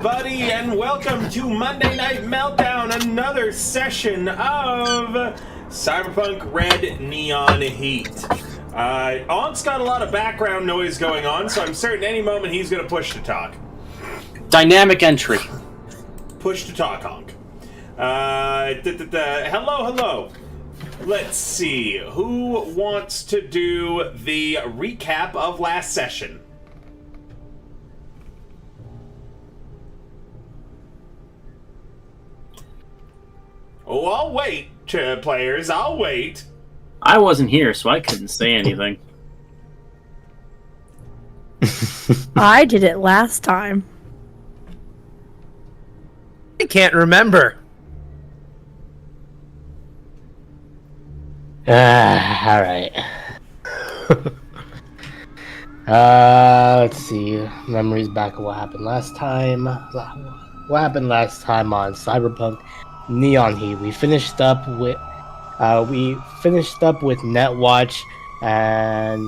everybody, and welcome to Monday Night Meltdown, another session of Cyberpunk Red Neon Heat. Onk's got a lot of background noise going on, so I'm certain any moment he's going to push to talk. Dynamic entry. Push to talk, Onk. Hello. Let's see, who wants to do the recap of last session? Oh, I'll wait, players. I'll wait. I wasn't here, so I couldn't say anything. I did it last time. I can't remember. Alright. Let's see. Memories back of what happened last time. What happened last time on Cyberpunk Neon Heat? We finished up with Netwatch, and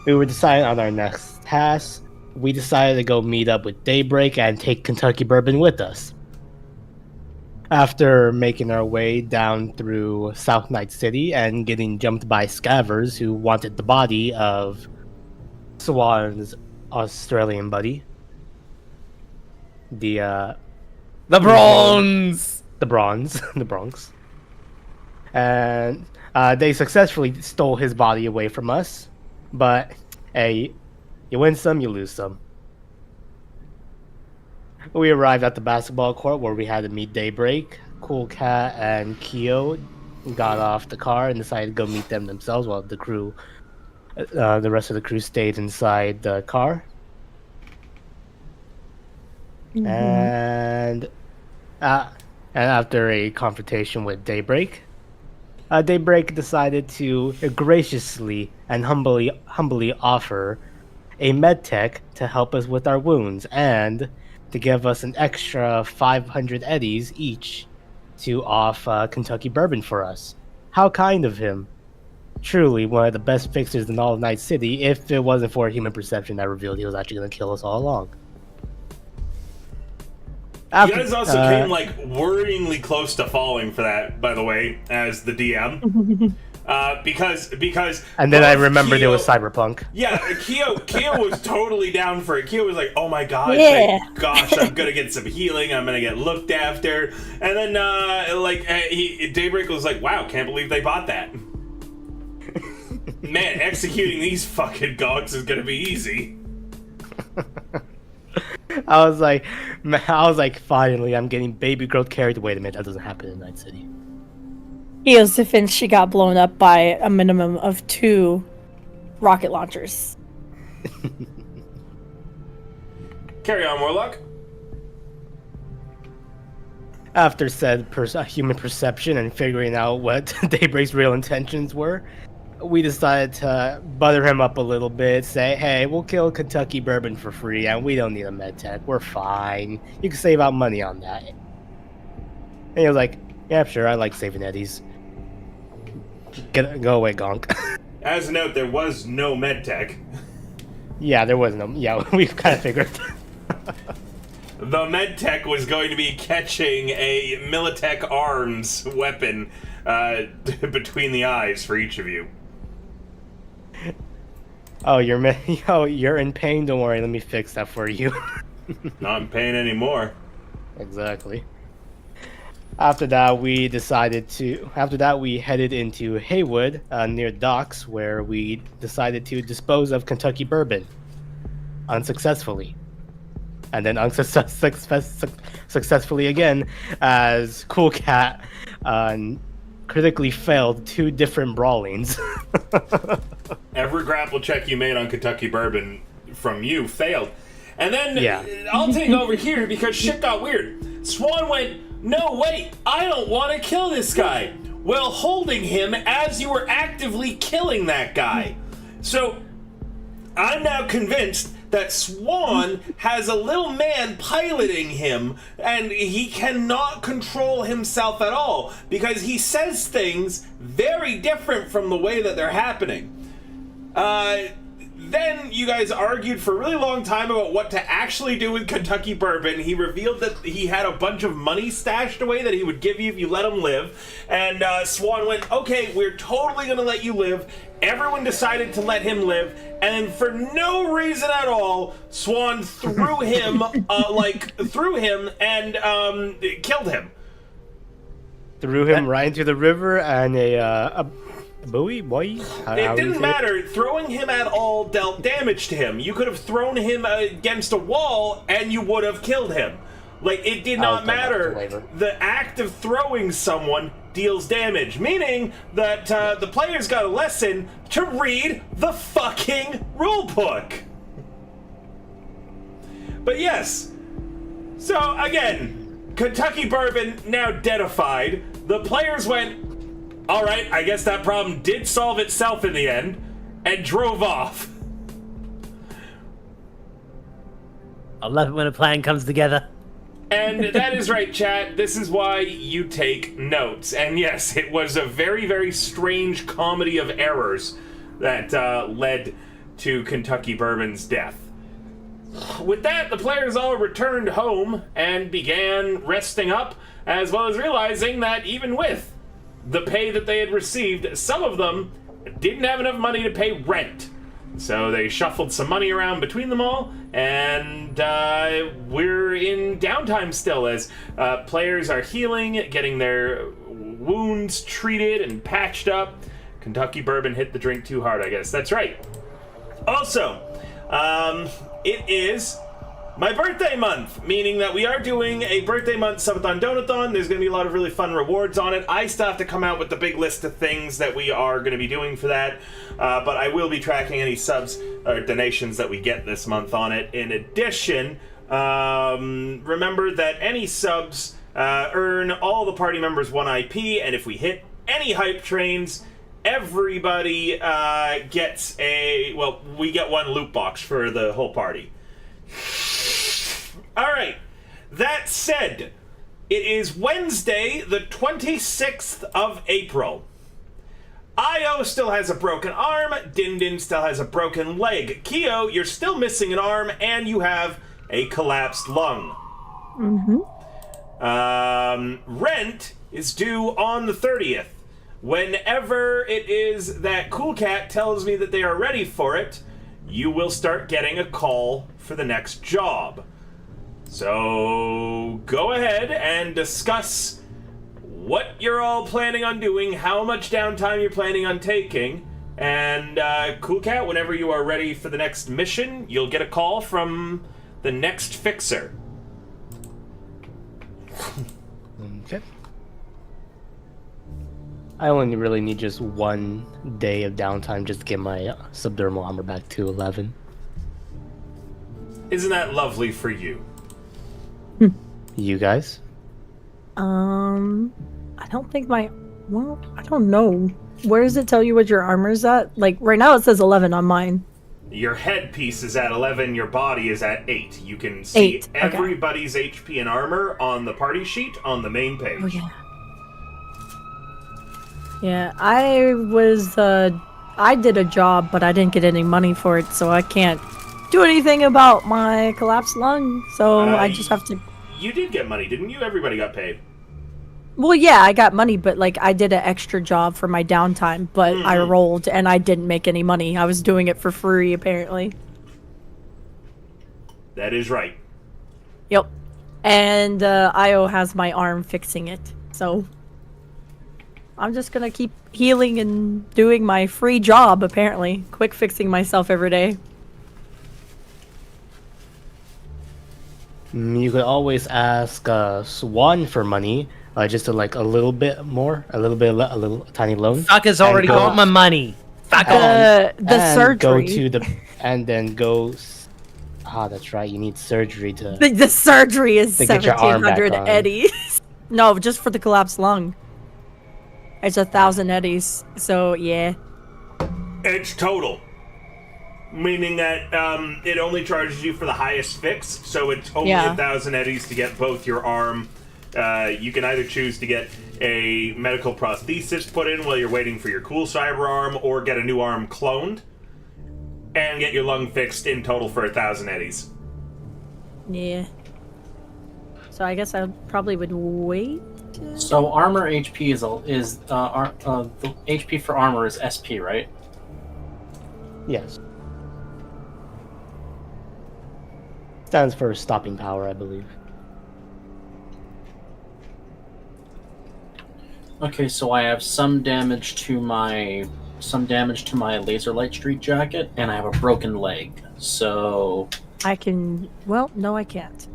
we were deciding on our next task. We decided to go meet up with Daybreak and take Kentucky Bourbon with us. After making our way down through South Night City and getting jumped by scavvers who wanted the body of Swan's Australian buddy. The Bronze! The Bronx. And they successfully stole his body away from us. But, hey, you win some, you lose some. We arrived at the basketball court where we had to meet Daybreak. Cool Cat and Kyo got off the car and decided to go meet them themselves while the rest of the crew stayed inside the car. Mm-hmm. And after a confrontation with Daybreak, Daybreak decided to graciously and humbly offer a medtech to help us with our wounds and to give us an extra 500 eddies each to off Kentucky Bourbon for us. How kind of him. Truly one of the best fixers in all of Night City, if it wasn't for human perception that revealed he was actually going to kill us all along. You guys also came, worryingly close to falling for that, by the way, as the DM. Because and then I remembered it was Cyberpunk. Yeah, Kyo was totally down for it. Kyo was like, "Oh my gosh, gosh, I'm gonna get some healing. I'm gonna get looked after." And then Daybreak was like, "Wow, can't believe they bought that." Man, executing these fucking gogs is gonna be easy. I was like, finally, I'm getting baby growth carried. Wait a minute, that doesn't happen in Night City. Eosifin, she got blown up by a minimum of 2 rocket launchers. Carry on, Warlock. After said human perception and figuring out what Daybreak's real intentions were, we decided to butter him up a little bit, say, hey, we'll kill Kentucky Bourbon for free, and we don't need a med tech. We're fine. You can save out money on that. And he was like, yeah, sure, I like saving eddies. Go away, Gonk. As a note, there was no medtech. Yeah, there was no. Yeah, we kind of figured. The medtech was going to be catching a Militech arms weapon between the eyes for each of you. Oh, you're in pain. Don't worry, let me fix that for you. Not in pain anymore. Exactly. After that, we headed into Haywood, near docks, where we decided to dispose of Kentucky Bourbon. Unsuccessfully. And then successfully again, as Cool Cat critically failed 2 different brawlings. Every grapple check you made on Kentucky Bourbon from you failed. And then I'll take over here because shit got weird. Swan went, no, wait, I don't want to kill this guy. Well, holding him as you were actively killing that guy. So, I'm now convinced that Swan has a little man piloting him, and he cannot control himself at all, because he says things very different from the way that they're happening. then you guys argued for a really long time about what to actually do with Kentucky Bourbon. He revealed that he had a bunch of money stashed away that he would give you if you let him live. And Swan went, okay, we're totally going to let you live. Everyone decided to let him live. And then for no reason at all, Swan threw him, and killed him. Threw him right into the river, and a buoy? It didn't matter. Throwing him at all dealt damage to him. You could have thrown him against a wall, and you would have killed him. Like, it did not matter. The act of throwing someone deals damage, meaning that the players got a lesson to read the fucking rulebook. But yes, so again, Kentucky Bourbon now deadified. The players went, all right, I guess that problem did solve itself in the end, and drove off. I love it when a plan comes together. And that is right, chat. This is why you take notes. And yes, it was a very, very strange comedy of errors that led to Kentucky Bourbon's death. With that, the players all returned home and began resting up, as well as realizing that even with the pay that they had received, some of them didn't have enough money to pay rent. So they shuffled some money around between them all, and we're in downtime still as players are healing, getting their wounds treated and patched up. Kentucky Bourbon hit the drink too hard, I guess. That's right. Also, it is my birthday month, meaning that we are doing a birthday month subathon donathon. There's going to be a lot of really fun rewards on it. I still have to come out with the big list of things that we are going to be doing for that, but I will be tracking any subs or donations that we get this month on it. In addition, remember that any subs earn all the party members 1 IP, and if we hit any hype trains, everybody gets we get 1 loot box for the whole party. Alright, that said, it is Wednesday, the 26th of April. Io still has a broken arm, Din still has a broken leg. Kyo, you're still missing an arm, and you have a collapsed lung. Rent is due on the 30th. Whenever it is that Cool Cat tells me that they are ready for it, you will start getting a call for the next job. So go ahead and discuss what you're all planning on doing, how much downtime you're planning on taking, and Cool Cat, whenever you are ready for the next mission, you'll get a call from the next fixer. Okay. I only really need just 1 day of downtime just to get my subdermal armor back to 11. Isn't that lovely for you? You guys? I don't think I don't know. Where does it tell you what your armor's at? Like, right now it says 11 on mine. Your headpiece is at 11, your body is at 8. You can see 8, okay. Everybody's HP and armor on the party sheet on the main page. Oh, yeah. Yeah, I did a job, but I didn't get any money for it, so I can't do anything about my collapsed lung, so I just have to... You did get money, didn't you? Everybody got paid. Well, yeah, I got money, but, like, I did an extra job for my downtime, but I rolled, and I didn't make any money. I was doing it for free, apparently. That is right. Yep. And Io has my arm fixing it, so... I'm just gonna keep healing and doing my free job, apparently. Quick fixing myself every day. You could always ask Swan for money, just to, like, a little tiny loan. Fuck has already got my money. Fuck on. The surgery. That's right. You need surgery to. The surgery is to get your arm back 1,700 on. eddies. No, just for the collapsed lung. It's 1,000 eddies. So yeah. It's total. Meaning that it only charges you for the highest fix, so it's only 1,000 eddies to get both your arm. You can either choose to get a medical prosthesis put in while you're waiting for your cool cyber arm, or get a new arm cloned. and get your lung fixed in total for 1,000 eddies. Yeah. So I guess I probably would wait. So armor HP is the HP for armor is SP, right? Yes. Stands for stopping power, I believe. Okay, so I have some damage to my laser light streak jacket, and I have a broken leg. So I can. Well, no, I can't.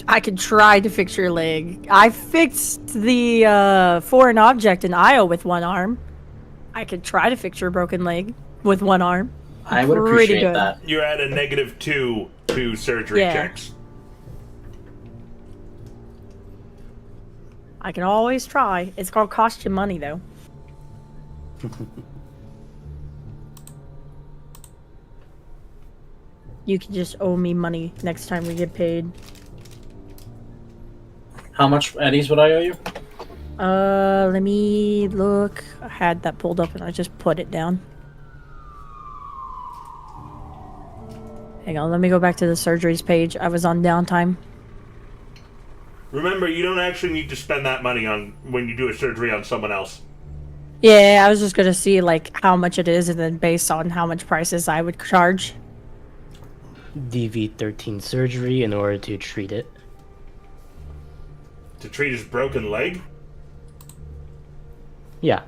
I can try to fix your leg. I fixed the foreign object in Io with one arm. I could try to fix your broken leg with one arm. I would Pretty appreciate good. that. You're at a -2 to surgery Yeah. checks. I can always try. It's gonna cost you money, though. You can just owe me money next time we get paid. How much eddies would I owe you? Let me look. I had that pulled up and I just put it down. Hang on, let me go back to the surgeries page. I was on downtime. Remember, you don't actually need to spend that money on when you do a surgery on someone else. Yeah, I was just gonna see like how much it is and then based on how much prices I would charge. DV13 surgery in order to treat it. To treat his broken leg? Yeah.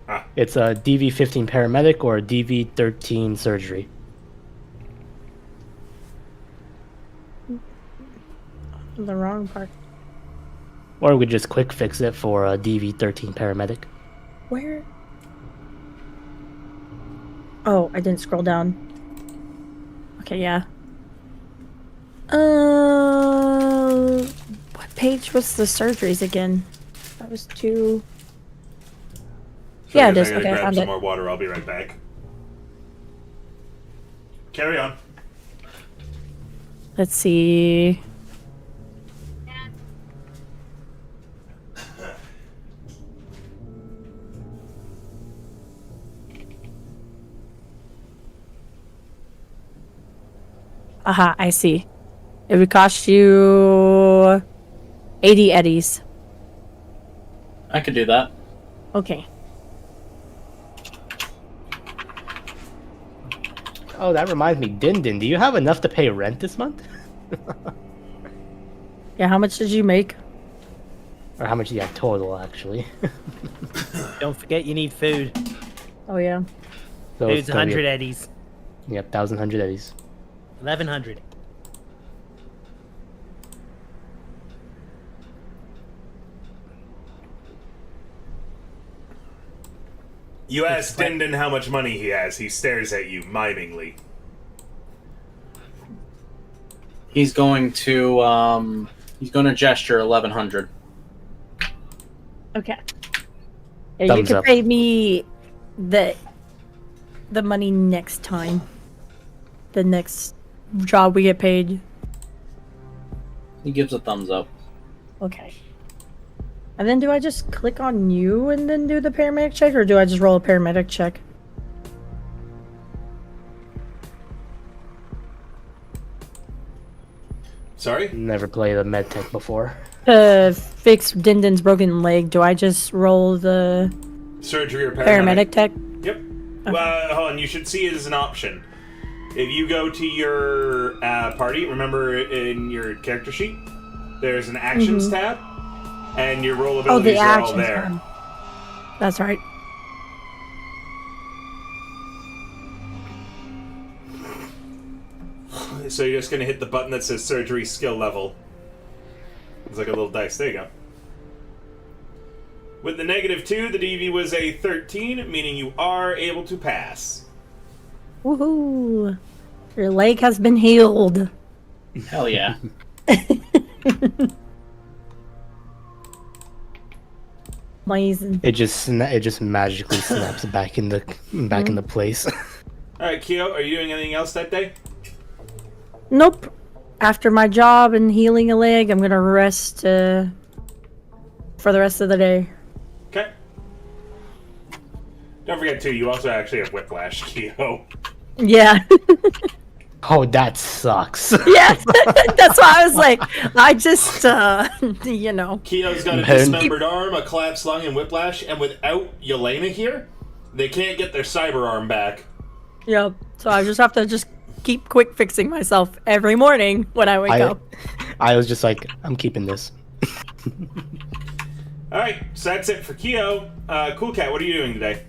Ah. It's a DV15 paramedic or a DV13 surgery. The wrong part. Or we could just quick fix it for a DV13 paramedic. Where? Oh, I didn't scroll down. Okay, yeah. What page was the surgeries again? That was two. So Yeah, I it guess is. I gotta Okay, I grab found some it. more water. I'll be right back. Carry on. Let's see. Aha, I see. It would cost you 80 eddies. I could do that. Okay. Oh, that reminds me, Din Din, do you have enough to pay rent this month? Yeah, how much did you make? Or how much do you have total, actually? Don't forget you need food. Oh, yeah. So Food's gonna be 100 eddies. Yep, 1,100 eddies. 1,100. You ask Dindon how much money he has. He stares at you mimingly. He's going to gesture 1,100. Okay. Yeah, you Thumbs can up. pay me the money next time. The next job we get paid. He gives a thumbs up. Okay. And then do I just click on you and then do the paramedic check, or do I just roll a paramedic check? Sorry? Never played a medtech before. To fix Dindon's broken leg, do I just roll the Surgery or paramedic tech? Yep. Hold on, you should see it as an option. If you go to your party, remember in your character sheet, there's an actions tab, and your roll Oh, the abilities are all actions there. tab. That's right. So you're just gonna hit the button that says surgery skill level. It's like a little dice. There you go. With the -2, the DV was a 13, meaning you are able to pass. Woohoo! Your leg has been healed. Hell yeah. Amazing. It just magically snaps back into place. Alright, Kyo, are you doing anything else that day? Nope. After my job and healing a leg, I'm gonna rest for the rest of the day. Okay. Don't forget, too, you also actually have whiplash, Kyo. Yeah. Oh, that sucks. Yeah. That's why I was like, I just, you know. Keo's got a Man. dismembered arm, a collapsed lung, and whiplash, and without Yelena here, they can't get their cyber arm back. Yep. So I just have to just keep quick fixing myself every morning when I wake up. I was just like, I'm keeping this. Alright, so that's it for Keo. Cool Cat, what are you doing today?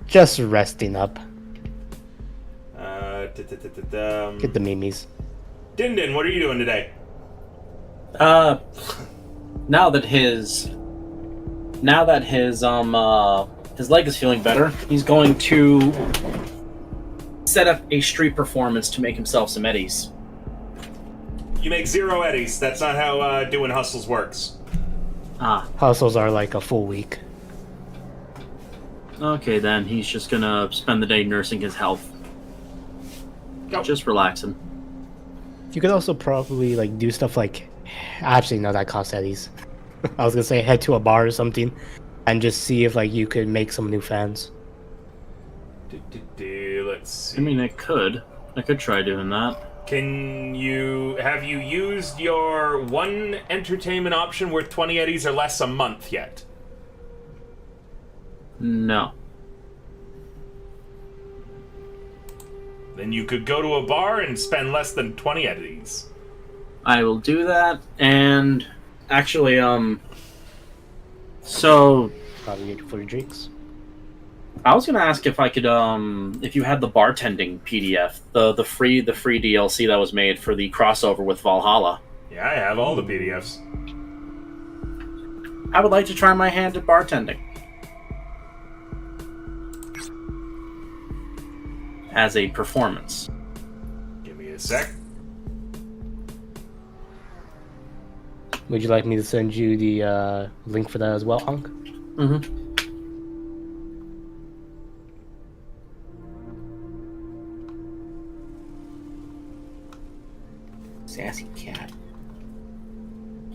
Just resting up. Get the memes. Din Din, what are you doing today? Now that his leg is feeling better, he's going to set up a street performance to make himself some eddies. You make 0 eddies. That's not how doing hustles works. Hustles are like a full week. Okay, then he's just gonna spend the day nursing his health. Go. Just relaxing. You could also probably like do stuff like, actually no, that costs eddies. I was gonna say head to a bar or something, and just see if like you could make some new fans. Let's see. I mean, I could try doing that. Have you used your one entertainment option worth 20 eddies or less a month yet? No. Then you could go to a bar and spend less than 20 eddies. I will do that, and actually, so Probably get free drinks. I was gonna ask if I could, if you had the bartending PDF, the free DLC that was made for the crossover with Valhalla. Yeah, I have all the PDFs. I would like to try my hand at bartending. As a performance. Give me a sec. Would you like me to send you the link for that as well, Hunk? Mm-hmm. Sassy cat.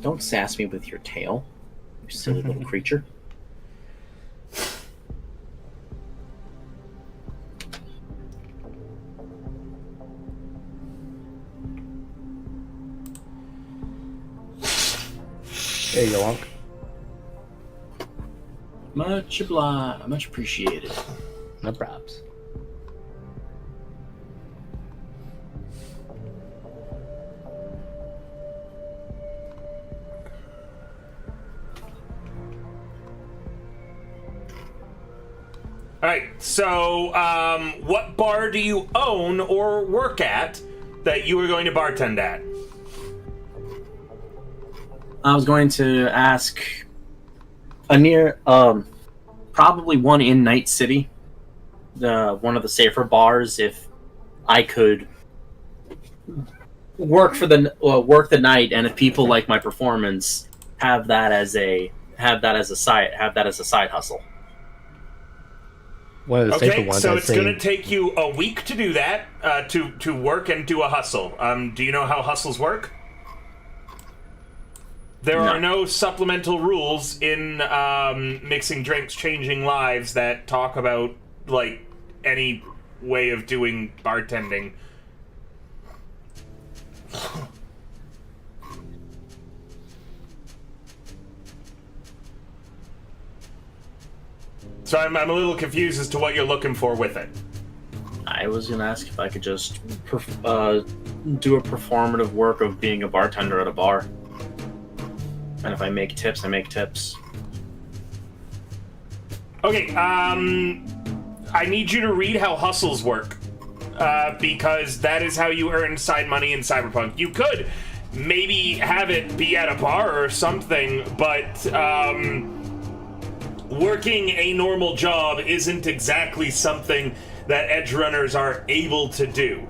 Don't sass me with your tail, you silly little creature. There you go, Hunk. Much appreciated. No props. Alright, so, what bar do you own or work at that you were going to bartend at? I was going to ask probably one in Night City, one of the safer bars, if I could work the night, and if people like my performance, have that as a side hustle. One of the safer Okay, ones. so I'd it's say- going to take you a week to do that, to work and do a hustle. Do you know how hustles work? There are no supplemental rules in mixing drinks, changing lives that talk about, like, any way of doing bartending. So I'm a little confused as to what you're looking for with it. I was going to ask if I could just do a performative work of being a bartender at a bar. And if I make tips, I make tips. Okay, I need you to read how hustles work. Because that is how you earn side money in Cyberpunk. You could maybe have it be at a bar or something, but working a normal job isn't exactly something that edge runners are able to do.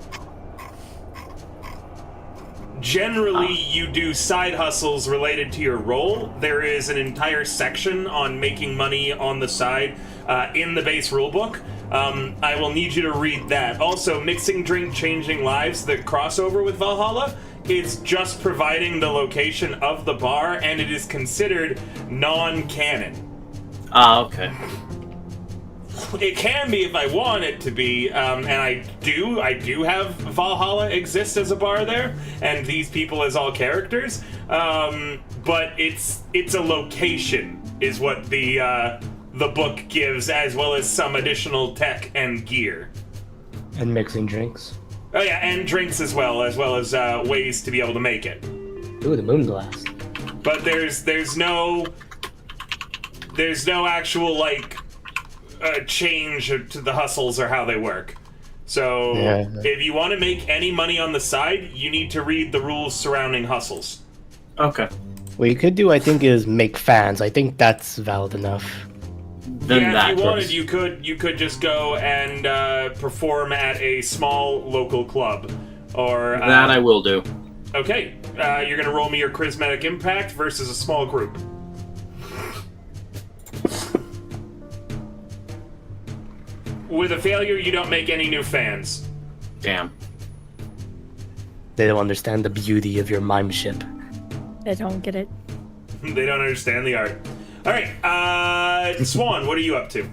Generally, you do side hustles related to your role. There is an entire section on making money on the side in the base rulebook. I will need you to read that. Also, Mixing Drink Changing Lives, the crossover with Valhalla, is just providing the location of the bar, and it is considered non-canon. Ah, okay. It can be if I want it to be, and I do have Valhalla exist as a bar there, and these people as all characters. But it's a location, is what the book gives, as well as some additional tech and gear. And mixing drinks. Oh yeah, and drinks as well as ways to be able to make it. Ooh, the moon glass. But there's no actual like change to the hustles or how they work. So if you want to make any money on the side, you need to read the rules surrounding hustles. Okay. What you could do, I think, is make fans. I think that's valid enough. Then yeah, that if you wanted, works. you could just go and perform at a small local club, or That I will do. Okay, you're gonna roll me your charismatic impact versus a small group. With a failure, you don't make any new fans. Damn. They don't understand the beauty of your mimeship. I don't get it. They don't understand the art. All right, Swan, what are you up to?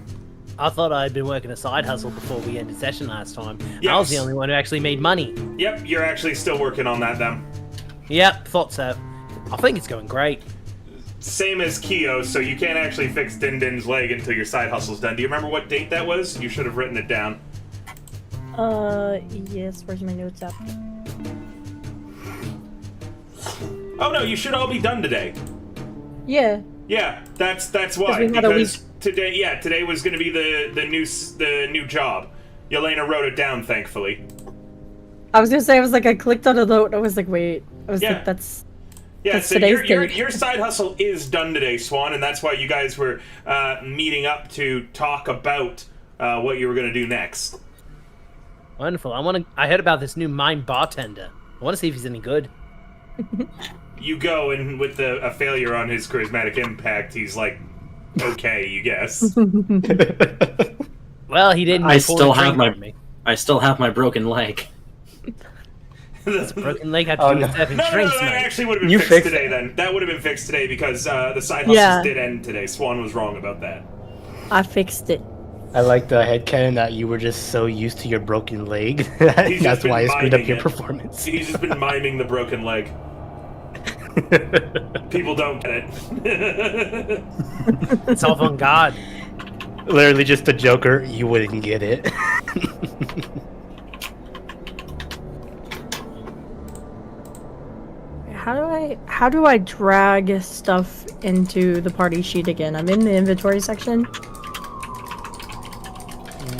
I thought I'd been working a side hustle before we ended session last time. Yes. I was the only one who actually made money. Yep, you're actually still working on that then. Yep, thought so. I think it's going great. Same as Kyo, so you can't actually fix Din Din's leg until your side hustle's done. Do you remember what date that was? You should have written it down. Yes, where's my notes at? Oh no, you should all be done today. Yeah. Yeah, that's why. we had a Because today was going to be the new job. Yelena wrote it down, thankfully. I was gonna say, I clicked on a note and I was like, wait. I was Yeah. like, that's So today's date. your side hustle is done today, Swan, and that's why you guys were meeting up to talk about what you were going to do next. Wonderful. I heard about this new mime bartender. I want to see if he's any good. You go, and with a failure on his charismatic impact, he's like, okay, you guess. Well, he didn't. I pour still a have drink my on me. broken leg. Broken leg had to Oh, do no. with having No, drinks, that mate. actually would have been You fixed fixed today it. then. That would have been fixed today because the side hustles Yeah. did end today. Swan was wrong about that. I fixed it. I like the headcanon that you were just so used to your broken leg. He's just That's been why it screwed up miming your it. performance. He's just been miming the broken leg. People don't get it. It's avant-garde. Literally just a Joker, you wouldn't get it. How do I drag stuff into the party sheet again? I'm in the inventory section.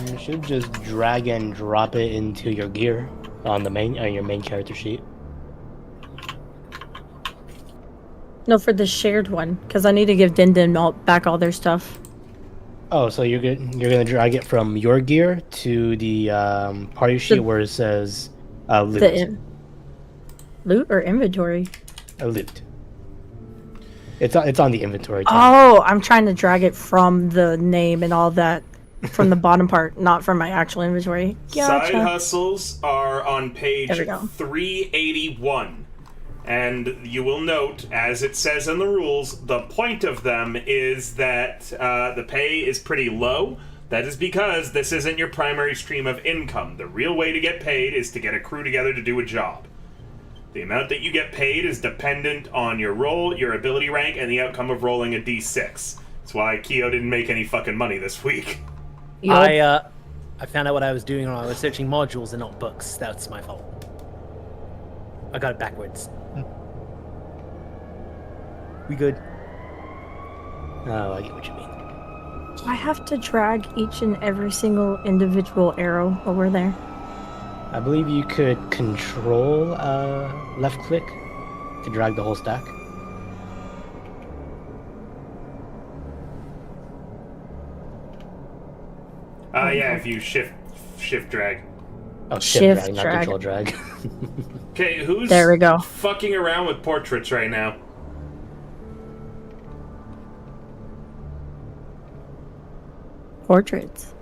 You should just drag and drop it into your gear on your main character sheet. No, for the shared one, because I need to give Din Din back all their stuff. Oh, so you're gonna drag it from your gear to the party sheet where it says loot. Loot or inventory? Loot. It's on the inventory tab. Oh, I'm trying to drag it from the name and all that, from the bottom part, not from my actual inventory. Gotcha. Side hustles are on page There we go. 381. And you will note, as it says in the rules, the point of them is that the pay is pretty low. That is because this isn't your primary stream of income. The real way to get paid is to get a crew together to do a job. The amount that you get paid is dependent on your role, your ability rank, and the outcome of rolling a d6. That's why Kyo didn't make any fucking money this week. Yup. I found out what I was doing when I was searching modules and not books. That's my fault. I got it backwards. We good? Oh, I get what you mean. I have to drag each and every single individual arrow while we're there. I believe you could control left click to drag the whole stack. Yeah, if you shift drag. Oh, Shift drag, not drag. control drag. Okay, who's There we go. fucking around with portraits right now? Portraits.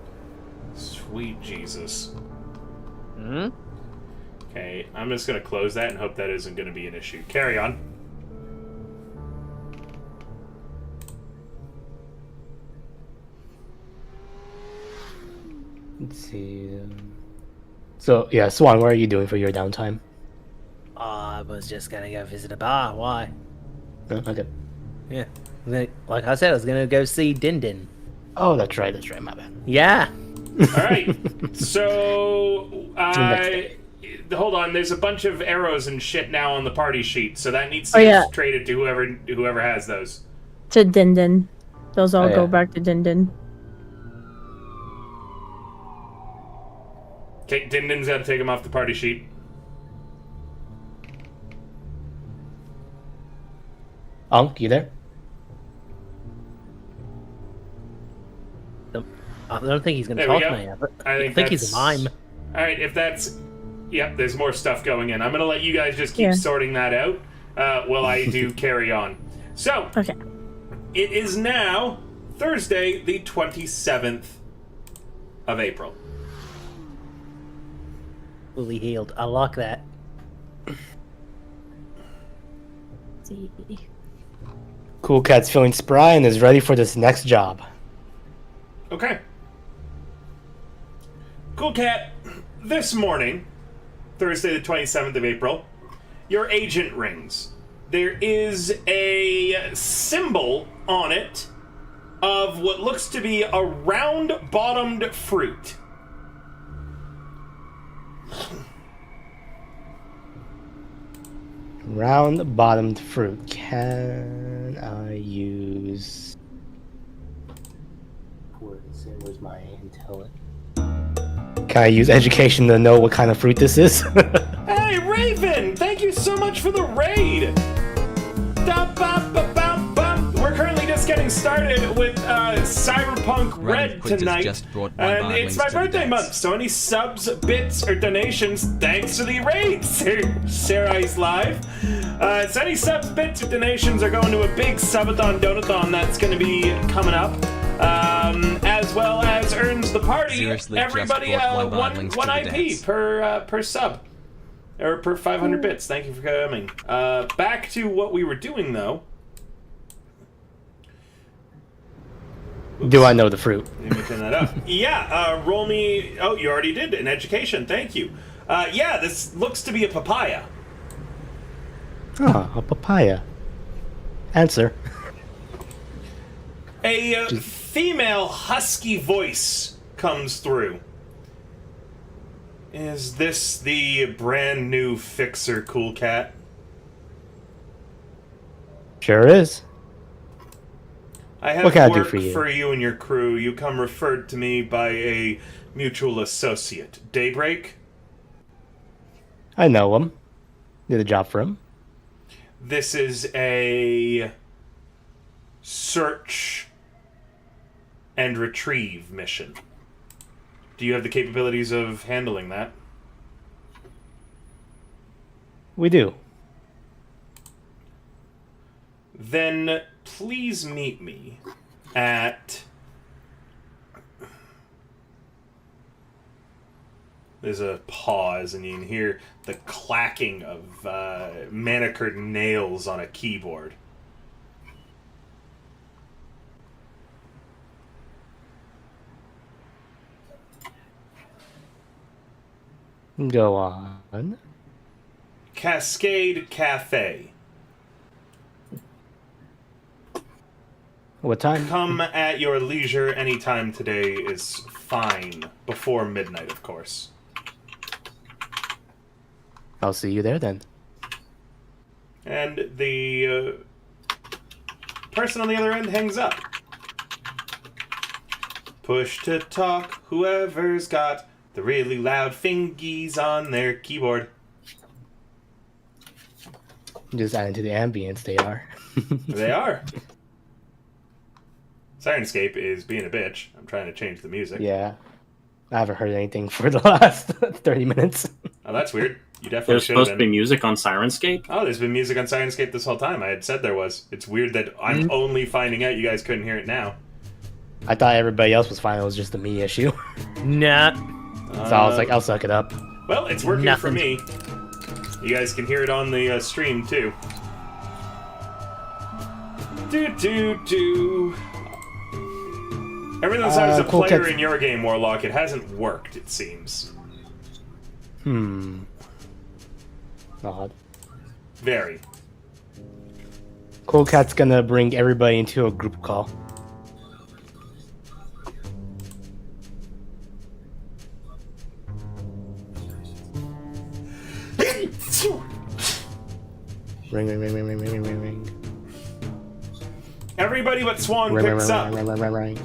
Sweet Jesus. Hmm? Okay, I'm just gonna close that and hope that isn't gonna be an issue. Carry on. Let's see. So yeah, Swan, what are you doing for your downtime? I was just gonna go visit a bar. Why? Oh, okay. Yeah. Like I said, I was gonna go see Din Din. Oh, that's right. That's right. My bad. Yeah. All right. So, hold on. There's a bunch of arrows and shit now on the party sheet, so that needs to get traded to whoever has those. To Din Din. Those all Oh, go yeah. back to Din Din. Okay, Din Din's got to take them off the party sheet. Unk, you there? I don't think he's gonna There we talk go. to me. But I I think he's a mime. All right, if that's... Yep, there's more stuff going in. I'm going to let you guys just keep sorting that out while I do carry on. So, Okay. it is now Thursday, the 27th of April. Fully healed. I like that. See. Cool Cat's feeling spry and is ready for this next job. Okay. Cool Cat, this morning, Thursday the 27th of April, your agent rings. There is a symbol on it of what looks to be a round-bottomed fruit. Round-bottomed fruit. Can I use... Where's my intel? Can I use education to know what kind of fruit this is? Hey, Raven! Thank you so much for the raid! Da-ba-ba-bam-bam. We're currently just getting started with Cyberpunk Red tonight. Just brought And it's my birthday month, so any subs, bits, or donations, thanks to the raid, Sarai's Live. So any subs, bits, or donations are going to a big subathon donathon that's going to be coming up. As well as earns the party Seriously, everybody just brought one IP per sub. Or per 500 bits. Thank you for coming. Back to what we were doing, though. Oops. Do I know the fruit? Let me turn that up. Yeah, roll me... Oh, you already did. An education. Thank you. Yeah, this looks to be a papaya. Ah, a papaya. Answer. A female husky voice comes through. Is this the brand new fixer, Cool Cat? Sure is. I have What can I do work for you? and your crew. You come referred to me by a mutual associate. Daybreak? I know him. Did a job for him. This is a search and retrieve mission. Do you have the capabilities of handling that? We do. Then please meet me at... There's a pause, and you can hear the clacking of manicured nails on a keyboard. Go on. Cascade Cafe. What time? Come at your leisure. Anytime today is fine. Before midnight, of course. I'll see you there then. And the person on the other end hangs up. Push to talk. Whoever's got the really loud fingies on their keyboard. Just adding to the ambience, they are. They are. Sirenscape is being a bitch. I'm trying to change the music. Yeah. I haven't heard anything for the last 30 minutes. Oh, that's weird. You definitely There's should supposed have to be been. music on Sirenscape. Oh, there's been music on Sirenscape this whole time. I had said there was. It's weird that I'm only finding out you guys couldn't hear it now. I thought everybody else was fine. It was just a me issue. Nah. So I was like, I'll suck it up. Well, it's working for me. You guys can hear it on the stream, too. Every time as a Cool player Cats- in your game, Warlock, it hasn't worked, it seems. Odd. Very. Cool Cat's gonna bring everybody into a group call. Ring, ring, ring, ring, ring, ring, ring, ring. Everybody but Swan Ring, ring, picks ring, up. ring, ring, ring, ring.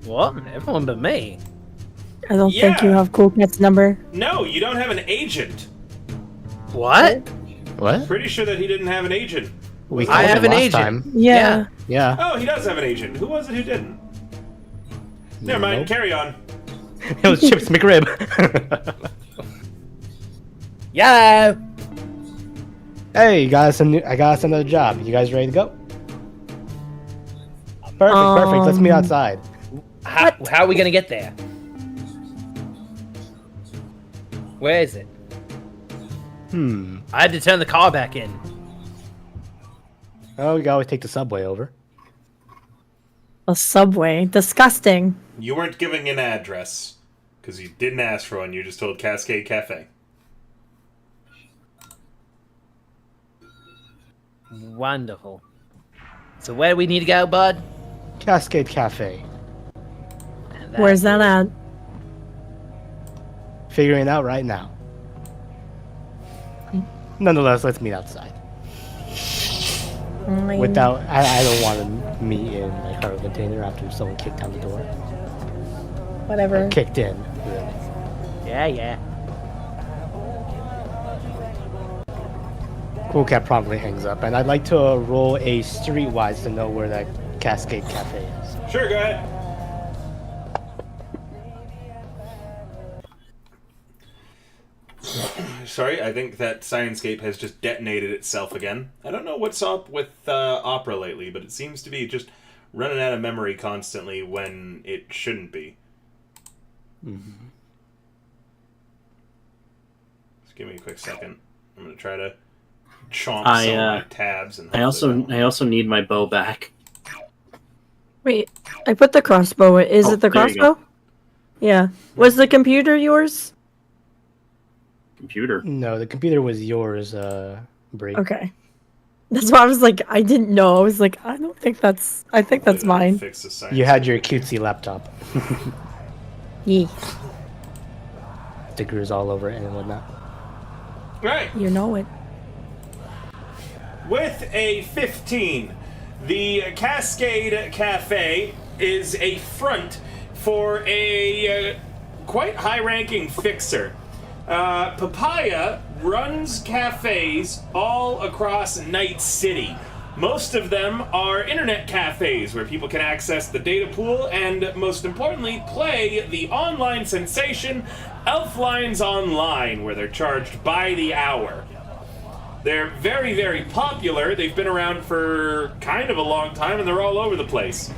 What? Everyone but me. I don't think you Yeah. have Cool Cat's number. No, you don't have an agent. What? What? Pretty sure that he didn't have an agent. We I called have him an last agent. time. Yeah. Yeah. Oh, he does have an agent. Who was it who didn't? Never mind, Nope. carry on. It was Chips McRib. Yeah. Hey, I got us another job. You guys ready to go? Perfect. Let's meet outside. How are we gonna get there? Where is it? I had to turn the car back in. Oh, we can always take the subway over. A subway. Disgusting. You weren't giving an address because you didn't ask for one. You just told Cascade Cafe. Wonderful. So where do we need to go, bud? Cascade Cafe. Where's that at? Figuring it out right now. Nonetheless, let's meet outside. Without, I don't want to meet in my cargo container after someone kicked down the door. Whatever. Kicked in, really. Yeah. Cool Cat promptly hangs up, and I'd like to roll a streetwise to know where that Cascade Cafe is. Sure, go ahead. Sorry, I think that Scienscape has just detonated itself again. I don't know what's up with Opera lately, but it seems to be just running out of memory constantly when it shouldn't be. Just give me a quick second. I'm gonna try to chomp some of my tabs. And I also need my bow back. Wait, I put the crossbow. Is Oh, it the there you go. crossbow? Yeah. Was the computer yours? Computer. No, the computer was yours, Bree. Okay. That's why I was like, I didn't know. I was like, I don't think that's. I think that's mine. Fix the You had your cutesy laptop. Yeah. Stickers all over it and whatnot. Right. You know it. With a 15, the Cascade Cafe is a front for a quite high-ranking fixer. Papaya runs cafes all across Night City. Most of them are internet cafes where people can access the data pool and, most importantly, play the online sensation Elflines Online, where they're charged by the hour. They're very, very popular. They've been around for kind of a long time, and they're all over the place.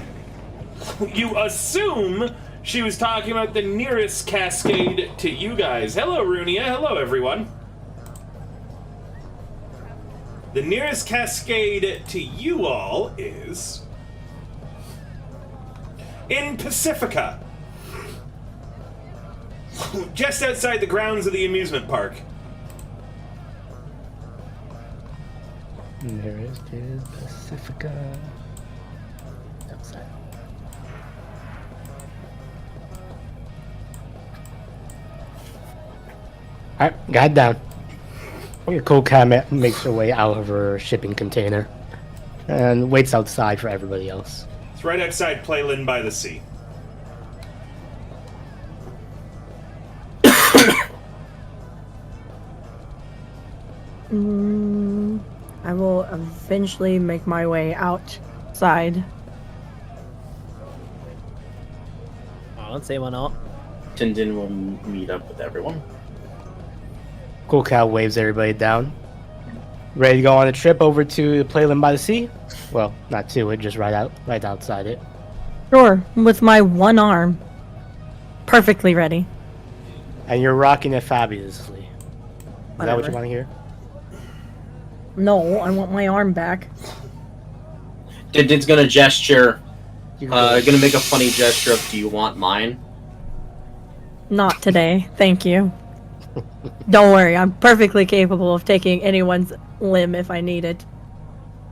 You assume she was talking about the nearest Cascade to you guys. Hello, Runia. Hello, everyone. The nearest Cascade to you all is in Pacifica, just outside the grounds of the amusement park. And there is Pacifica. Outside. Alright, got down. Your cool cat makes her way out of her shipping container and waits outside for everybody else. It's right outside Playlin by the Sea. I will eventually make my way outside. I don't say why not. Tindin will meet up with everyone. Cool cat waves everybody down. Ready to go on a trip over to the Playland by the Sea? Well, not to it, just right outside it. Sure, with my one arm. Perfectly ready. And you're rocking it fabulously. Is that what Whatever. you want to hear? No, I want my arm back. Tindin's gonna gesture Gonna make a funny gesture of, do you want mine? Not today, thank you. Don't worry, I'm perfectly capable of taking anyone's limb if I need it.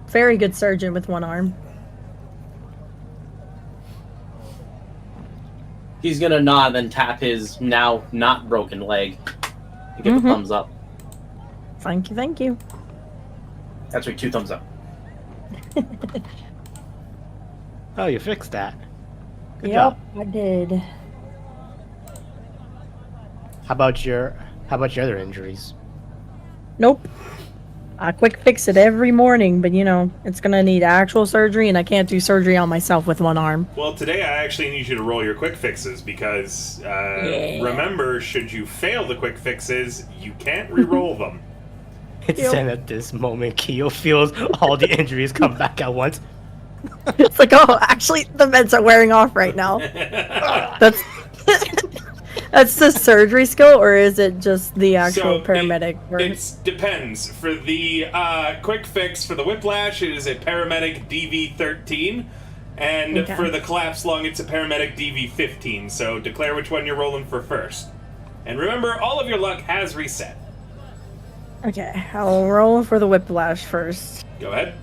Very good surgeon with one arm. He's gonna nod, then tap his now not broken leg and give a thumbs up. Thank you, thank you. That's right, 2 thumbs up. Oh, you fixed that. Good Yep, job. I did. How about your other injuries? Nope. I quick fix it every morning, but you know, it's gonna need actual surgery, and I can't do surgery on myself with one arm. Well, today I actually need you to roll your quick fixes because remember, should you fail the quick fixes, you can't re-roll them. It's then at this moment, Keo feels all the injuries come back at once. It's like, oh, actually, the meds are wearing off right now. That's that's the surgery skill, or is it just the actual paramedic? It depends. For the quick fix for the whiplash, it is a paramedic DV13, and for the collapse lung, it's a paramedic DV15. So declare which one you're rolling for first. And remember, all of your luck has reset. Okay, I'll roll for the whiplash first. Go ahead.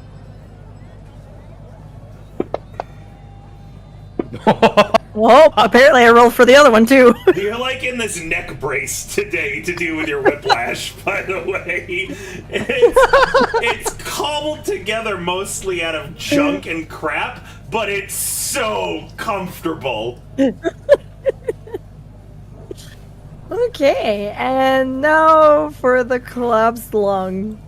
Well, apparently I rolled for the other one too. You're like in this neck brace today to do with your whiplash, by the way. It's cobbled together mostly out of junk and crap, but it's so comfortable. Okay, and now for the collapsed lung.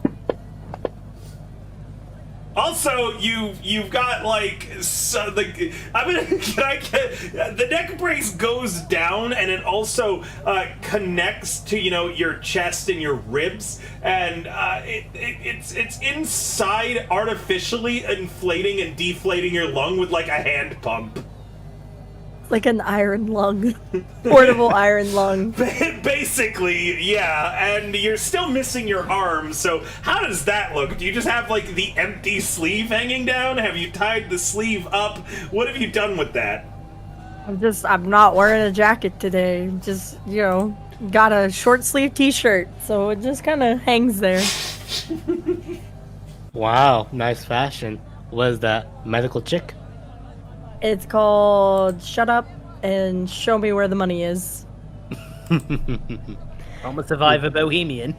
Also, you've got like the neck brace goes down and it also connects to your chest and your ribs, and it's inside artificially inflating and deflating your lung with like a hand pump. Like an iron lung. Portable iron lung. Basically, yeah, and you're still missing your arm, so how does that look? Do you just have, like, the empty sleeve hanging down? Have you tied the sleeve up? What have you done with that? I'm not wearing a jacket today. Just, got a short sleeve t-shirt, so it just kind of hangs there. Wow, nice fashion. What is that, medical chick? It's called Shut Up and Show Me Where the Money Is. I'm a survivor bohemian.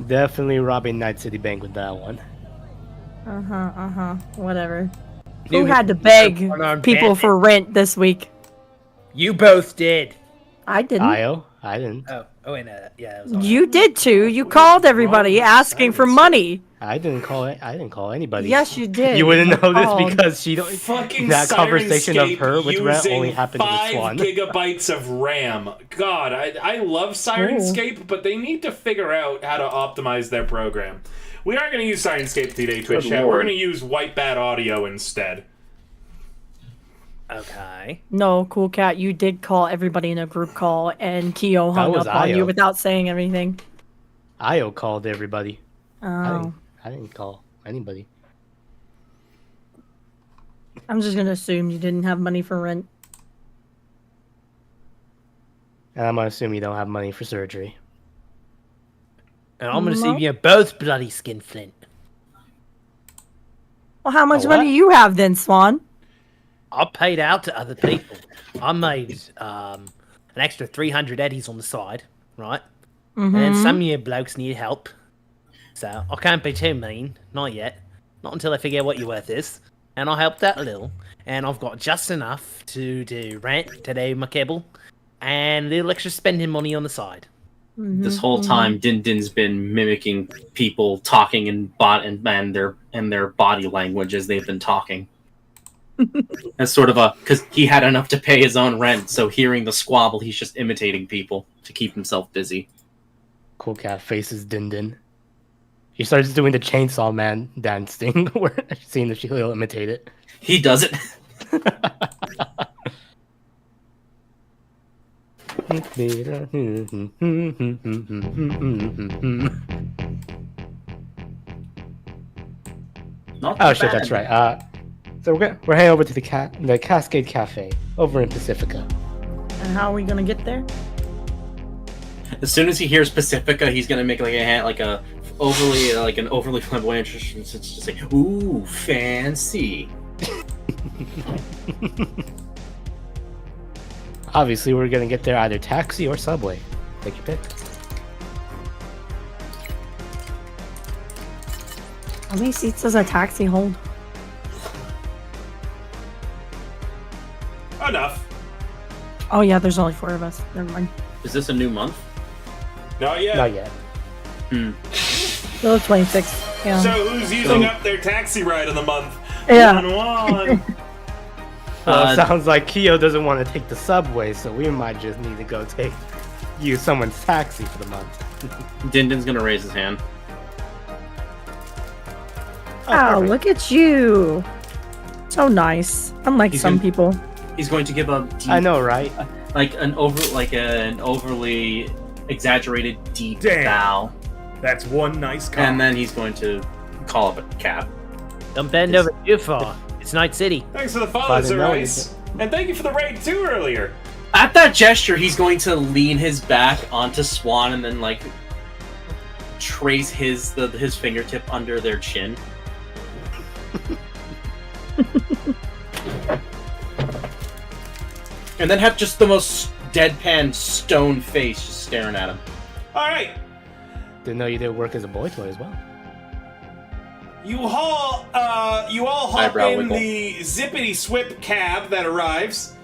Definitely robbing Night City Bank with that one. Whatever. Who had to beg people for rent this week? You both did. I didn't. I didn't. Oh wait, no, yeah. It was You did too. You called everybody asking for money. I didn't call anybody. Yes, you did. You wouldn't know this because she don't. Fucking That conversation of Sirenscape her with Ren only using happened with 5 Swan. gigabytes of RAM. God, I love Sirenscape, but they need to figure out how to optimize their program. We aren't going to use Sirenscape today, Twitch chat. We're going to use White Bat Audio instead. Okay. No, Cool Cat, you did call everybody in a group call, and Keo hung was up on Io. you without saying anything. Io called everybody. Oh. I didn't call anybody. I'm just gonna assume you didn't have money for rent. And I'm gonna assume you don't have money for surgery. And I'm gonna see you both bloody skinflint. Well, how much A what? money you have then, Swan? I paid out to other people. I made an extra 300 eddies on the side, right? And then some of you blokes need help. So I can't be too mean. Not yet. Not until I figure out what your worth is. And I helped out a little. And I've got just enough to do rent, to do my cable, and a little extra spending money on the side. This whole time, Din Din's been mimicking people talking and their body language as they've been talking. As sort of because he had enough to pay his own rent, so hearing the squabble, he's just imitating people to keep himself busy. Cool Cat faces Din Din. He starts doing the Chainsaw Man dance thing, where seeing if she'll imitate it. He does it. Not Oh too shit, bad. that's right. So we're heading over to the Cascade Cafe over in Pacifica. And how are we gonna get there? As soon as he hears Pacifica, he's gonna make an overly flamboyant gesture, just say, "Ooh, fancy." Obviously, we're gonna get there either taxi or subway. Take your pick. How many seats does a taxi hold? Enough. Oh yeah, there's only 4 of us. Never mind. Is this a new month? Not yet. Not yet. Still 26. Yeah. So who's using up their taxi ride of the month? Yeah. 1-1. Well, it sounds like Kyo doesn't want to take the subway, so we might just need to go use someone's taxi for the month. Din-Din's gonna raise his hand. Oh, perfect. look at you. So nice. Unlike He's some gonna- people. He's going to give a deep, I know, right? an overly exaggerated deep Damn. bow, That's one nice call. and then he's going to call up a cab. Don't bend over too far. It's Night City. Thanks for the follow, By the Sir nose. Rice. And thank you for the raid too earlier. At that gesture, he's going to lean his back onto Swan and then trace his fingertip under their chin. And then have just the most deadpan stone face just staring at him. All right. Didn't know you did work as a boy toy as well. You all hop Eyebrow in wiggle. the zippity swip cab that arrives.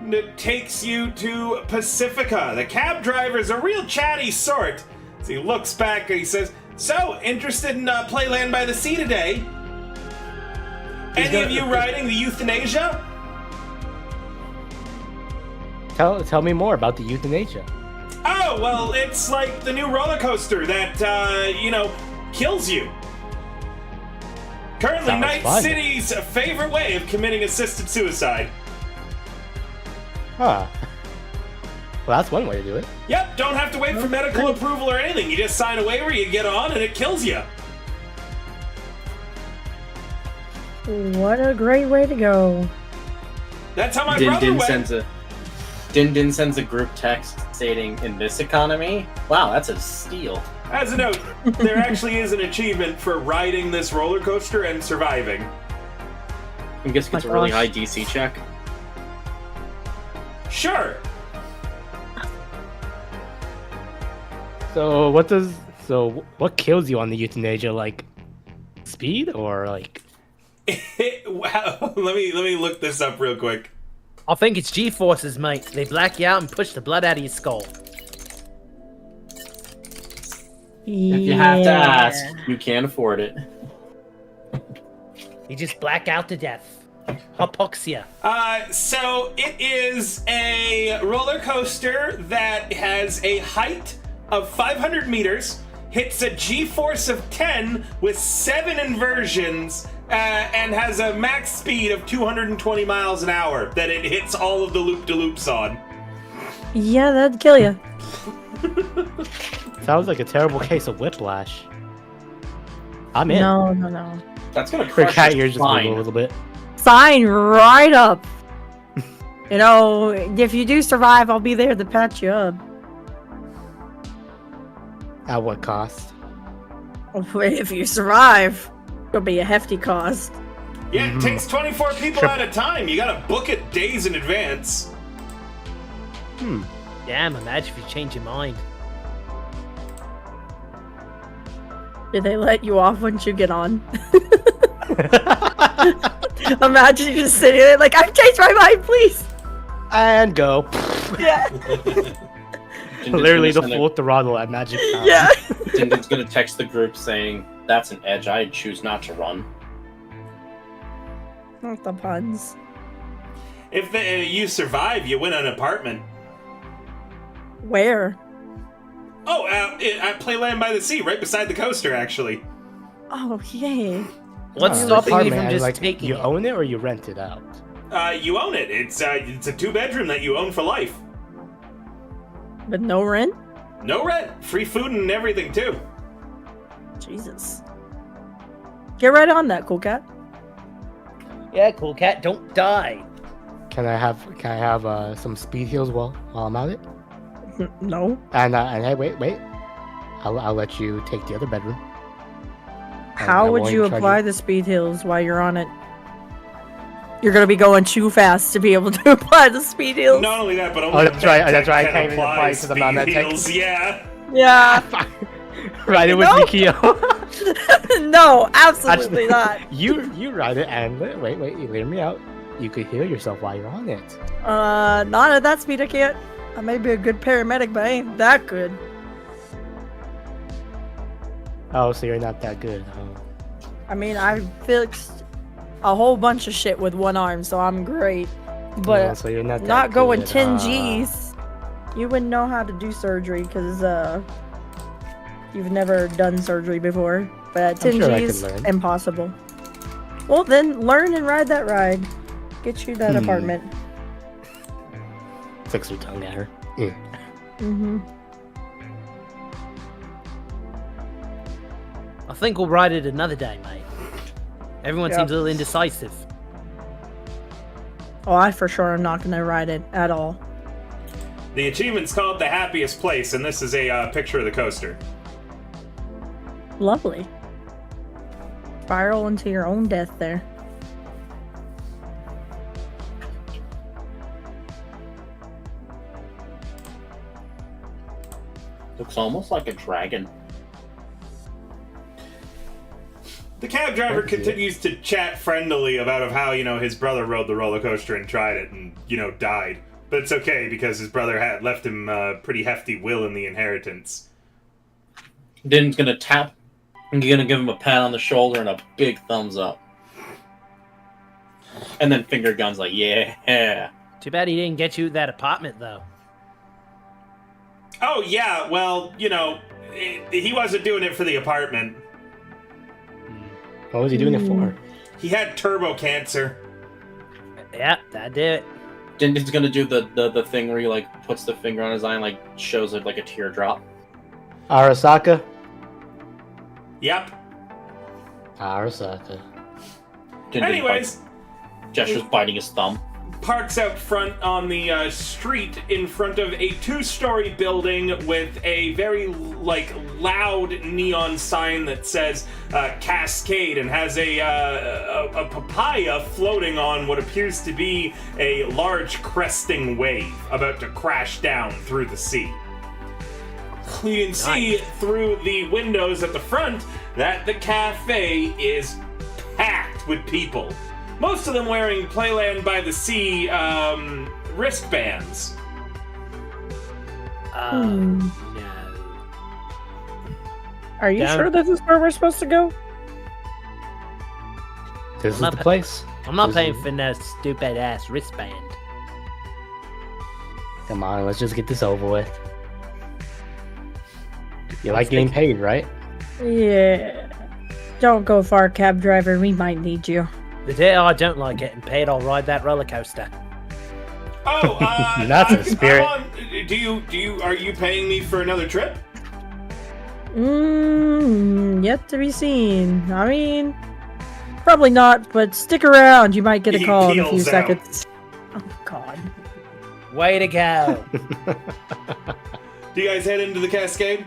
And it takes you to Pacifica. The cab driver's a real chatty sort. So he looks back and he says, "So, interested in Playland by the Sea today? Any of you riding the euthanasia?" Tell me more about the euthanasia. Oh, well, it's like the new roller coaster that, kills you. Currently, Sounds Night fun. City's favorite way of committing assisted suicide. Huh. Well, that's one way to do it. Yep, don't have to wait for medical approval or anything. You just sign a waiver, you get on, and it kills you. What a great way to go. That's how my brother Din sends a group text stating, "In this economy, wow, that's a steal." As a note, there actually is an achievement for riding this roller coaster and surviving. I guess it's a really high DC check. Sure. So what kills you on the euthanasia? Like speed or like? Wow. Let me look this up real quick. I think it's G-forces, mate. They black you out and push the blood out of your skull. If you have to ask, you can't afford it. You just black out to death. Hypoxia. So it is a roller coaster that has a height of 500 meters, hits a G-force of 10 with 7 inversions, and has a max speed of 220 miles an hour that it hits all of the loop-de-loops on. Yeah, that'd kill you. Sounds like a terrible case of whiplash. I'm in. No. That's gonna For crush cat your ears just wiggle a spine. little bit. Sign right up. If you do survive, I'll be there to patch you up. At what cost? If you survive, it'll be a hefty cost. Yeah, it takes 24 people at a time. You gotta book it days in advance. Damn, imagine if you change your mind. Did they let you off once you get on? Imagine you just sitting there like, I've changed my mind, please. And go. Yeah. Literally the full throttle at Magic Time. Yeah. Dinden's gonna text the group saying, "That's an edge I'd choose not to run." Not the puns. If you survive, you win an apartment. Where? Oh, at Playland by the Sea, right beside the coaster, actually. Oh, yay. What's Oh, stopping you apartment, from just like, taking you it? own it or you rent it out? You own it. It's a 2-bedroom that you own for life. But no rent? No rent, free food and everything too. Jesus. Get right on that, cool cat. Yeah, cool cat, don't die. Can I have some speed heals while I'm at it? No. And hey, wait. I'll let you take the other bedroom. How I would won't you even charge apply the speed heals while you're on it? You're gonna be going too fast to be able to apply the speed heals. Not only that, but only Oh, that's right. Medtech That's right. I can can't even apply to the speed non-Medtech. heals. Yeah. Yeah. Ride it with No. Mikio. No, absolutely not. You ride it and wait. You hear me out. You could heal yourself while you're on it. Not at that speed. I can't. I may be a good paramedic, but I ain't that good. Oh, so you're not that good. Oh. I mean, I fixed a whole bunch of shit with one arm, so I'm great. But No, so you're not that not going good. 10 Gs. You wouldn't know how to do surgery because you've never done surgery before. But at 10 sure I Gs, could learn. impossible. Well, then learn and ride that ride. Get you that Hmm. apartment. Fix your tongue at her. Yeah. Mm-hmm. I think we'll ride it another day, mate. Everyone Yeah. seems a little indecisive. Oh, I for sure am not gonna ride it at all. The achievement's called The Happiest Place, and this is a picture of the coaster. Lovely. Spiral into your own death there. Looks almost like a dragon. The cab driver That's it. continues to chat friendlily about how, his brother rode the roller coaster and tried it and, died. But it's okay because his brother had left him a pretty hefty will in the inheritance. Din's gonna tap. And you're gonna give him a pat on the shoulder and a big thumbs up. And then finger guns like, yeah. Too bad he didn't get you that apartment, though. Oh, yeah, well, he wasn't doing it for the apartment. What was he doing it for? He had turbo cancer. Yeah, that did it. Din's gonna do the thing where he like puts the finger on his eye and like shows it like a teardrop. Arasaka? Yep. Arasaka. Din Anyways, gestures biting his thumb. parks out front on the street in front of a two-story building with a very loud neon sign that says Cascade and has a papaya floating on what appears to be a large cresting wave about to crash down through the sea. You can see through the windows at the front that the cafe is packed with people. Most of them wearing Playland by the Sea wristbands. No. Are you Down. sure this is where we're supposed to go? This is not the pa- place. I'm not This paying is- for no stupid ass wristband. Come on, let's just get this over with. You like getting paid, right? Yeah. Don't go far, cab driver. We might need you. The day I don't like getting paid, I'll ride that roller coaster. Oh, That's a spirit. Are you paying me for another trip? Yet to be seen. I mean, probably not, but stick around. You might get a He call in a few peels out. seconds. Oh, God. Way to go. Do you guys head into the Cascade?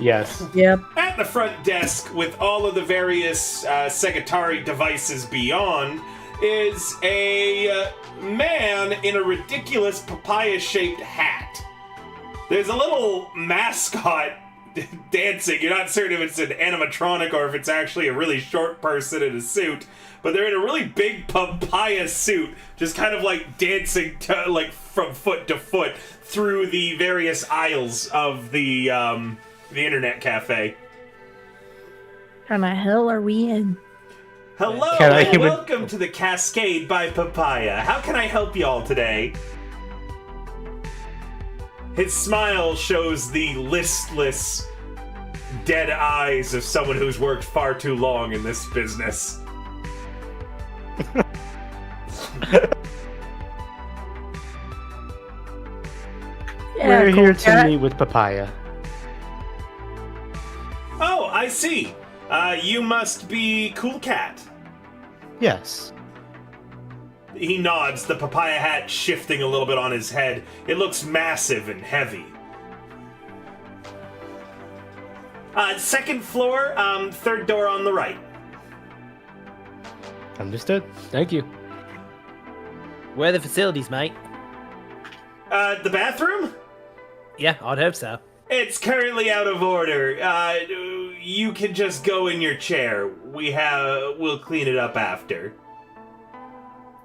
Yes. Yep. At the front desk, with all of the various Segatari devices beyond, is a man in a ridiculous papaya-shaped hat. There's a little mascot dancing. You're not certain if it's an animatronic or if it's actually a really short person in a suit, but they're in a really big papaya suit, just kind of like dancing from foot to foot through the various aisles of the internet cafe. How the hell are we in? Hello Can I and even- welcome to the Cascade by Papaya. How can I help y'all today? His smile shows the listless, dead eyes of someone who's worked far too long in this business. We're cool here cat. to meet with Papaya. Oh, I see. You must be Cool Cat. Yes. He nods, the papaya hat shifting a little bit on his head. It looks massive and heavy. Second floor, third door on the right. Understood. Thank you. Where are the facilities, mate? The bathroom? Yeah, I'd hope so. It's currently out of order. You can just go in your chair. We'll clean it up after.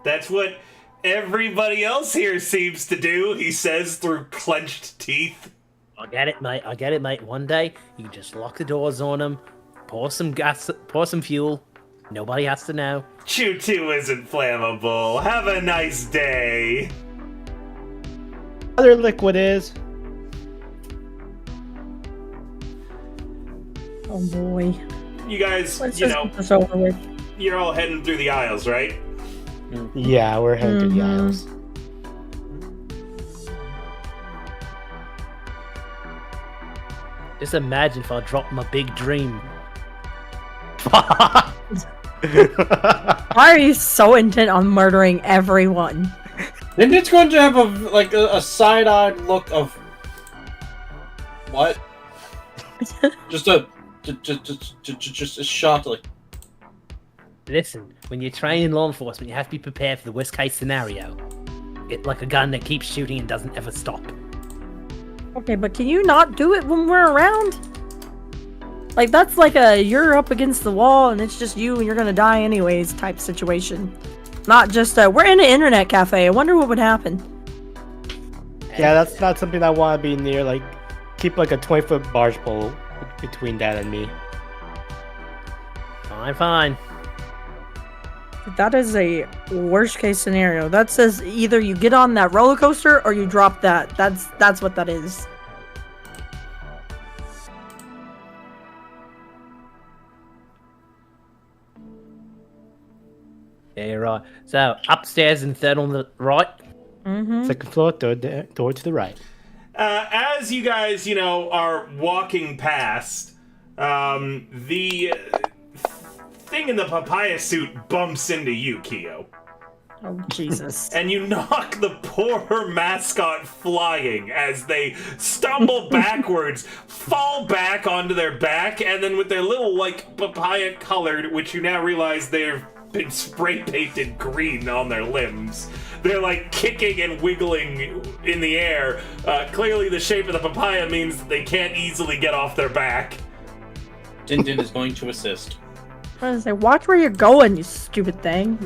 That's what everybody else here seems to do, he says through clenched teeth. I get it, mate. One day, you can just lock the doors on them, pour some gas, pour some fuel. Nobody has to know. Choo-choo isn't flammable. Have a nice day. Other liquid is. Oh boy. You guys, Let's just get this over with. you're all heading through the aisles, right? Yeah, we're heading through the aisles. Just imagine if I dropped my big dream. Why are you so intent on murdering everyone? Then it's going to have a side-eyed look of what? just a shock, like. Listen, when you're training in law enforcement, you have to be prepared for the worst case scenario. It's like a gun that keeps shooting and doesn't ever stop. Okay, but can you not do it when we're around? Like, that's like a you're up against the wall and it's just you and you're gonna die anyways type situation. Not just we're in an internet cafe. I wonder what would happen. Yeah, that's not something I want to be near. Like, keep like a 20-foot barge pole between that and me. Fine. That is a worst case scenario. That says either you get on that roller coaster or you drop that. That's what that is. Yeah, you're right. So, upstairs and third on the right. Mm-hmm. Second floor, third door to the right. As you guys, are walking past, the thing in the papaya suit bumps into you, Kyo. Oh, Jesus. And you knock the poor mascot flying as they stumble backwards, fall back onto their back, and then with their little, papaya colored, which you now realize they've been spray painted green on their limbs. They're, kicking and wiggling in the air. Clearly the shape of the papaya means that they can't easily get off their back. Din Din is going to assist. I was like, watch where you're going, you stupid thing.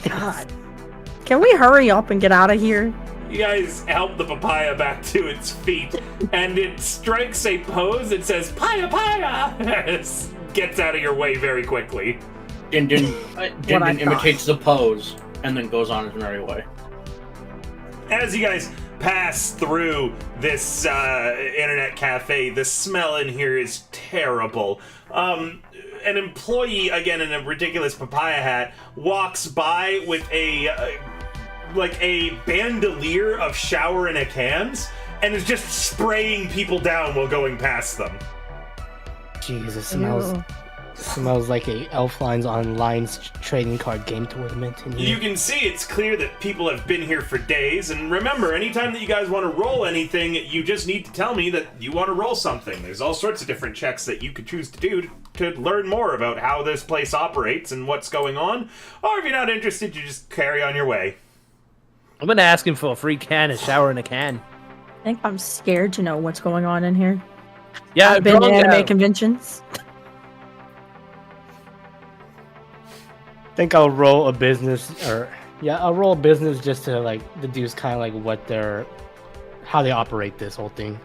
God. Can we hurry up and get out of here? You guys help the papaya back to its feet, and it strikes a pose that says, "Paya Paya!" It gets out of your way very quickly. Din Din imitates the pose, and then goes on his merry way. As you guys pass through this internet cafe, the smell in here is terrible. An employee, again in a ridiculous papaya hat, walks by with a bandolier of shower in a cans and is just spraying people down while going past them. Jesus, smells like a Elf Lines Online trading card game tournament in here. You can see it's clear that people have been here for days, and remember, anytime that you guys want to roll anything, you just need to tell me that you want to roll something. There's all sorts of different checks that you could choose to do to learn more about how this place operates and what's going on, or if you're not interested, you just carry on your way. I'm gonna ask him for a free can of shower in a can. I think I'm scared to know what's going on in here. Yeah, I've been to anime conventions. I think I'll roll a business, I'll roll a business just to deduce kind of how they operate this whole thing.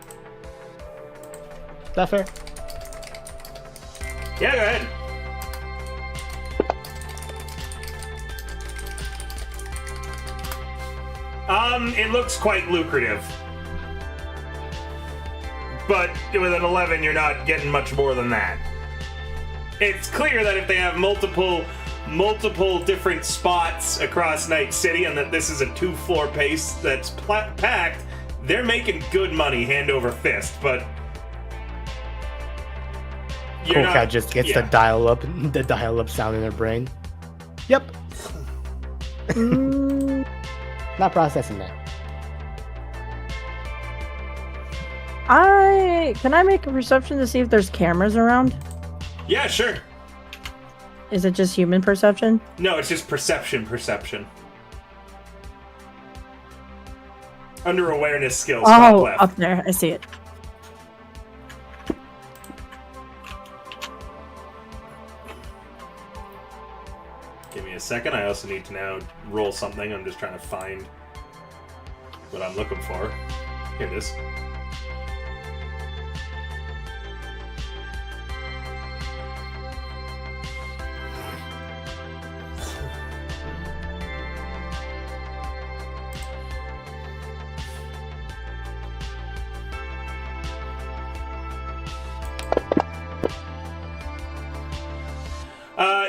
Is that fair? Yeah, go ahead. It looks quite lucrative. But with an 11, you're not getting much more than that. It's clear that if they have multiple different spots across Night City and that this is a 2-floor pace that's packed, they're making good money hand over fist, but Cool Cat just gets the dial-up sound in her brain. Yep. Mm, Not processing that. Can I make a perception to see if there's cameras around? Yeah, sure. Is it just human perception? No, it's just perception. Under awareness skills, top Oh, left. up there. I see it. Give me a second. I also need to now roll something. I'm just trying to find what I'm looking for. Here it is.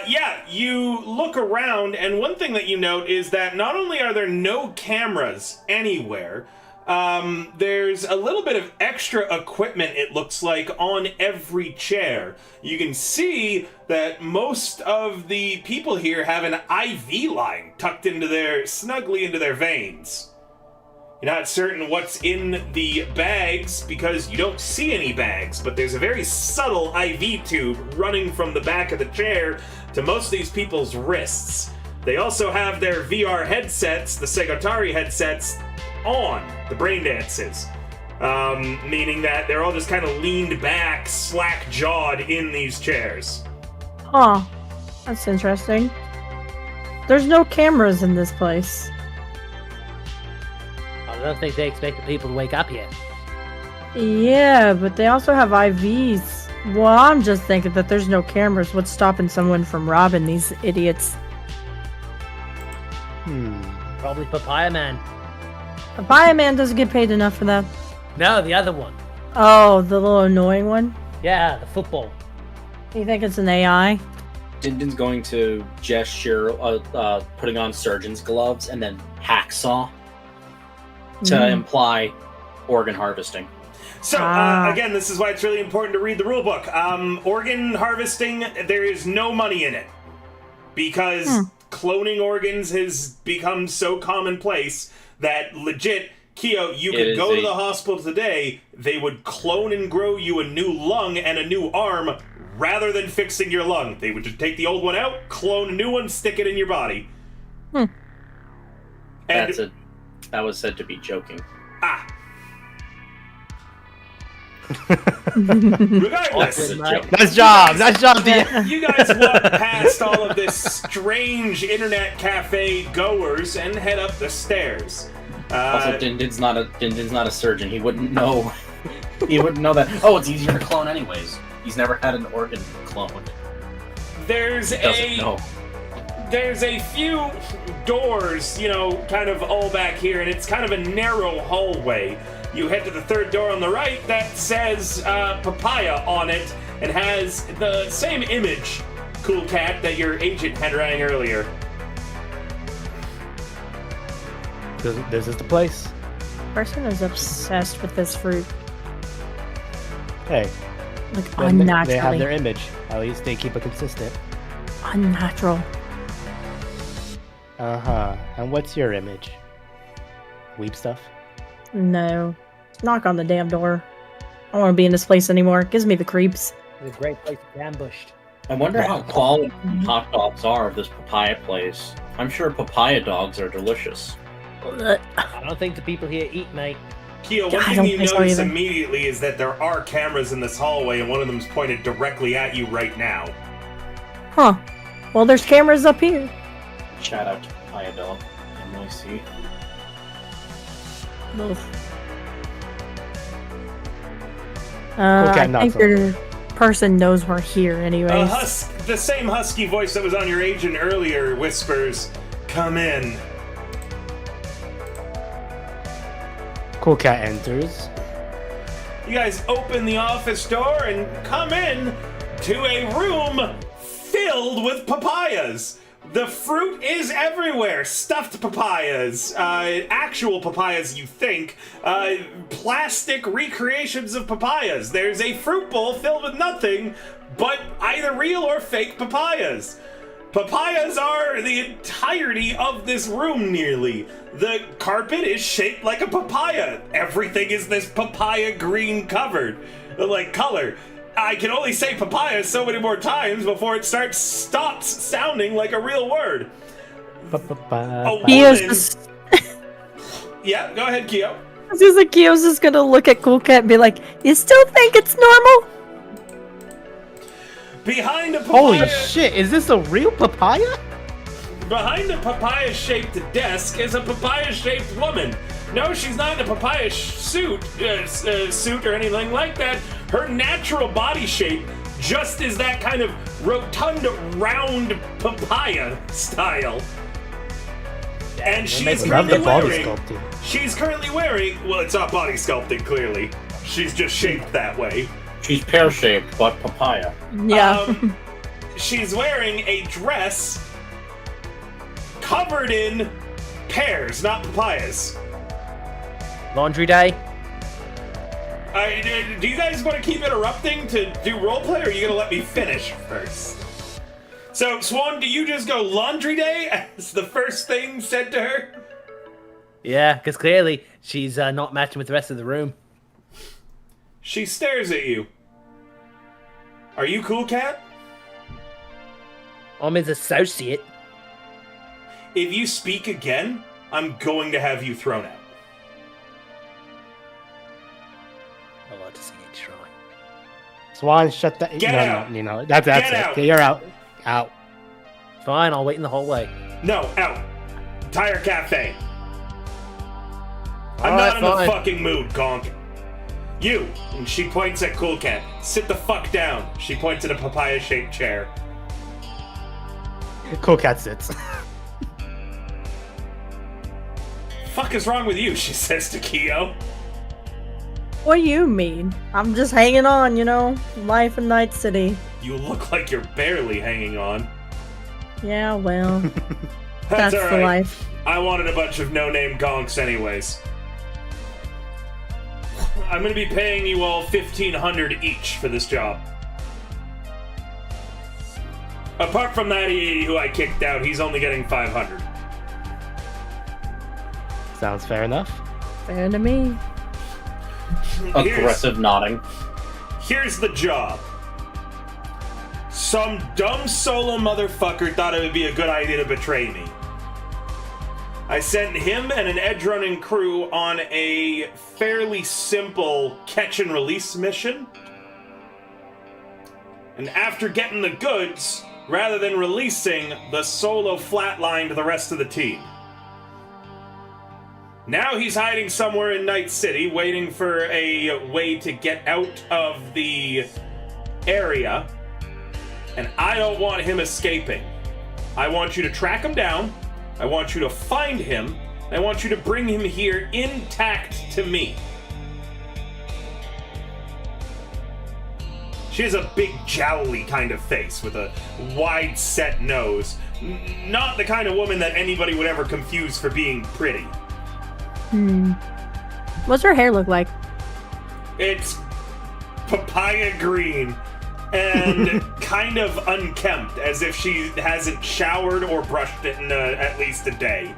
Yeah, you look around, and one thing that you note is that not only are there no cameras anywhere, there's a little bit of extra equipment, it looks like, on every chair. You can see that most of the people here have an IV line tucked snugly into their veins. You're not certain what's in the bags because you don't see any bags, but there's a very subtle IV tube running from the back of the chair to most of these people's wrists. They also have their VR headsets, the Segotari headsets, on, the brain dances. Meaning that they're all just kind of leaned back, slack-jawed in these chairs. Huh. That's interesting. There's no cameras in this place. I don't think they expect the people to wake up yet. Yeah, but they also have IVs. Well, I'm just thinking that there's no cameras. What's stopping someone from robbing these idiots? Probably Papaya Man. Papaya Man doesn't get paid enough for that. No, the other one. Oh, the little annoying one? Yeah, the football. You think it's an AI? Dindin's going to gesture putting on surgeon's gloves and then hacksaw to imply organ harvesting. So, again, this is why it's really important to read the rulebook. Organ harvesting, there is no money in it. Because cloning organs has become so commonplace that legit, Keo, you could go to the hospital today, they would clone and grow you a new lung and a new arm rather than fixing your lung. They would just take the old one out, clone a new one, stick it in your body. And That was said to be joking. Regardless, Nice job, DM. you guys walk past all of this strange internet cafe goers and head up the stairs. Also, Dindin's not a surgeon. He wouldn't know. He wouldn't know that. Oh, it's easier to clone anyways. He's never had an organ clone. There's a few doors, kind of all back here, and it's kind of a narrow hallway. You head to the third door on the right that says Papaya on it and has the same image, Cool Cat, that your agent had rang earlier. This is the place. Person is obsessed with this fruit. Hey, Like, they unnaturally. have their image. At least they keep it consistent. Unnatural. Uh-huh. And what's your image? Weep stuff? No. Knock on the damn door. I don't want to be in this place anymore. It gives me the creeps. It's a great place to be ambushed. I wonder how quality hot dogs are of this papaya place. I'm sure papaya dogs are delicious. Ugh. I don't think the people here eat, mate. Keo, one I thing don't you think so notice either. immediately is that there are cameras in this hallway, and one of them's pointed directly at you right now. Huh. Well, there's cameras up here. Shout out to Papaya Dog. NYC. Ugh. Okay, I not think so your person knows we're here anyways. The same husky voice that was on your agent earlier whispers, "Come in." Cool Cat enters. You guys open the office door and come in to a room filled with papayas. The fruit is everywhere. Stuffed papayas, actual papayas, you think, plastic recreations of papayas. There's a fruit bowl filled with nothing but either real or fake papayas. Papayas are the entirety of this room, nearly. The carpet is shaped like a papaya. Everything is this papaya green color. I can only say papaya so many more times before it stops sounding like a real word. A woman... Yeah, go ahead, Kyo. Kyo's just gonna look at Cool Cat and be like, "You still think it's normal?" Behind a papaya... Holy shit, is this a real papaya? Behind a papaya-shaped desk is a papaya-shaped woman. No, she's not in a papaya suit or anything like that. Her natural body shape just is that kind of rotund, round papaya style. And she's currently wearing... Well, it's not body sculpted, clearly. She's just shaped that way. She's pear-shaped, but papaya. Yeah. She's wearing a dress covered in pears, not papayas. Laundry day? Do you guys want to keep interrupting to do roleplay, or are you going to let me finish first? So, Swan, do you just go laundry day as the first thing said to her? Yeah, because clearly she's not matching with the rest of the room. She stares at you. Are you Cool Cat? I'm his associate. If you speak again, I'm going to have you thrown out. I'd like to see you try. Swan, shut that. Get out. That's Get it. out. Okay, you're out. Out. Fine, I'll wait in the hallway. No, out. Entire cafe. I'm Alright, not in fine. the fucking mood, Gonk. You, and she points at Cool Cat. Sit the fuck down. She points at a papaya-shaped chair. Cool Cat sits. Fuck is wrong with you, she says to Kyo. What do you mean? I'm just hanging on, life in Night City. You look like you're barely hanging on. Yeah, well, That's that's all the right. life. I wanted a bunch of no-name gonks anyways. I'm gonna be paying you all $1,500 each for this job. Apart from that EE who I kicked out, he's only getting $500. Sounds fair enough. Fair to me. Aggressive nodding. Here's the job. Some dumb solo motherfucker thought it would be a good idea to betray me. I sent him and an edge-running crew on a fairly simple catch-and-release mission. And after getting the goods, rather than releasing, the solo flatlined the rest of the team. Now he's hiding somewhere in Night City, waiting for a way to get out of the area. And I don't want him escaping. I want you to track him down. I want you to find him. I want you to bring him here intact to me. She has a big jowly kind of face with a wide set nose. Not the kind of woman that anybody would ever confuse for being pretty. What's her hair look like? It's papaya green and kind of unkempt, as if she hasn't showered or brushed it in at least a day.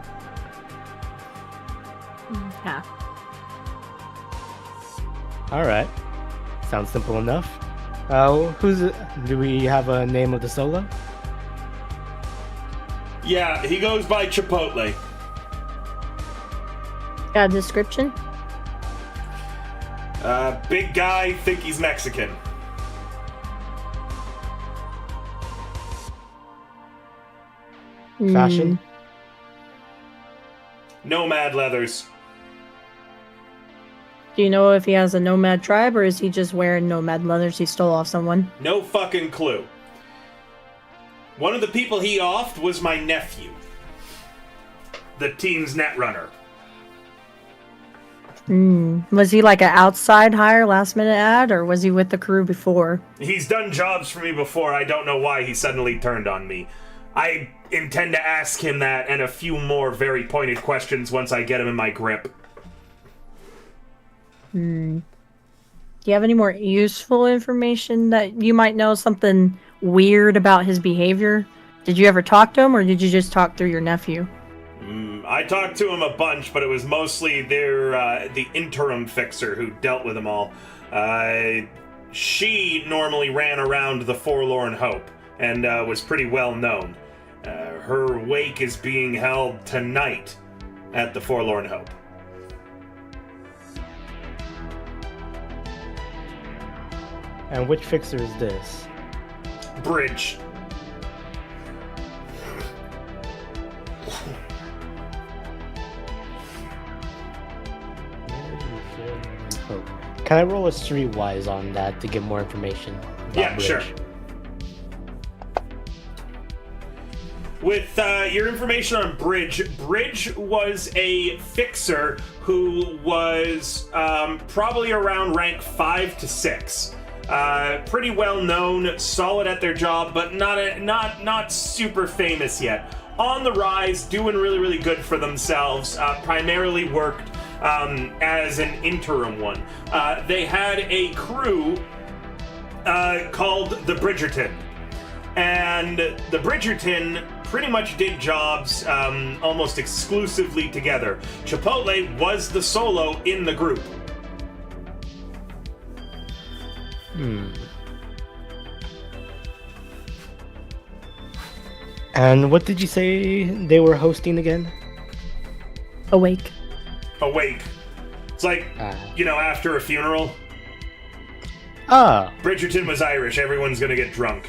Yeah. All right. Sounds simple enough. Do we have a name of the solo? Yeah, he goes by Chipotle. Got a description? Big guy, think he's Mexican. Fashion? Nomad leathers. Do you know if he has a nomad tribe, or is he just wearing nomad leathers he stole off someone? No fucking clue. One of the people he offed was my nephew. The team's netrunner. Was he like an outside hire, last minute ad, or was he with the crew before? He's done jobs for me before. I don't know why he suddenly turned on me. I intend to ask him that and a few more very pointed questions once I get him in my grip. Do you have any more useful information that you might know? Something weird about his behavior? Did you ever talk to him, or did you just talk through your nephew? I talked to him a bunch, but it was mostly the interim fixer who dealt with them all. She normally ran around the Forlorn Hope and was pretty well known. Her wake is being held tonight at the Forlorn Hope. And which fixer is this? Bridge. Can I roll a streetwise on that to get more information? Yeah, Bridge? sure. With your information on Bridge, Bridge was a fixer who was probably around rank 5 to 6. Pretty well known, solid at their job, but not super famous yet. On the rise, doing really good for themselves. Primarily worked as an interim one. They had a crew called the Bridgerton, and the Bridgerton pretty much did jobs almost exclusively together. Chipotle was the solo in the group. And what did you say they were hosting again? Awake. Awake. It's like, after a funeral. Ah. Bridgerton was Irish. Everyone's gonna get drunk.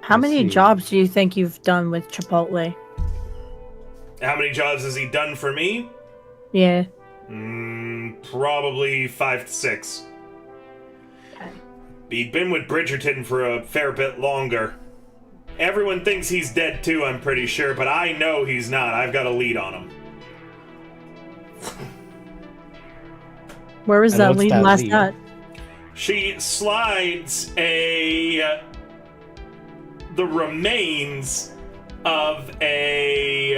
How many jobs do you think you've done with Chipotle? How many jobs has he done for me? Yeah. Probably 5 to 6. Okay. He'd been with Bridgerton for a fair bit longer. Everyone thinks he's dead too, I'm pretty sure, but I know he's not. I've got a lead on him. Where was that lead last night? She slides the remains of a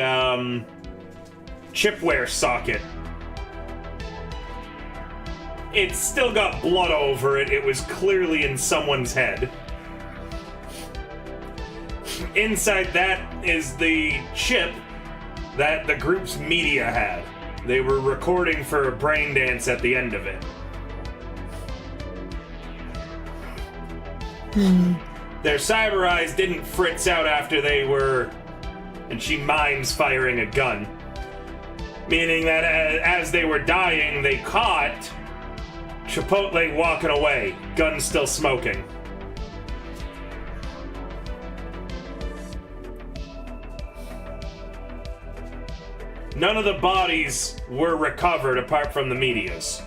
chipware socket. It's still got blood over it. It was clearly in someone's head. Inside that is the chip that the group's media had. They were recording for a brain dance at the end of it. Their cyber eyes didn't fritz out after they were... And she mimes firing a gun. Meaning that as they were dying, they caught Chipotle walking away, gun still smoking. None of the bodies were recovered apart from the media's.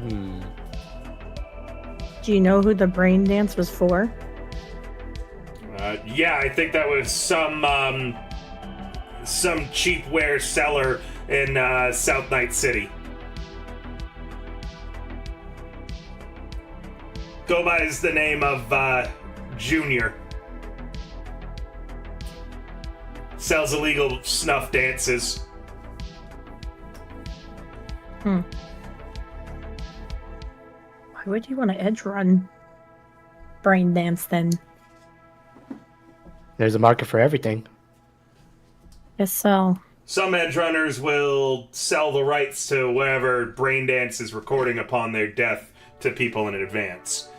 Do you know who the brain dance was for? Yeah, I think that was some cheapware seller in South Night City. Go by the name of Junior. Sells illegal snuff dances. Why would you want to edge run brain dance then? There's a market for everything. Guess so. Some edge runners will sell the rights to whatever brain dance is recording upon their death to people in advance.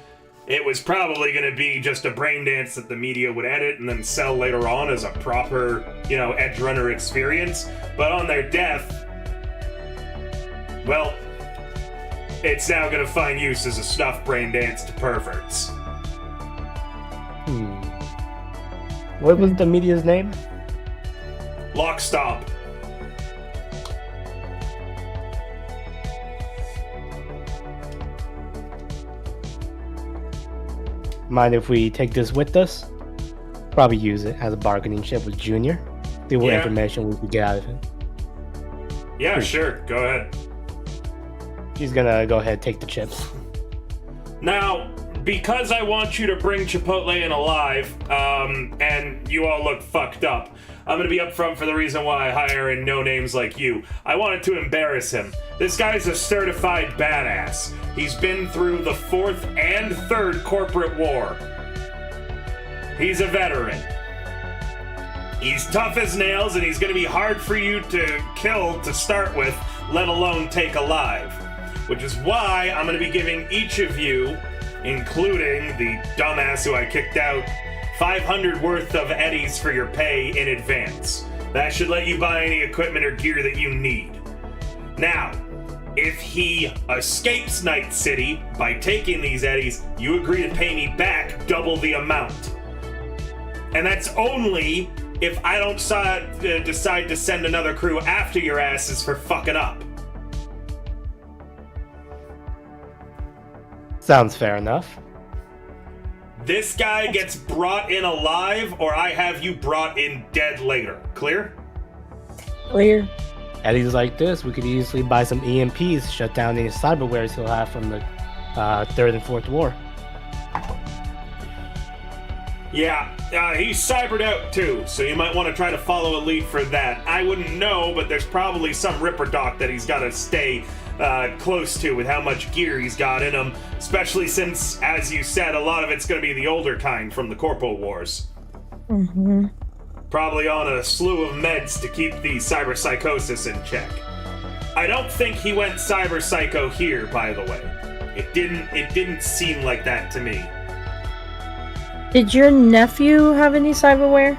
It was probably going to be just a brain dance that the media would edit and then sell later on as a proper, edge runner experience. But on their death, well, it's now going to find use as a snuff brain dance to perverts. What was the media's name? Lock Stop. Mind if we take this with us? Probably use it as a bargaining chip with Junior. See what information we could get out of it. Yeah, sure. Go ahead. She's gonna go ahead and take the chips. Now, because I want you to bring Chipotle in alive, and you all look fucked up, I'm gonna be upfront for the reason why I hire in no names like you. I wanted to embarrass him. This guy's a certified badass. He's been through the 4th and 3rd corporate war. He's a veteran. He's tough as nails, and he's gonna be hard for you to kill to start with, let alone take alive. Which is why I'm gonna be giving each of you, including the dumbass who I kicked out, 500 worth of eddies for your pay in advance. That should let you buy any equipment or gear that you need. Now, if he escapes Night City by taking these eddies, you agree to pay me back double the amount. And that's only if I don't decide to send another crew after your asses for fucking up. Sounds fair enough. This guy gets brought in alive, or I have you brought in dead later. Clear? Clear. Eddies like this, we could easily buy some EMPs, shut down any cyberwares he'll have from the 3rd and 4th war. Yeah, he's cybered out too, so you might want to try to follow a lead for that. I wouldn't know, but there's probably some Ripper Doc that he's got to stay close to with how much gear he's got in him, especially since, as you said, a lot of it's going to be the older kind from the Corpo Wars. Mm-hmm. Probably on a slew of meds to keep the cyber psychosis in check. I don't think he went cyber psycho here, by the way. It didn't seem like that to me. Did your nephew have any cyberware?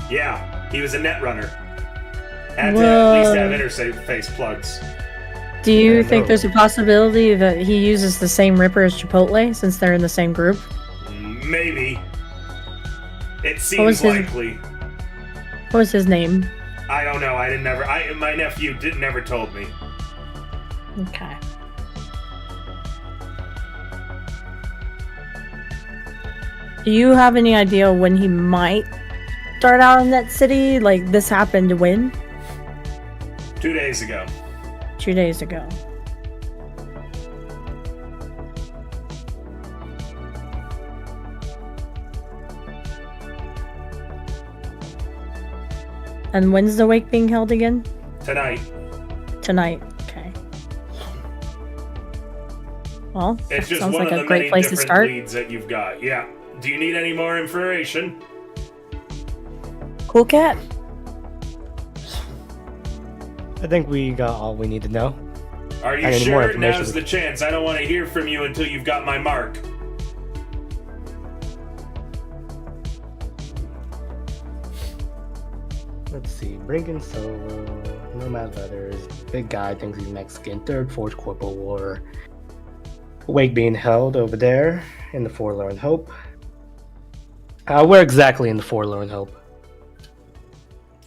Yeah, he was a net runner. Had to at least have interface plugs. Do you think there's a possibility that he uses the same Ripper as Chipotle since they're in the same group? Maybe. It seems likely. What was his name? I don't know. My nephew never told me. Okay. Do you have any idea when he might start out in that city? Like, this happened when? 2 days ago. 2 days ago. And when's the wake being held again? Tonight. Tonight. Okay. Well, it's just sounds one like of a the great many place to different start. leads that you've got. Yeah. Do you need any more information? Cool cat. I think we got all we need to know. Are you Any more sure? information? Now's the chance. I don't want to hear from you until you've got my mark. Let's see. Brinkin Solo, Nomad Leathers, big guy thinks he's Mexican, 3rd, 4th Corporal War. Wake being held over there in the Forlorn Hope. Where exactly in the Forlorn Hope?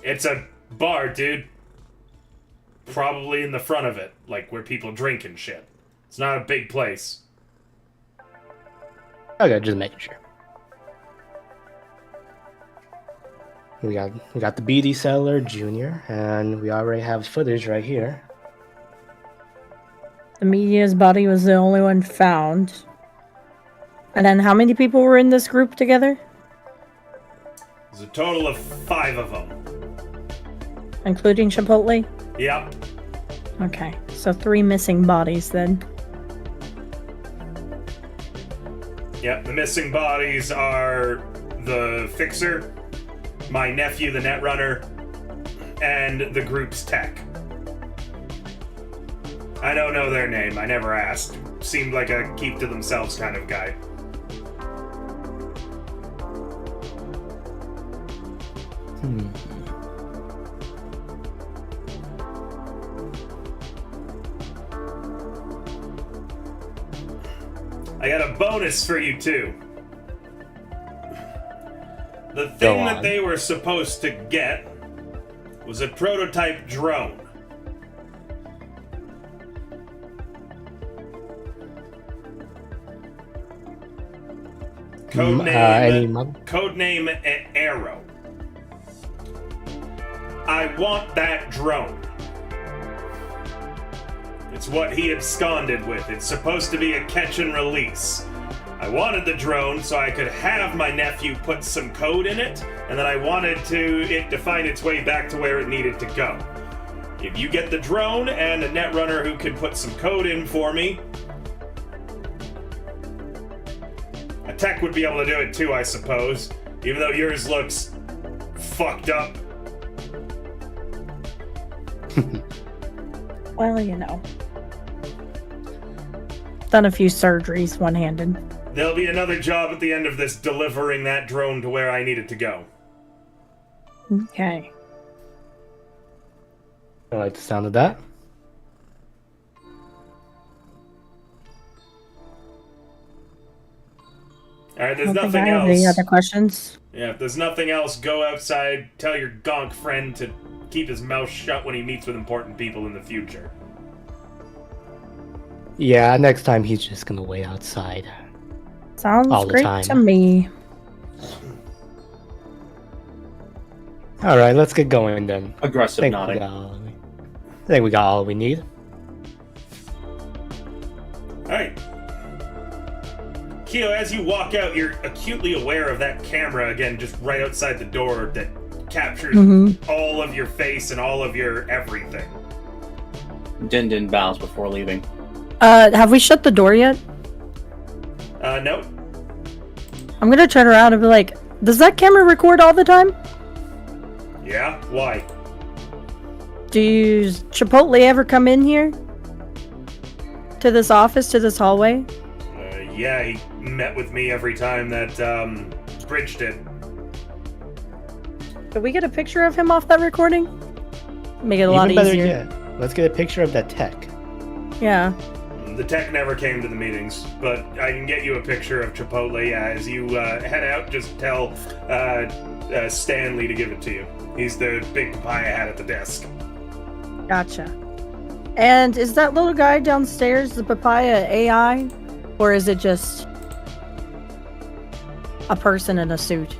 It's a bar, dude. Probably in the front of it, like where people drink and shit. It's not a big place. Okay, just making sure. We got the BD Settler Jr., and we already have footage right here. The media's body was the only one found. And then how many people were in this group together? There's a total of 5 of them. Including Chipotle? Yep. Okay, so 3 missing bodies then. Yep, the missing bodies are the Fixer, my nephew, the Netrunner, and the group's tech. I don't know their name, I never asked. Seemed like a keep-to-themselves kind of guy. I got a bonus for you, too. The thing that they were supposed to get was a prototype drone. Codename Arrow. I want that drone. It's what he absconded with. It's supposed to be a catch and release. I wanted the drone so I could have my nephew put some code in it, and then I wanted it to find its way back to where it needed to go. If you get the drone and a netrunner who can put some code in for me, a tech would be able to do it too, I suppose, even though yours looks fucked up. Well, you know. Done a few surgeries one-handed. There'll be another job at the end of this delivering that drone to where I need it to go. Okay. I like the sound of that. Alright, there's I don't think nothing I have else. any other questions? Yeah, if there's nothing else, go outside, tell your gonk friend to keep his mouth shut when he meets with important people in the future. Yeah, next time he's just gonna wait outside. Sounds All the great time. to me. Alright, let's get going then. Aggressive nodding. I think we got all we need. Alright. Keo, as you walk out, you're acutely aware of that camera again, just right outside the door that captures all of your face and all of your everything. Din Din bows before leaving. Have we shut the door yet? No. I'm gonna turn around and be like, does that camera record all the time? Yeah? Why? Does Chipotle ever come in here? To this office, to this hallway? Yeah, he met with me every time that, Bridge did. Did we get a picture of him off that recording? Make it a lot Even better easier. yet, let's get a picture of that tech. Yeah. The tech never came to the meetings, but I can get you a picture of Chipotle. Yeah, as you head out, just tell Stanley to give it to you. He's the big papaya hat at the desk. Gotcha. And is that little guy downstairs the papaya AI? Or is it just a person in a suit?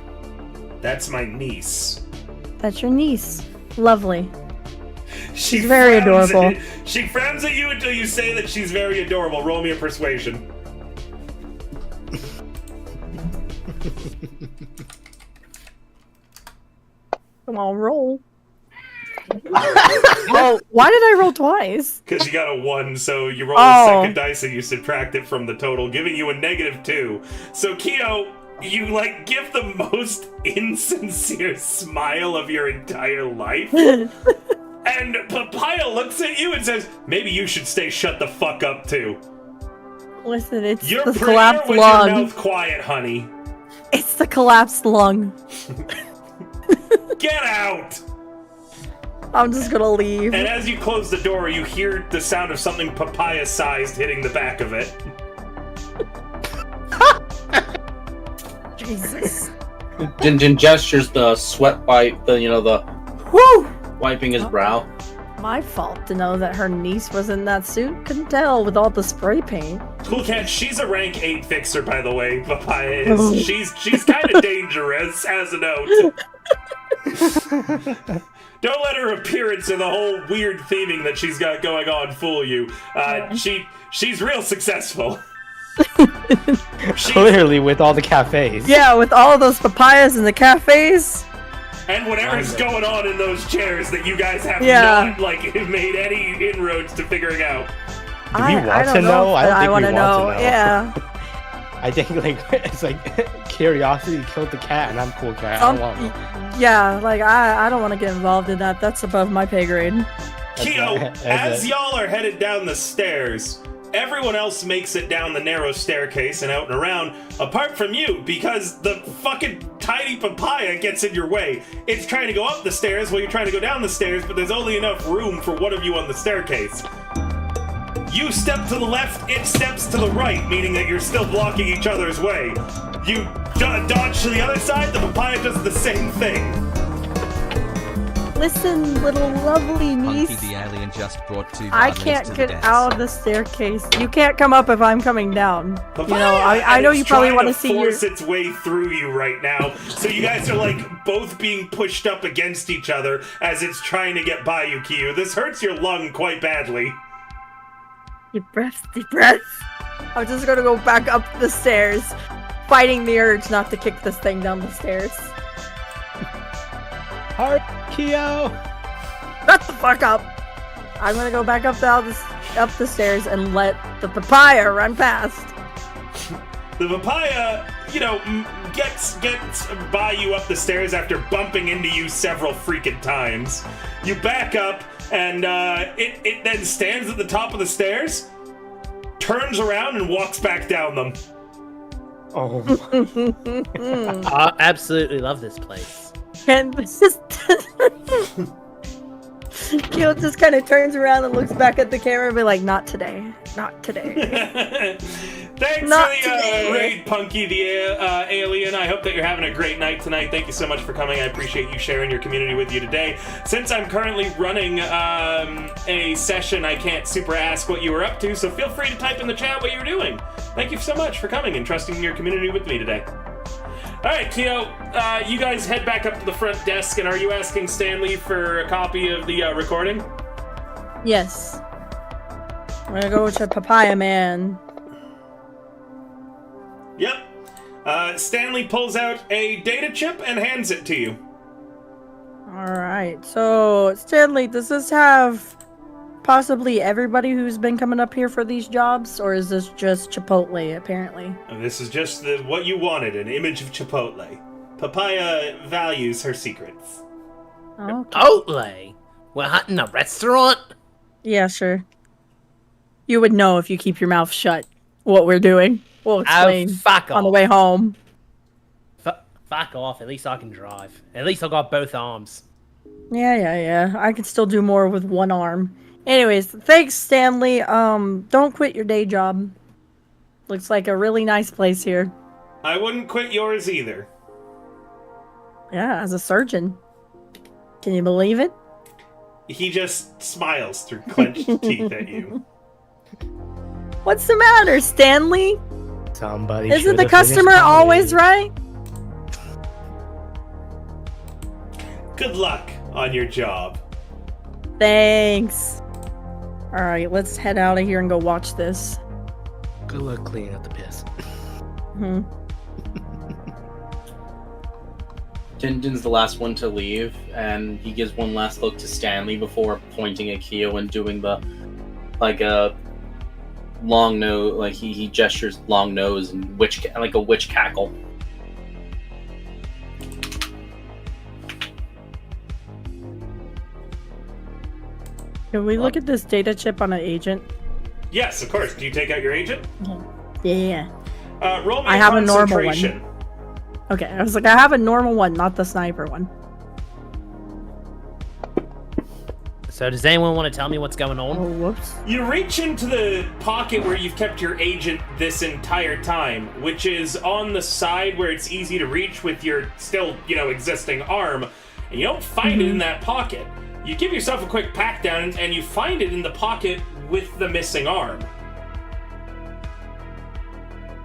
That's my niece. That's your niece. Lovely. She's very adorable. She frowns at you until you say that she's very adorable. Roll me a persuasion. Come on, roll. Oh, why did I roll twice? Because you got a 1, so you roll Oh. a second dice and you subtract it from the total, giving you a -2. So, Keo, you, give the most insincere smile of your entire life. And Papaya looks at you and says, maybe you should stay shut the fuck up, too. Listen, it's You're the prettier collapsed with your lung. mouth quiet, honey. It's the collapsed lung. Get out! I'm just gonna leave. And as you close the door, you hear the sound of something papaya-sized hitting the back of it. Jesus. Din Din gestures the sweat wipe, the Woo! wiping his brow. My fault to know that her niece was in that suit. Couldn't tell with all the spray paint. Cool Cat, she's a rank 8 fixer, by the way, Papaya Oh. is. She's kind of dangerous, as a note. Don't let her appearance and the whole weird theming that she's got going on fool you. She's real successful. Clearly, with all the cafes. Yeah, with all of those papayas in the cafes. And whatever's going on in those chairs that you guys have Yeah. not, made any inroads to figuring out. Do we want I don't to know? if I don't think we wanna want to know. Yeah. I think it's like curiosity killed the cat, and I'm cool cat. I don't want to. Yeah, I don't want to get involved in that. That's above my pay grade. Keo, That's as it. y'all are headed down the stairs, everyone else makes it down the narrow staircase and out and around, apart from you, because the fucking tiny papaya gets in your way. It's trying to go up the stairs while you're trying to go down the stairs, but there's only enough room for one of you on the staircase. You step to the left, it steps to the right, meaning that you're still blocking each other's way. You dodge to the other side, the papaya does the same thing. Listen, little lovely Punky niece. the alien just brought 2 I violins can't to the get desk. out of the staircase. You can't come up if I'm coming down. Papaya, I know and you it's probably trying want to see your. force its way through you right now. So you guys are both being pushed up against each other as it's trying to get by you, Keo. This hurts your lung quite badly. Deep breaths, deep breaths. I'm just gonna go back up the stairs, fighting the urge not to kick this thing down the stairs. Hard, Kyo! Shut the fuck up! I'm gonna go back up the stairs and let the papaya run past. The papaya, gets by you up the stairs after bumping into you several freaking times. You back up, and it then stands at the top of the stairs, turns around, and walks back down them. Oh. I absolutely love this place. And this is Kyo just kind of turns around and looks back at the camera and be like, not today. Not today. Thanks Not for the today. raid, Punky the alien. I hope that you're having a great night tonight. Thank you so much for coming. I appreciate you sharing your community with you today. Since I'm currently running a session, I can't super ask what you were up to, so feel free to type in the chat what you're doing. Thank you so much for coming and trusting your community with me today. Alright, Kyo, you guys head back up to the front desk, and are you asking Stanley for a copy of the recording? Yes. I'm gonna go to Papaya Man. Yep. Stanley pulls out a data chip and hands it to you. Alright, so Stanley, does this have possibly everybody who's been coming up here for these jobs, or is this just Chipotle, apparently? And this is just what you wanted, an image of Chipotle. Papaya values her secrets. Okay. Chipotle? We're hunting a restaurant? Yeah, sure. You would know if you keep your mouth shut what we're doing. We'll explain fuck on the off. way home. Fuck off. At least I can drive. At least I got both arms. Yeah. I can still do more with one arm. Anyways, thanks, Stanley. Don't quit your day job. Looks like a really nice place here. I wouldn't quit yours either. Yeah, as a surgeon. Can you believe it? He just smiles through clenched teeth at you. What's the matter, Stanley? Somebody Isn't should the have customer finished always right? Good luck on your job. Thanks. Alright, let's head out of here and go watch this. Good luck cleaning up the piss. Hmm. Din's the last one to leave, and he gives one last look to Stanley before pointing at Kyo and doing the, a long nose, he gestures long nose and a witch cackle. Can we look at this data chip on an agent? Yes, of course. Do you take out your agent? Yeah. Roll me I a have a normal concentration. Okay, I was like, I have a normal one, not the sniper one. So does anyone want to tell me what's going on? Oh, whoops. You reach into the pocket where you've kept your agent this entire time, which is on the side where it's easy to reach with your still, existing arm, and you don't find it in that pocket. You give yourself a quick pack down, and you find it in the pocket with the missing arm.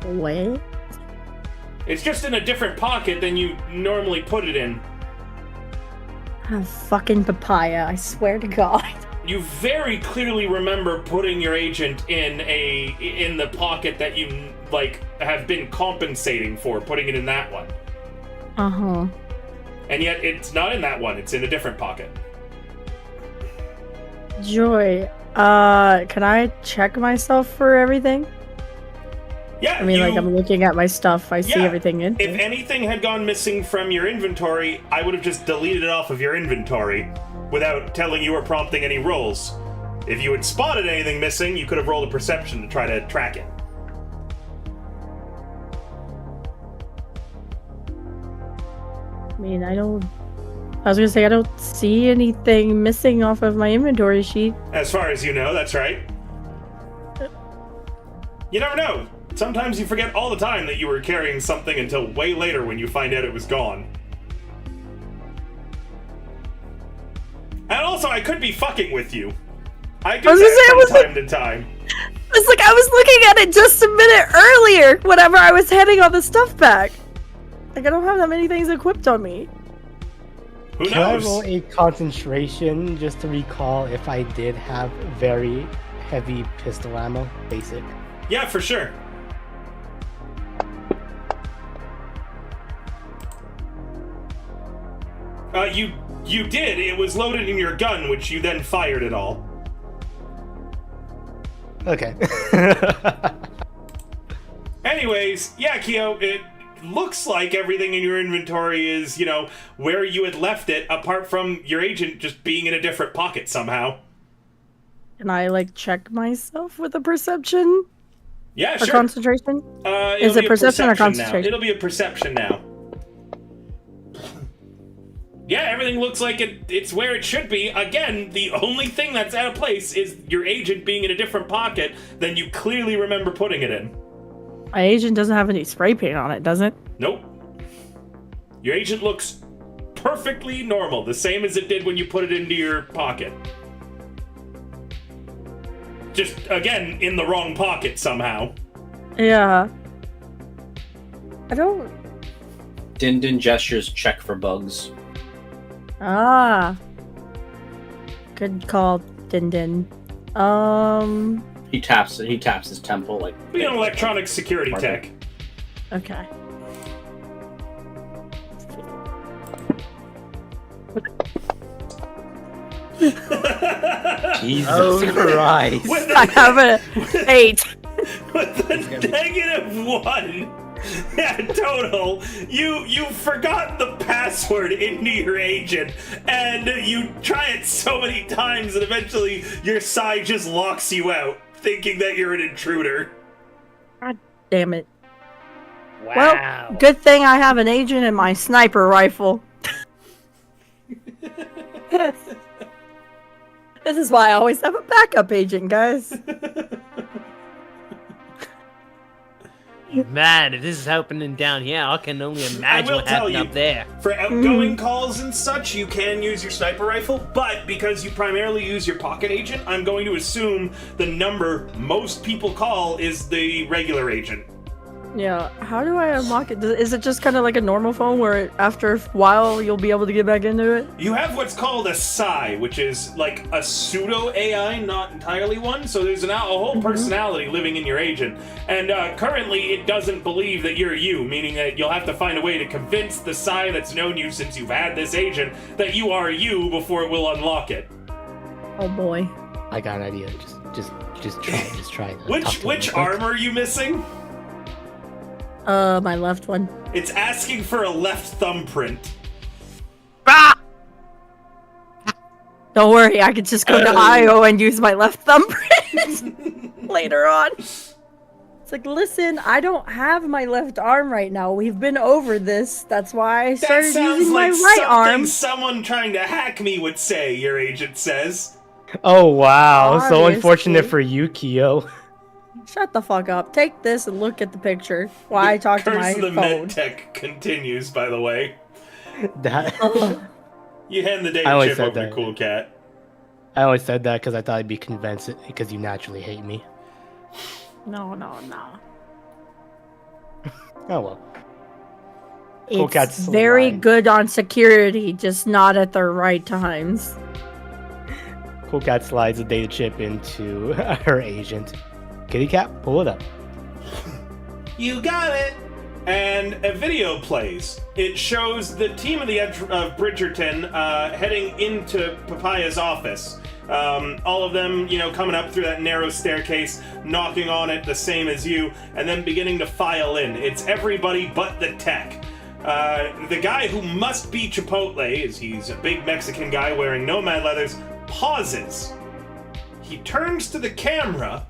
Wait. It's just in a different pocket than you normally put it in. Oh, fucking papaya, I swear to God. You very clearly remember putting your agent in the pocket that you have been compensating for, putting it in that one. Uh-huh. And yet it's not in that one, it's in a different pocket. Joy, can I check myself for everything? Yeah, I mean, I'm looking at my stuff, I see everything in If here. anything had gone missing from your inventory, I would have just deleted it off of your inventory without telling you or prompting any rolls. If you had spotted anything missing, you could have rolled a perception to try to track it. I mean, I was gonna say, I don't see anything missing off of my inventory sheet. As far as you know, that's right. You never know. Sometimes you forget all the time that you were carrying something until way later when you find out it was gone. And also, I could be fucking with you. I do that from time to time. It's like I was looking at it just a minute earlier whenever I was heading on the stuff back. Like, I don't have that many things equipped on me. Who Can I knows? roll a concentration just to recall if I did have very heavy pistol ammo, basic. Yeah, for sure. You did. It was loaded in your gun, which you then fired it all. Okay. Anyways, yeah, Kyo, it looks like everything in your inventory is, you know, where you had left it, apart from your agent just being in a different pocket somehow. Can I, like, check myself with a perception? Yeah, Or sure. concentration? Is it perception or concentration? Now. It'll be a perception now. Yeah, everything looks like it's where it should be. Again, the only thing that's out of place is your agent being in a different pocket than you clearly remember putting it in. My agent doesn't have any spray paint on it, does it? Nope. Your agent looks perfectly normal, the same as it did when you put it into your pocket. Just, again, in the wrong pocket somehow. Yeah. I don't... Din Din gestures check for bugs. Ah. Good call, Din Din. He taps his temple like. Be an electronic security tech. Okay. Jesus Christ. I have an 8. With a -1 total, you forgot the password into your agent, and you try it so many times that eventually your side just locks you out, thinking that you're an intruder. God damn it. Wow. Well, good thing I have an agent in my sniper rifle. This is why I always have a backup agent, guys. Man, if this is happening down here, I can only imagine what happened up there. For outgoing calls and such, you can use your sniper rifle, but because you primarily use your pocket agent, I'm going to assume the number most people call is the regular agent. Yeah, how do I unlock it? Is it just kind of like a normal phone where after a while you'll be able to get back into it? You have what's called a PSI, which is like a pseudo AI, not entirely one. So there's a whole personality living in your agent, and currently it doesn't believe that you're you, meaning that you'll have to find a way to convince the PSI that's known you since you've had this agent that you are you before it will unlock it. Oh boy. I got an idea. Just try. Which arm are you missing? My left one. It's asking for a left thumbprint. Ah! Don't worry, I could just go to IO and use my left thumbprint later on. It's like, listen, I don't have my left arm right now. We've been over this. That's why I started using my right arm. Someone trying to hack me would say, your agent says. Oh wow, so Obviously. unfortunate for you, Kyo. Shut the fuck up. Take this and look at the picture while I talk to my Curse of the phone. medtech continues, by the way. That You hand the I data always chip said over to that. Cool Cat. I always said that because I thought I'd be convinced because you naturally hate me. No. Oh well. Cool It's Cat's very lying. good on security, just not at the right times. Cool Cat slides the data chip into her agent. Kitty Cat, pull it up. You got it! And a video plays. It shows the team of the edge of Bridgerton heading into Papaya's office. All of them, coming up through that narrow staircase, knocking on it the same as you, and then beginning to file in. It's everybody but the tech. The guy who must be Chipotle, as he's a big Mexican guy wearing nomad leathers, pauses. He turns to the camera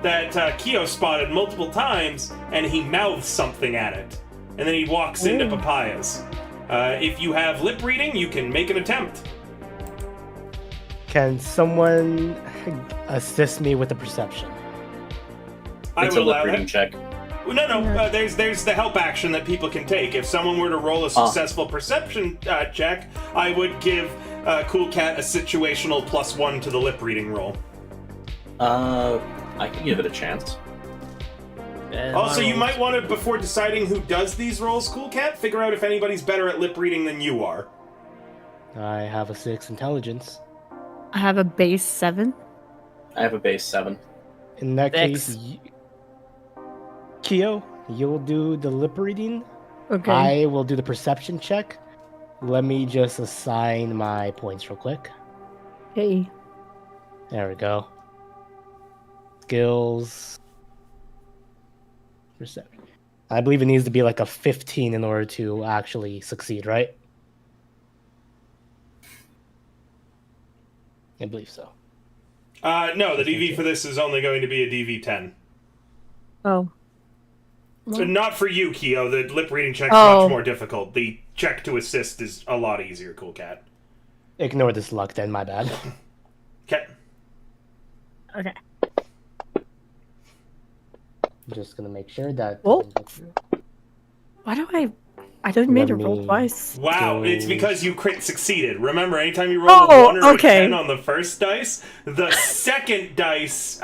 that Kyo spotted multiple times, and he mouths something at it. And then he walks into Papaya's. If you have lip reading, you can make an attempt. Can someone assist me with the perception? I It's would a lip allow reading that. check. No, there's the help action that people can take. If someone were to roll a successful perception check, I would give Cool Cat a situational +1 to the lip reading roll. I can give it a chance. Also, you might want to, before deciding who does these rolls, Cool Cat, figure out if anybody's better at lip reading than you are. I have a 6 intelligence. I have a base 7. I have a base 7. In that Dex. case, Kyo, you'll do the lip reading. Okay. I will do the perception check. Let me just assign my points real quick. Okay. There we go. Skills. Perception. I believe it needs to be like a 15 in order to actually succeed, right? I believe so. No, the DV for this is only going to be a DV10. Oh. So not for you, Kyo. The lip reading check's Oh. much more difficult. The check to assist is a lot easier, Cool Cat. Ignore this luck then, my bad. Okay. Okay. I'm just gonna make sure that. Oh. Why do I didn't mean to Let roll me- twice. Wow, it's So- because you crit succeeded. Remember, anytime you roll Oh, a 1 or okay. a 10 on the first dice, the second dice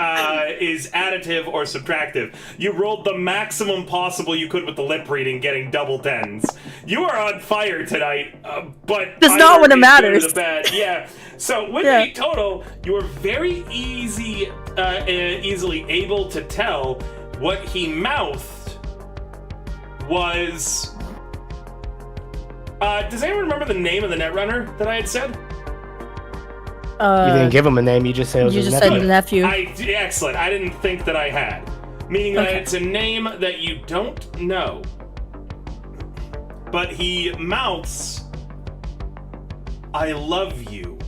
is additive or subtractive. You rolled the maximum possible you could with the lip reading, getting double 10s. You are on fire tonight, but It's either not when it is good or matters. the bad. Yeah. So with Yeah. a total, you are very easily able to tell what he mouthed was. Does anyone remember the name of the Netrunner that I had said? You didn't give him a name. You just said it was You his just said nephew. nephew. Excellent. I didn't think that I had. Meaning that Okay. it's a name that you don't know. But he mouths, I love you.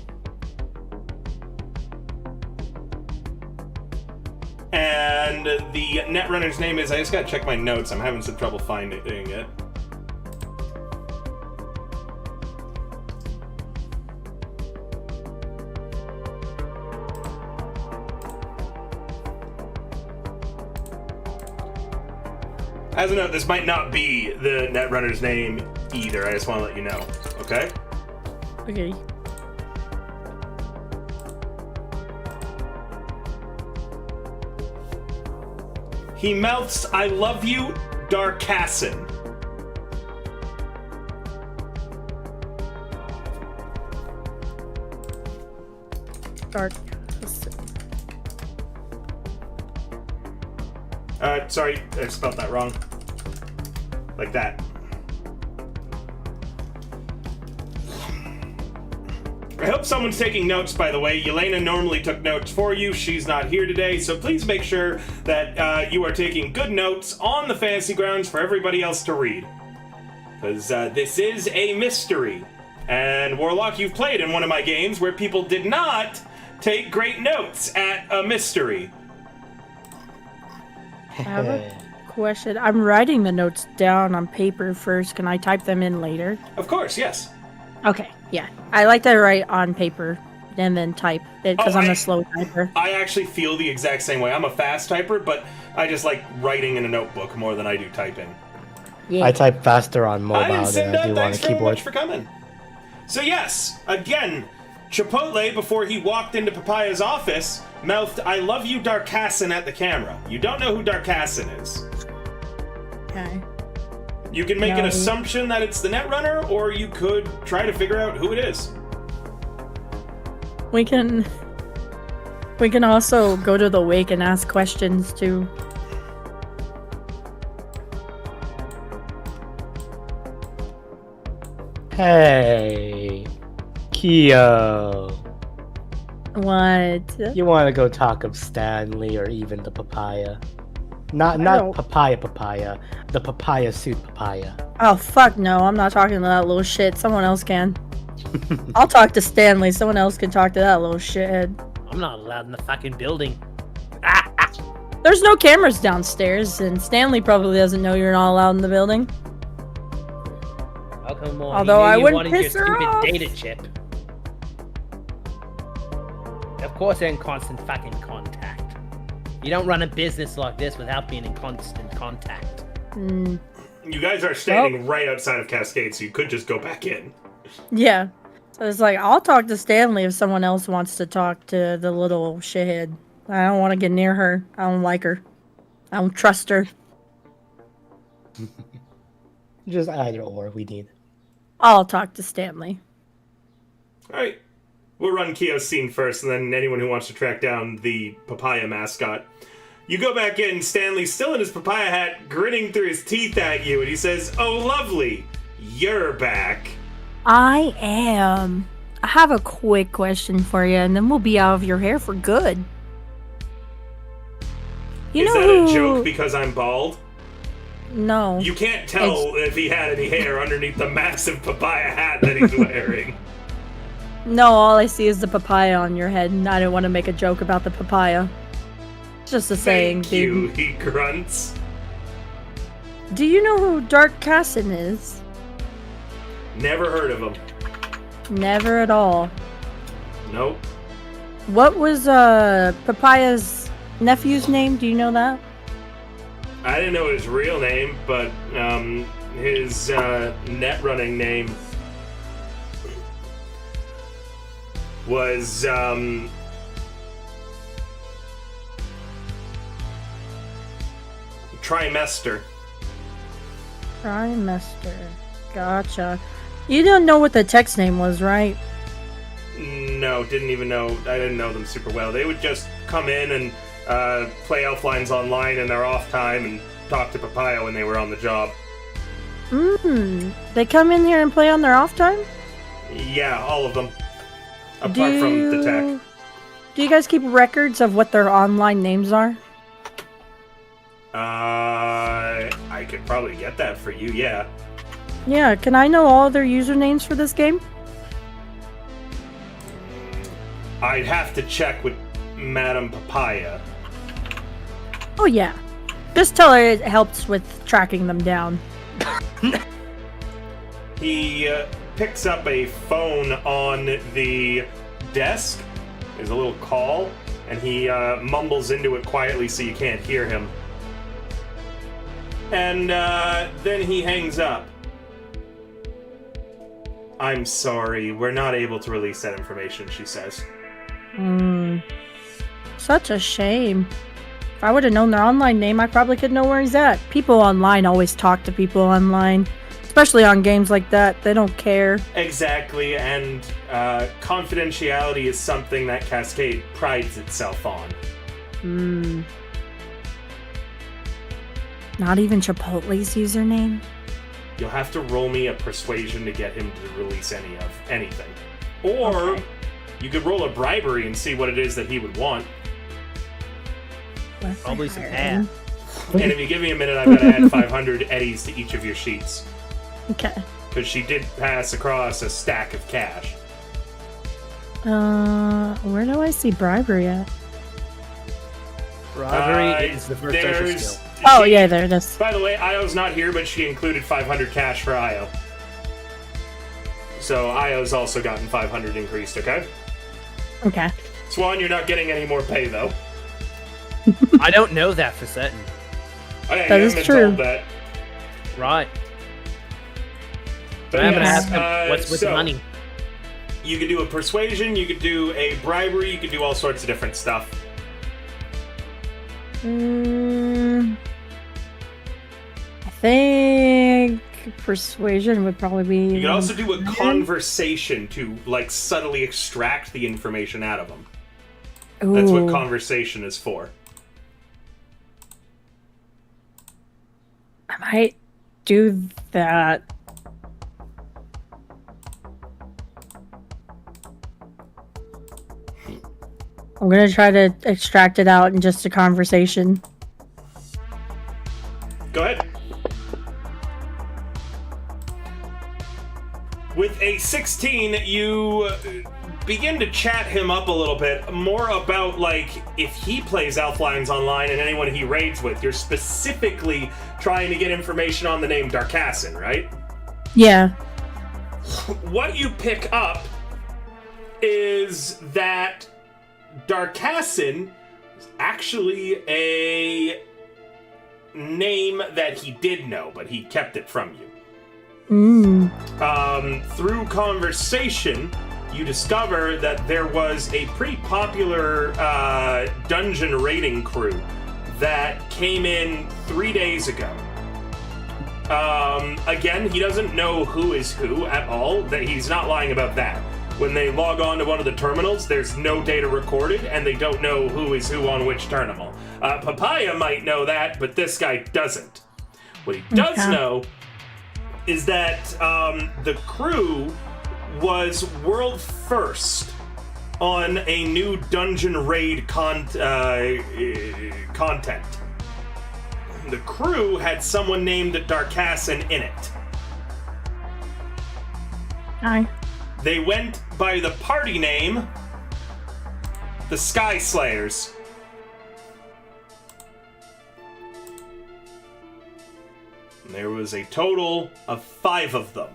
And the Netrunner's name is, I just gotta check my notes. I'm having some trouble finding it. As a note, this might not be the Netrunner's name either. I just want to let you know. Okay? Okay. He mouths, I love you, Darkassin. Dark. Sorry, I spelled that wrong. Like that. I hope someone's taking notes, by the way. Yelena normally took notes for you. She's not here today, so please make sure that you are taking good notes on the fantasy grounds for everybody else to read. Because this is a mystery. And Warlock, you've played in one of my games where people did not take great notes at a mystery. I have a question. I'm writing the notes down on paper first. Can I type them in later? Of course, yes. Okay, yeah. I like to write on paper and then type it because Oh, I'm I- a slow typer. I actually feel the exact same way. I'm a fast typer, but I just like writing in a notebook more than I do typing. Yeah. I type faster on Hi, mobile than Cinda. I do on a Thanks very keyboard. much for coming. So yes, again, Chipotle, before he walked into Papaya's office, mouthed, I love you, Darkassin, at the camera. You don't know who Darkassin is. Okay. You can make an No. assumption that it's the Netrunner, or you could try to figure out who it is. We can also go to the wake and ask questions too. Hey, Kyo. What? You want to go talk of Stanley or even the papaya? Not don't- papaya. The papaya suit papaya. Oh fuck no, I'm not talking to that little shit. Someone else can. I'll talk to Stanley. Someone else can talk to that little shithead. I'm not allowed in the fucking building. There's no cameras downstairs, and Stanley probably doesn't know you're not allowed in the building. Oh, come on. Although He knew I you wouldn't wanted your piss her stupid off. data chip. Of course they're in constant fucking contact. You don't run a business like this without being in constant contact. Mm, You guys are standing right outside of Cascade, so you could just go back in. yeah. So it's like, I'll talk to Stanley if someone else wants to talk to the little shithead. I don't want to get near her. I don't like her. I don't trust her. Just either or we need. I'll talk to Stanley. All right. We'll run Keo's scene first, and then anyone who wants to track down the papaya mascot. You go back in, Stanley's still in his papaya hat, grinning through his teeth at you, and he says, "Oh, lovely, you're back." I am. I have a quick question for you, and then we'll be out of your hair for good. Is that a joke because I'm bald? No. You can't tell if he had any hair underneath the massive papaya hat that he's wearing. No, all I see is the papaya on your head, and I don't want to make a joke about the papaya. It's just a saying, Thank you, dude. he grunts. Do you know who Dark Cassin is? Never heard of him. Never at all. Nope. What was Papaya's nephew's name? Do you know that? I didn't know his real name, but his net running name was Trimester. Trimester. Gotcha. You don't know what the text name was, right? No, didn't even know. I didn't know them super well. They would just come in and play Elflines online in their off time and talk to Papaya when they were on the job. They come in here and play on their off time? Yeah, all of them. Apart from the tech. Do you guys keep records of what their online names are? I could probably get that for you, yeah. Yeah, can I know all their usernames for this game? I'd have to check with Madame Papaya. Oh yeah. Just tell her it helps with tracking them down. He picks up a phone on the desk. There's a little call, and he mumbles into it quietly so you can't hear him. And then he hangs up. "I'm sorry, we're not able to release that information," she says. Such a shame. If I would have known their online name, I probably could know where he's at. People online always talk to people online. Especially on games like that. They don't care. Exactly, and confidentiality is something that Cascade prides itself on. Not even Chipotle's username? You'll have to roll me a persuasion to get him to release anything. Or you could roll a bribery and see what it is that he would want. Probably some hair. And if you give me a minute, I've got to add 500 eddies to each of your sheets. Okay. Because she did pass across a stack of cash. Where do I see bribery at? Bribery is the first social there's- skill. Oh, yeah, there it is. By the way, Io's not here, but she included 500 cash for Io. So Io's also gotten 500 increased, okay? Okay. Swan, you're not getting any more pay, though. I don't know that for certain. Okay, That you is haven't been true. told that. Right. But I haven't yes, asked him what's with the so, money. You could do a persuasion, you could do a bribery, you could do all sorts of different stuff. I think persuasion would probably be. You could also do a conversation to, like, subtly extract the information out of them. That's what conversation is for. I might do that. I'm gonna try to extract it out in just a conversation. Go ahead. With a 16, you begin to chat him up a little bit, more about, like, if he plays Elflines online and anyone he raids with. You're specifically trying to get information on the name Darkassin, right? Yeah. What you pick up is that Darkassin is actually a name that he did know, but he kept it from you. Through conversation, you discover that there was a pretty popular dungeon raiding crew that came in 3 days ago. Again, he doesn't know who is who at all. That he's not lying about that. when they log on to one of the terminals, there's no data recorded, and they don't know who is who on which terminal. Papaya might know that, but this guy doesn't. What he does know is that the crew was world first on a new dungeon raid content. The crew had someone named Darkassin in it. Hi. They went by the party name, the Sky Slayers. And there was a total of 5 of them.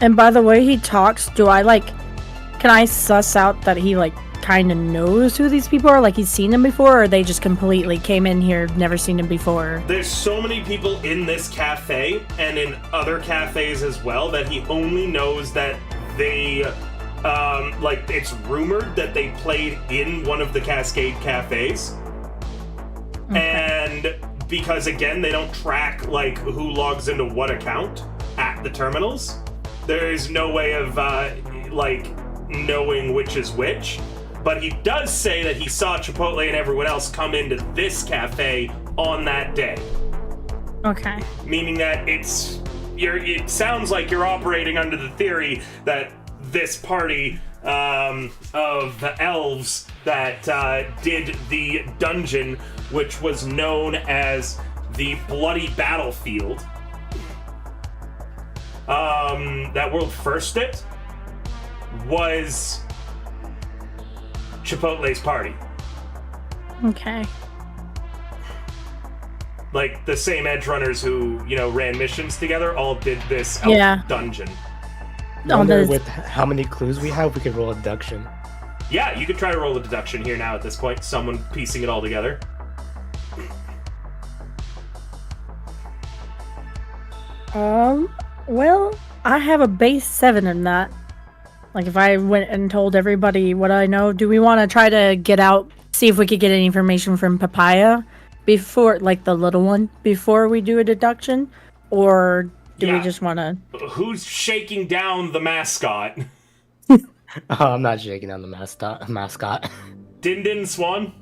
And by the way he talks, can I suss out that he, kind of knows who these people are? Like, he's seen them before, or they just completely came in here, never seen them before? There's so many people in this cafe, and in other cafes as well, that he only knows that they, it's rumored that they played in one of the Cascade cafes. Okay. And because, again, they don't track, who logs into what account at the terminals, there's no way of, knowing which is which. But he does say that he saw Chipotle and everyone else come into this cafe on that day. Okay. Meaning that it sounds like you're operating under the theory that this party of the elves that did the dungeon, which was known as the Bloody Battlefield, that world first it, was Chipotle's party. Okay. Like, the same edge runners who, ran missions together all did this elf dungeon. I wonder with how many clues we have, we could roll a deduction. Yeah, you could try to roll a deduction here now at this point. Someone piecing it all together. Well, I have a base 7 in that. Like, if I went and told everybody what I know, do we want to try to get out, see if we could get any information from Papaya before, the little one, before we do a deduction? Or do we just want to... Who's shaking down the mascot? I'm not shaking down the mascot. Din Din, Swan?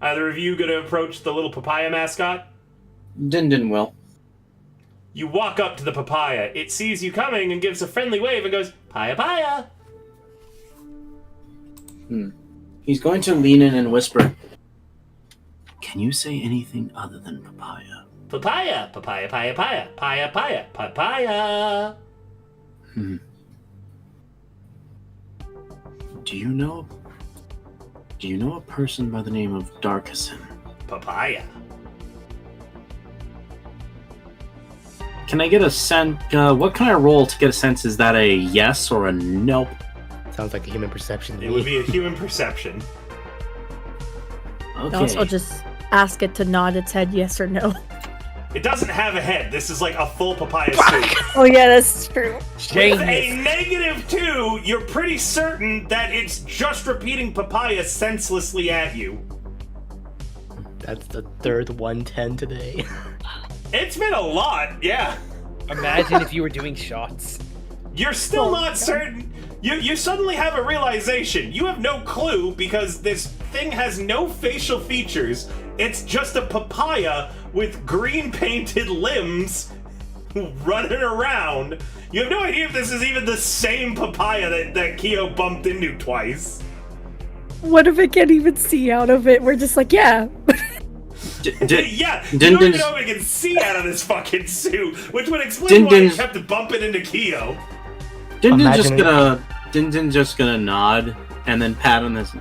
Either of you gonna approach the little Papaya mascot? Din Din will. You walk up to the Papaya. It sees you coming and gives a friendly wave and goes, "Paya, paya." He's going to lean in and whisper, "Can you say anything other than papaya?" Papaya, papaya, paya, paya, paya, paya, papaya. Do you know a person by the name of Darkassin? Papaya. Can I get a sense? What can I roll to get a sense? Is that a yes or a nope? Sounds like a human perception. It would be a human perception. Okay. Also, just ask it to nod its head yes or no. It doesn't have a head. This is like a full papaya suit. Oh yeah, that's true. With a -2, you're pretty certain that it's just repeating papaya senselessly at you. That's the third 110 today. It's been a lot, yeah. Imagine if you were doing shots. You're still not certain. You suddenly have a realization. You have no clue because this thing has no facial features. It's just a papaya with green painted limbs running around. You have no idea if this is even the same papaya that Kyo bumped into twice. What if it can't even see out of it? We're just like, yeah. Yeah, you don't even know if it can see out of this fucking suit, which would explain why he kept bumping into Kyo. Din Din's just gonna nod and then pat on this.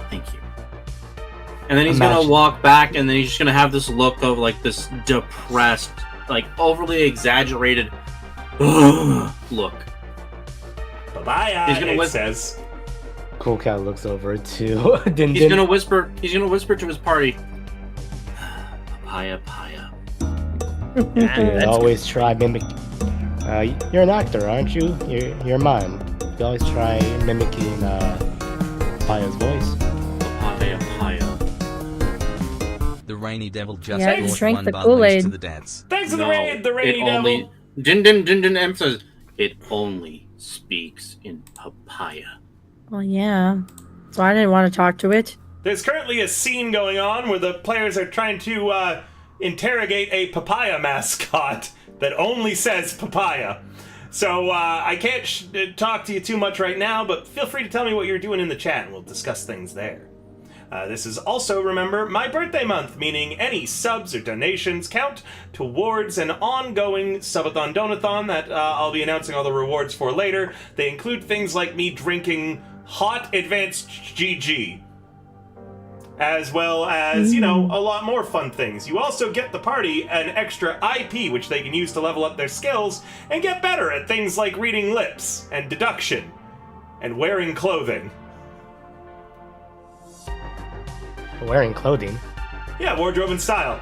Thank you. And then he's gonna walk back, and then he's just gonna have this look of this depressed, overly exaggerated look. Bye-bye, it says. Cool Cat looks over to Din Din. He's gonna whisper to his party. Papaya, paya. Always try mimic. You're an actor, aren't you? You're mime. You always try mimicking Paya's voice. Papaya, paya. The rainy devil just brought drank one the barmaid Kool-Aid. to the dance. Thanks for the rainy devil. Din Din emphasizes it only speaks in papaya. Well, yeah. So I didn't want to talk to it. There's currently a scene going on where the players are trying to interrogate a papaya mascot that only says papaya. So I can't talk to you too much right now, but feel free to tell me what you're doing in the chat, and we'll discuss things there. This is also, remember, my birthday month, meaning any subs or donations count towards an ongoing subathon donathon that I'll be announcing all the rewards for later. They include things like me drinking hot advanced GG, as well as, you know, a lot more fun things. You also get the party an extra IP, which they can use to level up their skills and get better at things like reading lips and deduction and wearing clothing. Wearing clothing? Yeah, wardrobe and style.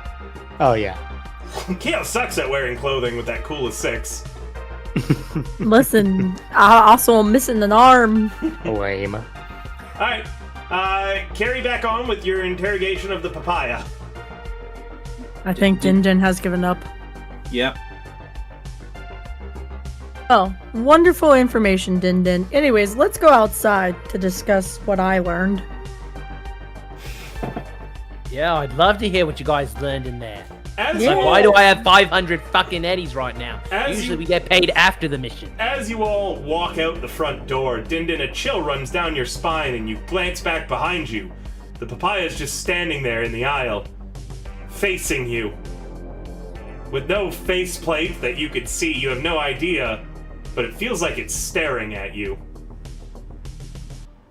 Oh, yeah. Keo sucks at wearing clothing with that cool as 6. Listen, I also am missing an arm. Lame. Alright, carry back on with your interrogation of the papaya. I think Din Din has given up. Yep. Oh, wonderful information, Din Din. Anyways, let's go outside to discuss what I learned. Yeah, I'd love to hear what you guys learned in there. As Yeah. you Like, all, why do I have 500 fucking eddies right now? As Usually you- we get paid after the mission. As you all walk out the front door, Din Din, a chill runs down your spine and you glance back behind you. The papaya is just standing there in the aisle, facing you. With no faceplate that you could see, you have no idea, but it feels like it's staring at you.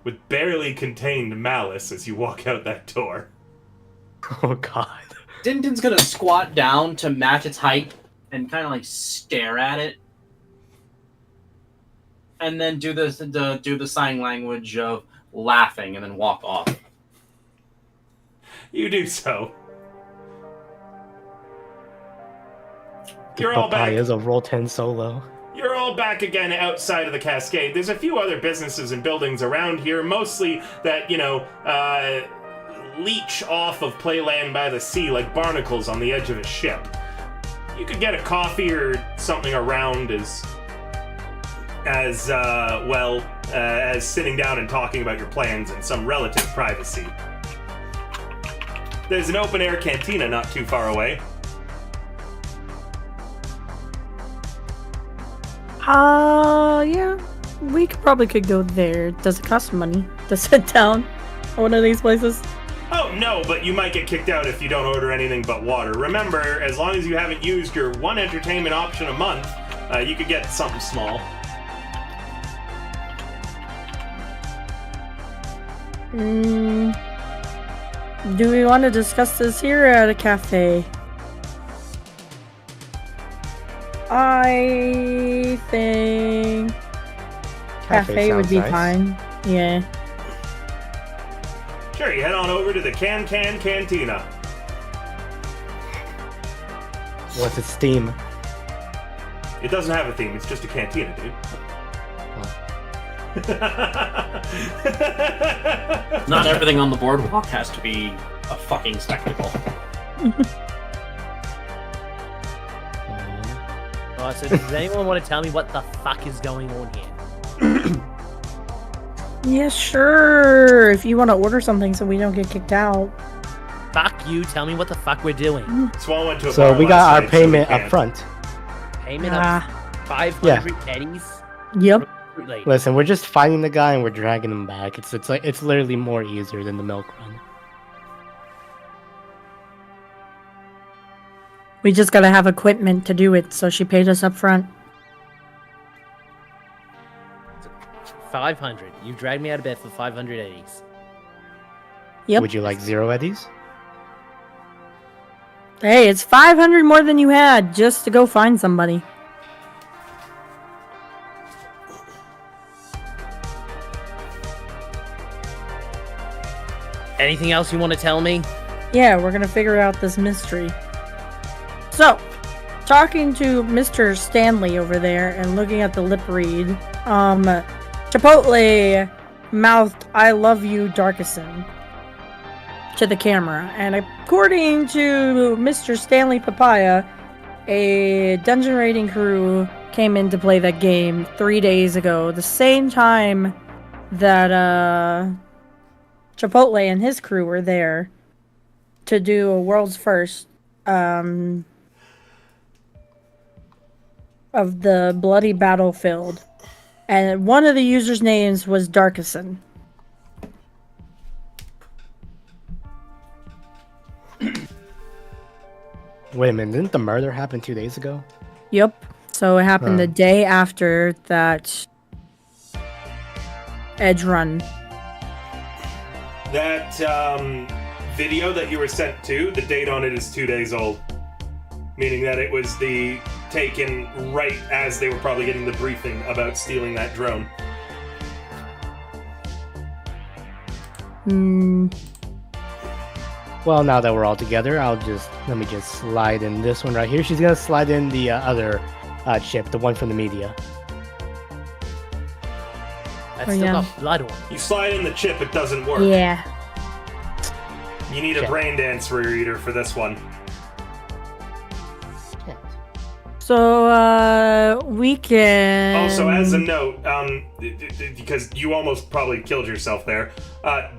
With barely contained malice as you walk out that door. Oh, God. Din Din's gonna squat down to match its height and kind of like stare at it, and then do the sign language of laughing, and then walk off. You do so. You're all back. Papaya's a roll 10 solo. You're all back again outside of the Cascade. There's a few other businesses and buildings around here, mostly that, you know, leech off of playland by the sea like barnacles on the edge of a ship. You could get a coffee or something around as well as sitting down and talking about your plans in some relative privacy. There's an open-air cantina not too far away. Yeah. We probably could go there. Does it cost money to sit down at one of these places? Oh, no, but you might get kicked out if you don't order anything but water. Remember, as long as you haven't used your one entertainment option a month, you could get something small. Do we want to discuss this here or at a cafe? I think cafe would sounds be nice. fine. Yeah. Sure, you head on over to the Cantina. What's its theme? It doesn't have a theme, it's just a cantina, dude. Not everything on the boardwalk has to be a fucking spectacle. Alright, so does anyone want to tell me what the fuck is going on here? Yeah, sure. If you want to order something so we don't get kicked out. Fuck you, tell me what the fuck we're doing. Swan went to a So bar we last got our night, payment so we up can't. front. Payment Ah. of 500 eddies? Yep. Like, Listen, we're just finding the guy and we're dragging him back. It's literally more easier than the milk run. We just gotta have equipment to do it, so she paid us up front. 500. You dragged me out of bed for 500 eddies. Yep. Would you like 0 eddies? Hey, it's 500 more than you had just to go find somebody. Anything else you want to tell me? Yeah, we're gonna figure out this mystery. So, talking to Mr. Stanley over there and looking at the lip read, Chipotle mouthed, "I love you, Darkison," to the camera. And according to Mr. Stanley Papaya, a dungeon raiding crew came in to play that game 3 days ago, the same time that Chipotle and his crew were there to do a world's first of the bloody battlefield. And one of the users' names was Darkison. Wait a minute, didn't the murder happen 2 days ago? Yep. So it happened the day after that edge run. That video that you were sent to, the date on it is 2 days old. Meaning that it was taken right as they were probably getting the briefing about stealing that drone. Well, now that we're all together, let me just slide in this one right here. She's gonna slide in the other chip, the one from the media. That's still got blood on it. You slide in the chip, it doesn't work. Yeah. You need a brain dance reader for this one. So, we can... Also, as a note, because you almost probably killed yourself there,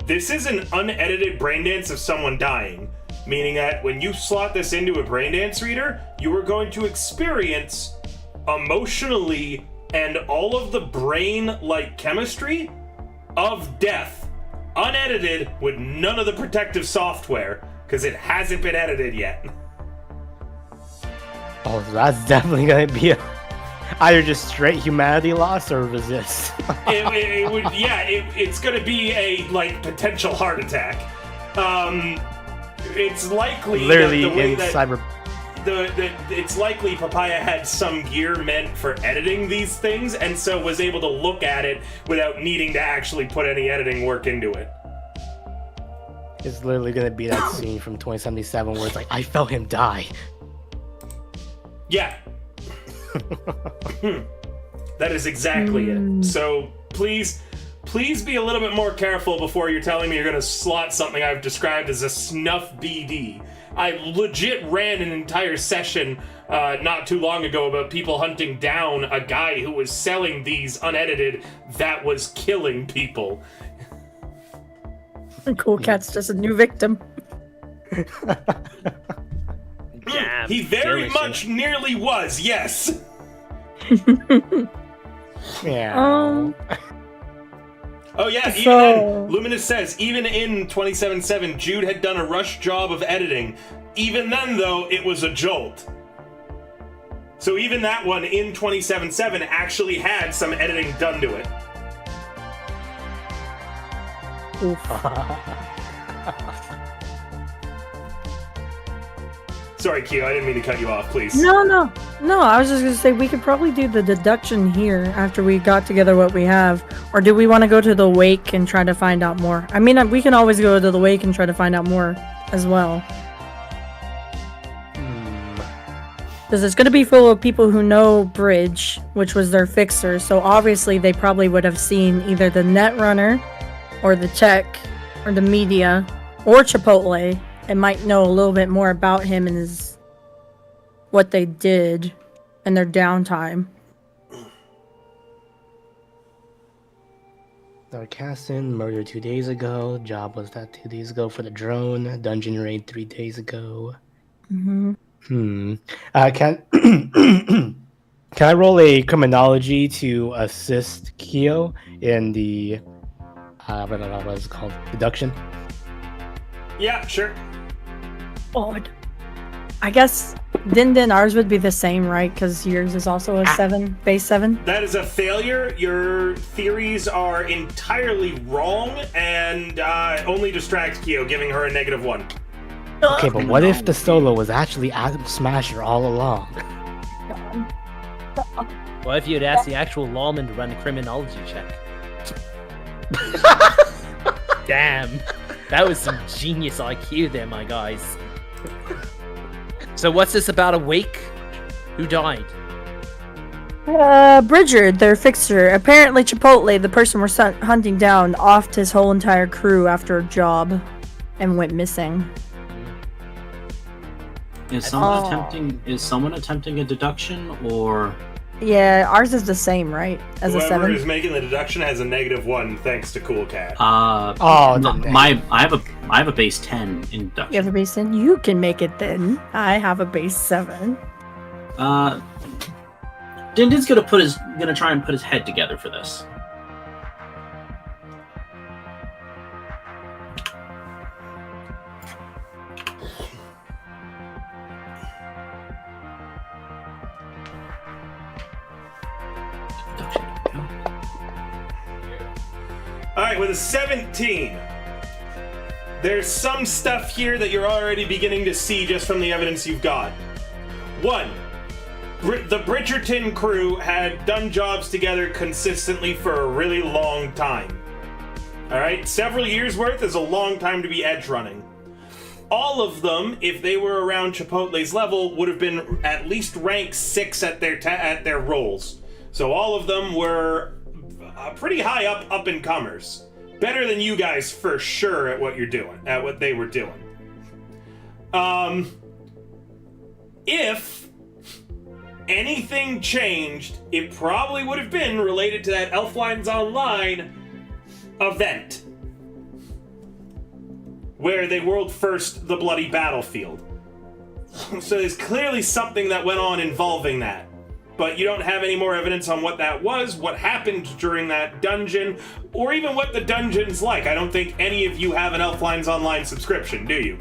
this is an unedited brain dance of someone dying. Meaning that when you slot this into a brain dance reader, you are going to experience emotionally and all of the brain-like chemistry of death. Unedited with none of the protective software, because it hasn't been edited yet. Oh, so that's definitely gonna be either just straight humanity loss or resist. It's gonna be a potential heart attack. It's likely literally that the way in that cyber. It's likely Papaya had some gear meant for editing these things, and so was able to look at it without needing to actually put any editing work into it. It's literally gonna be that scene from 2077 where it's like, I felt him die. Yeah. That is exactly it. So please be a little bit more careful before you're telling me you're going to slot something I've described as a snuff BD. I legit ran an entire session not too long ago about people hunting down a guy who was selling these unedited that was killing people. Cool Cat's just a new victim. Damn, He very much nearly was, yes. Yeah. Oh yeah, even then, Luminous says, even in 2077, Jude had done a rush job of editing. Even then, though, it was a jolt. So even that one in 2077 actually had some editing done to it. Sorry, Kyo, I didn't mean to cut you off, please. No, I was just gonna say we could probably do the deduction here after we got together what we have. Or do we want to go to the wake and try to find out more? I mean, we can always go to the wake and try to find out more as well. Because it's going to be full of people who know Bridge, which was their fixer, so obviously they probably would have seen either the Netrunner, or the tech, or the media, or Chipotle, and might know a little bit more about him and what they did in their downtime. Darkassin, murder 2 days ago. Job was that 2 days ago for the drone. Dungeon raid 3 days ago. Can I roll a criminology to assist Kyo in the what is it called? Deduction? Yeah, sure. Odd. I guess Din ours would be the same, right? Because yours is also a 7, base 7. That is a failure. Your theories are entirely wrong and only distract Kyo, giving her a -1. Okay, but what if the solo was actually Adam Smasher all along? What if you'd asked the actual lawman to run a criminology check? Damn. That was some genius IQ there, my guys. So what's this about a wake? Who died? Bridger, their fixer. Apparently Chipotle, the person we're hunting down, offed his whole entire crew after a job and went missing. Is someone attempting a deduction, or Yeah, ours is the same, right? As Whoever a 7. is making the deduction has a -1 thanks to Cool Cat. I have a base 10 in deduction. You have a base 10? You can make it then. I have a base 7. Dindin's gonna try and put his head together for this. Alright, with a 17, there's some stuff here that you're already beginning to see just from the evidence you've got. 1. The Bridgerton crew had done jobs together consistently for a really long time. Alright, several years worth is a long time to be edge running. All of them, if they were around Chipotle's level, would have been at least rank 6 at their roles. So all of them were pretty high up and comers. Better than you guys for sure at what you're doing, at what they were doing. If anything changed, it probably would have been related to that Elflines Online event, where they world first the bloody battlefield. So there's clearly something that went on involving that. But you don't have any more evidence on what that was, what happened during that dungeon, or even what the dungeon's like. I don't think any of you have an Elflines Online subscription, do you?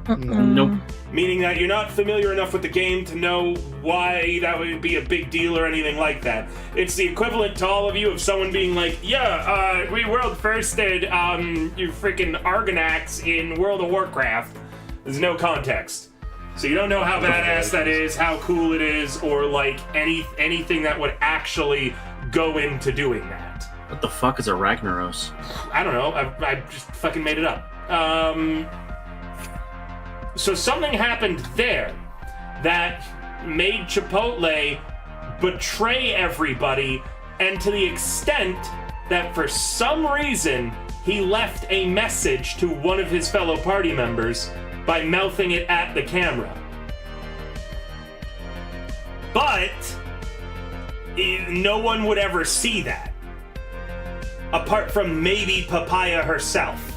Nope. Meaning that you're not familiar enough with the game to know why that would be a big deal or anything like that. It's the equivalent to all of you of someone being like, yeah, we world firsted you freaking Argonax in World of Warcraft. There's no context. So you don't know how badass that is, how cool it is, or like anything that would actually go into doing that. What the fuck is a Ragnaros? I don't know. I just fucking made it up. So something happened there that made Chipotle betray everybody, and to the extent that for some reason he left a message to one of his fellow party members by mouthing it at the camera. But no one would ever see that. Apart from maybe Papaya herself.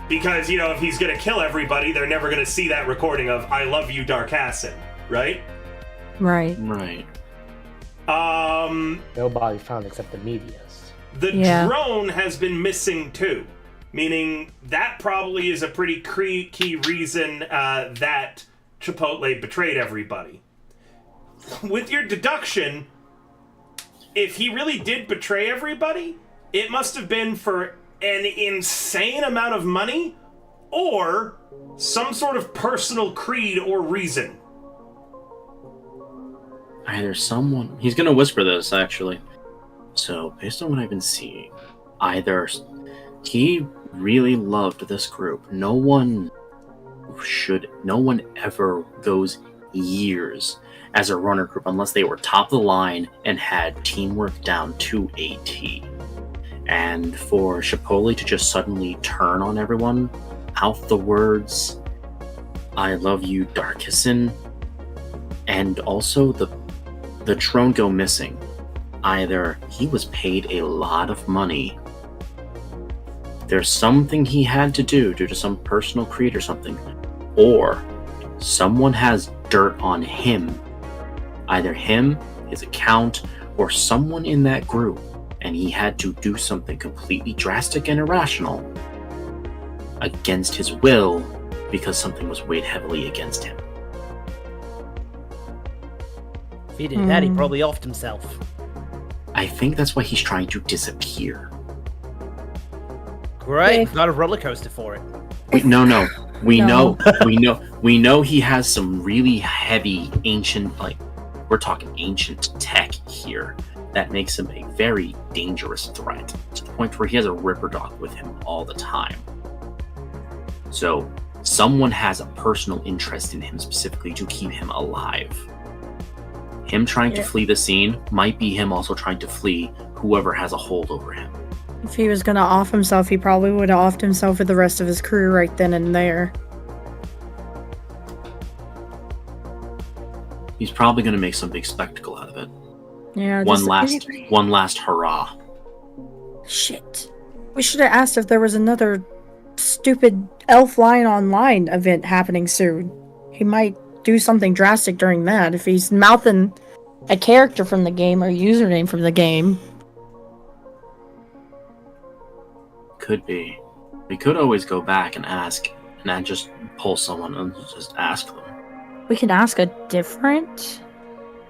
Because, you know, if he's gonna kill everybody, they're never gonna see that recording of I love you, Dark Acid, right? Right. Right. Nobody found except the medias. The drone has been missing too. Meaning that probably is a pretty key reason that Chipotle betrayed everybody. With your deduction, if he really did betray everybody, it must have been for an insane amount of money or some sort of personal creed or reason. Either someone... He's gonna whisper this, actually. So, based on what I've been seeing, either he really loved this group. No one ever goes years as a runner group unless they were top of the line and had teamwork down to a T. And for Chipotle to just suddenly turn on everyone, mouth the words, I love you, Darkissin, and also the drone go missing. Either he was paid a lot of money, there's something he had to do due to some personal creed or something, or someone has dirt on him. Either him, his account, or someone in that group, and he had to do something completely drastic and irrational against his will because something was weighed heavily against him. If he did that, he probably offed himself. I think that's why he's trying to disappear. Great, we've got a roller coaster for it. Wait, no. We know he has some really heavy ancient, like, we're talking ancient tech here that makes him a very dangerous threat to the point where he has a Ripper Dog with him all the time. So someone has a personal interest in him specifically to keep him alive. Him trying to flee the scene might be him also trying to flee whoever has a hold over him. If he was gonna off himself, he probably would have offed himself with the rest of his crew right then and there. He's probably going to make some big spectacle out of it. Yeah. One last hurrah. Shit. We should have asked if there was another stupid Elf Line Online event happening soon. He might do something drastic during that if he's mouthing a character from the game or username from the game. Could be. We could always go back and ask, and then just pull someone and just ask them. We can ask a different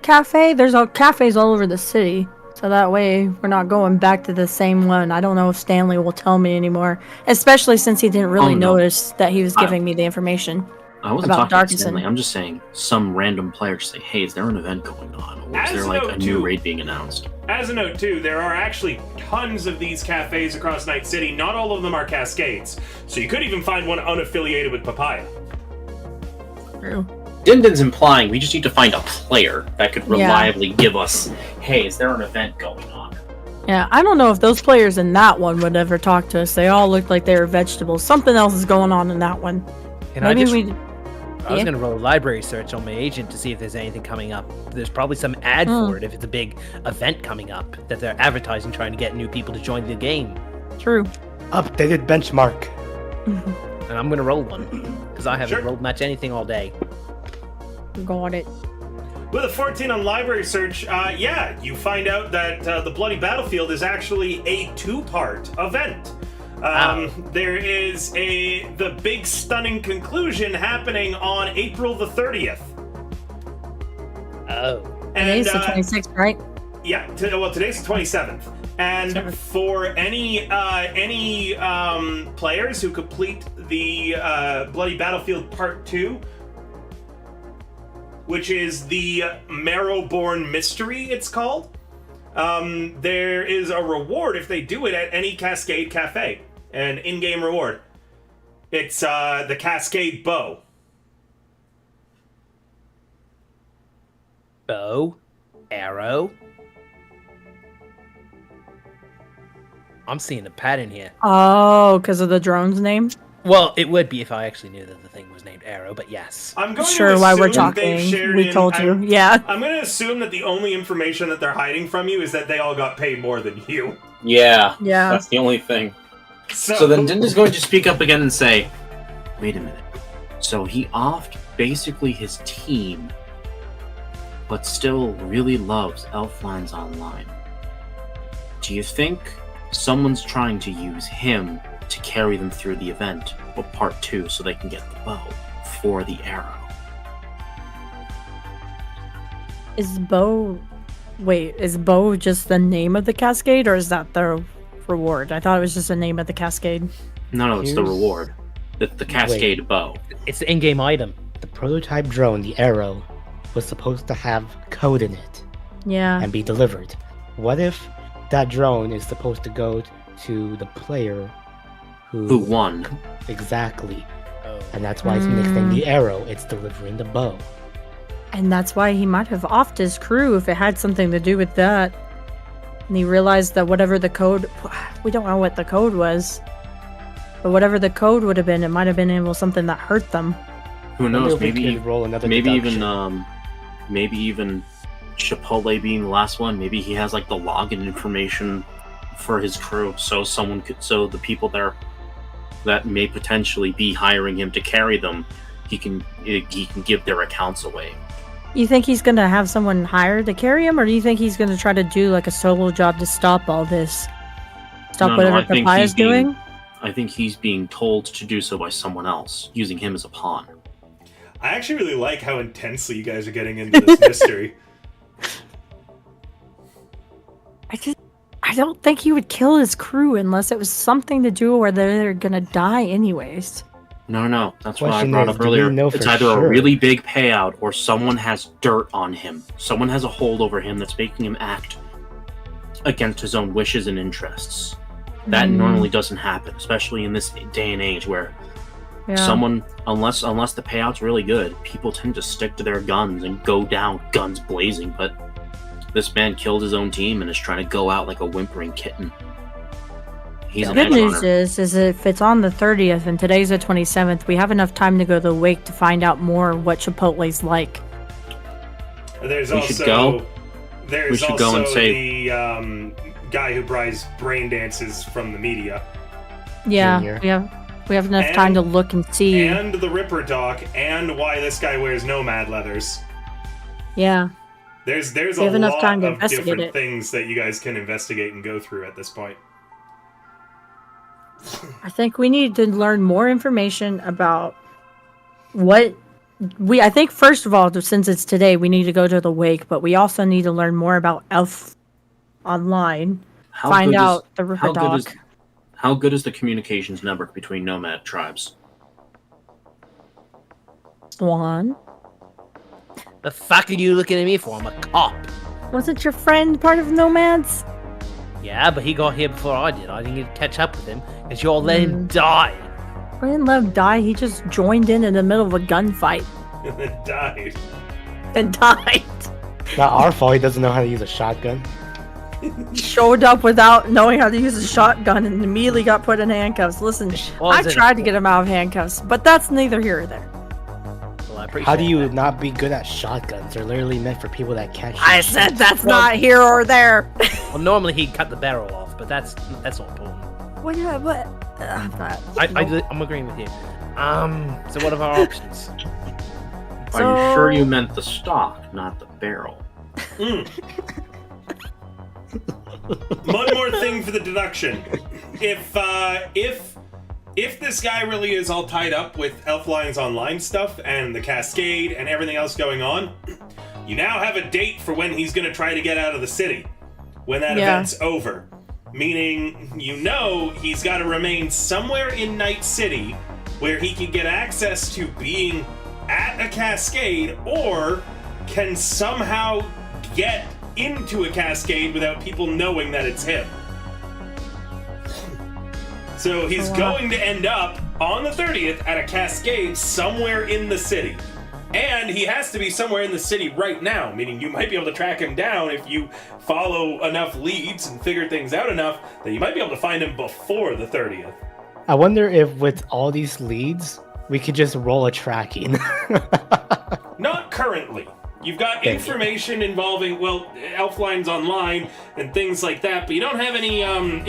cafe. There's cafes all over the city, so that way we're not going back to the same one. I don't know if Stanley will tell me anymore, especially since he didn't really notice that he was giving me the information. I wasn't about talking Darkison. to Stanley. I'm just saying some random player just say, hey, is there an event going on? Or is there like a new raid being announced? As a note, too, there are actually tons of these cafes across Night City. Not all of them are Cascades. So you could even find one unaffiliated with Papaya. True. Dindin's implying we just need to find a player that could reliably give us, hey, is there an event going on? Yeah, I don't know if those players in that one would ever talk to us. They all looked like they were vegetables. Something else is going on in that one. And I was going to roll a library search on my agent to see if there's anything coming up. There's probably some ad for it if it's a big event coming up that they're advertising, trying to get new people to join the game. True. Updated benchmark. And I'm going to roll one because I haven't rolled much anything all day. Got it. With a 14 on library search, you find out that the Bloody Battlefield is actually a 2-part event. There is the big stunning conclusion happening on April the 30th. Oh. And today's the 26th, right? Yeah, today's the 27th. And for any players who complete the Bloody Battlefield Part 2, which is the Marrowborn Mystery, it's called, there is a reward if they do it at any Cascade Cafe. An in-game reward. It's the Cascade Bow. Bow? Arrow? I'm seeing a pattern here. Oh, because of the drone's name? Well, it would be if I actually knew that the thing was named Arrow, but yes. I'm going sure, to while we're assume talking, we told you. Yeah. I'm going to assume that the only information that they're hiding from you is that they all got paid more than you. Yeah. Yeah. That's the only thing. So then Dindin's going to speak up again and say, wait a minute. So he offed basically his team, but still really loves Elflines Online. Do you think someone's trying to use him to carry them through the event, or part 2, so they can get the bow for the arrow? Is Bow just the name of the Cascade, or is that the reward? I thought it was just the name of the Cascade. No, it's the reward. The Cascade bow. It's the in-game item. The prototype drone, the Arrow, was supposed to have code in it Yeah. and be delivered. What if that drone is supposed to go to the player Who won? Exactly. Oh. And that's why it's mixing the Arrow. It's delivering the bow. And that's why he might have offed his crew if it had something to do with that. And he realized that whatever the code... We don't know what the code was. But whatever the code would have been, it might have been something that hurt them. Who knows? Wonder if we could roll another deduction. Maybe even Chipotle being the last one. Maybe he has like the login information for his crew, so the people there that may potentially be hiring him to carry them, he can give their accounts away. You think he's gonna have someone hired to carry him, or do you think he's gonna try to do like a solo job to stop all this? Whatever Papaya's doing? I think he's being told to do so by someone else, using him as a pawn. I actually really like how intensely you guys are getting into this mystery. I don't think he would kill his crew unless it was something to do where they're gonna die anyways. No. That's what I Question brought is, up do we earlier. know for It's either sure? a really big payout or someone has dirt on him. Someone has a hold over him that's making him act against his own wishes and interests. That normally doesn't happen, especially in this day and age where someone, unless the payout's really good, people tend to stick to their guns and go down guns blazing. But this man killed his own team and is trying to go out like a whimpering kitten. He's The good news is if it's on the 30th and today's the 27th, we have enough time to go to the wake to find out more what Chipotle's like. There's We should go. There's We should also go and say- the guy who buys brain dances from the media. Yeah, Junior. we have enough time to look and see. And the Ripper Doc, and why this guy wears nomad leathers. Yeah. There's We a have enough lot time to of investigate different it. things that you guys can investigate and go through at this point. I think we need to learn more information about what I think first of all, since it's today, we need to go to the wake, but we also need to learn more about Elf Online. Find out the Ripper Doc. How good is the communications network between nomad tribes? Swan. The fuck are you looking at me for? I'm a cop. Wasn't your friend part of Nomads? Yeah, but he got here before I did. I didn't get to catch up with him because you all let him die. We didn't let him die. He just joined in the middle of a gunfight And then died. and died. Not our fault. He doesn't know how to use a shotgun. He showed up without knowing how to use a shotgun and immediately got put in handcuffs. Listen, I Was it- tried to get him out of handcuffs, but that's neither here or there. Well, I appreciate How do you that. not be good at shotguns? They're literally meant for people that can't shoot. I said that's not here or there. Well, normally he'd cut the barrel off, but that's not important. What? I'm agreeing with you. So what are our options? Are you sure you meant the stock, not the barrel? One more thing for the deduction. If this guy really is all tied up with Elfline's online stuff and the Cascade and everything else going on, you now have a date for when he's going to try to get out of the city. When that event's over. Meaning, he's got to remain somewhere in Night City where he can get access to being at a Cascade or can somehow get into a Cascade without people knowing that it's him. So he's going to end up on the 30th at a Cascade somewhere in the city. And he has to be somewhere in the city right now, meaning you might be able to track him down if you follow enough leads and figure things out enough that you might be able to find him before the 30th. I wonder if with all these leads, we could just roll a tracking. Not currently. You've got information involving, Elfline's Online and things like that, but you don't have any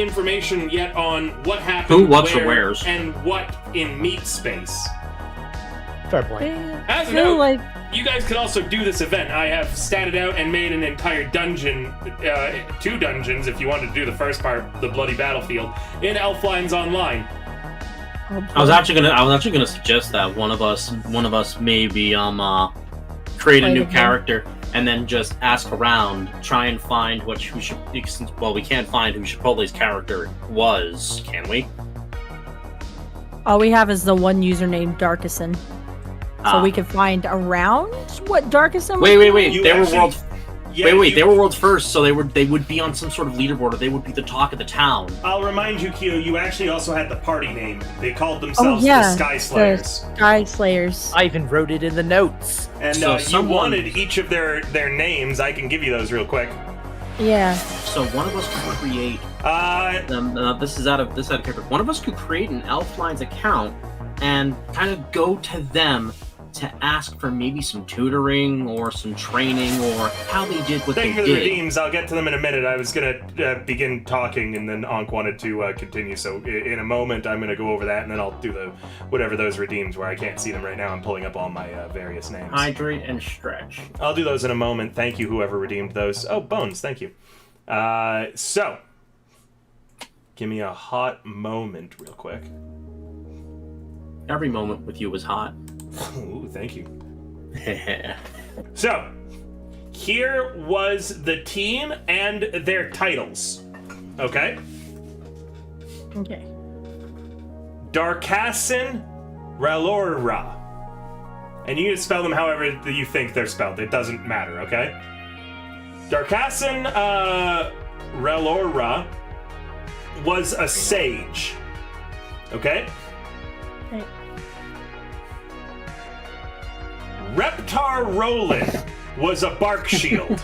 information yet on what happened, Who, what's, or where, where's. and what in meat space. Fair point. As a feel note, like you guys could also do this event. I have statted out and made an entire dungeon, 2 dungeons if you wanted to do the first part, the Bloody Battlefield, in Elfline's Online. I was actually gonna suggest that one of us maybe create a Play new the game. character and then just ask around, try and find who should. Well, we can't find who Chipotle's character was, can we? all we have is the one username Darkison. So we can find around what Darkison was Wait. doing? You They were actually- world. Yeah, They were worlds first, so they would be on some sort of leaderboard, or they would be the talk of the town. I'll remind you, Kyo, you actually also had the party name. They called themselves yeah, the Sky Slayers. The Sky Slayers. I even wrote it in the notes. And So you someone- wanted each of their names. I can give you those real quick. Yeah. So one of us could create. This is out of character. One of us could create an Elfline's account and kind of go to them to ask for maybe some tutoring or some training or how they did what Thank you they for the did. redeems. I'll get to them in a minute. I was going to begin talking, and then Ankh wanted to continue. So in a moment, I'm going to go over that, and then I'll do whatever those redeems where I can't see them right now. I'm pulling up all my various names. Hydrate and stretch. I'll do those in a moment. Thank you, whoever redeemed those. Oh, Bones, thank you. So, give me a hot moment real quick. Every moment with you was hot. Ooh, thank you. So, here was the team and their titles. Okay? Okay. Darkassin Ralorra. And you can spell them however you think they're spelled. It doesn't matter, okay? Darkassin Ralorra was a sage. Okay? Okay. Reptar Roland was a bark shield.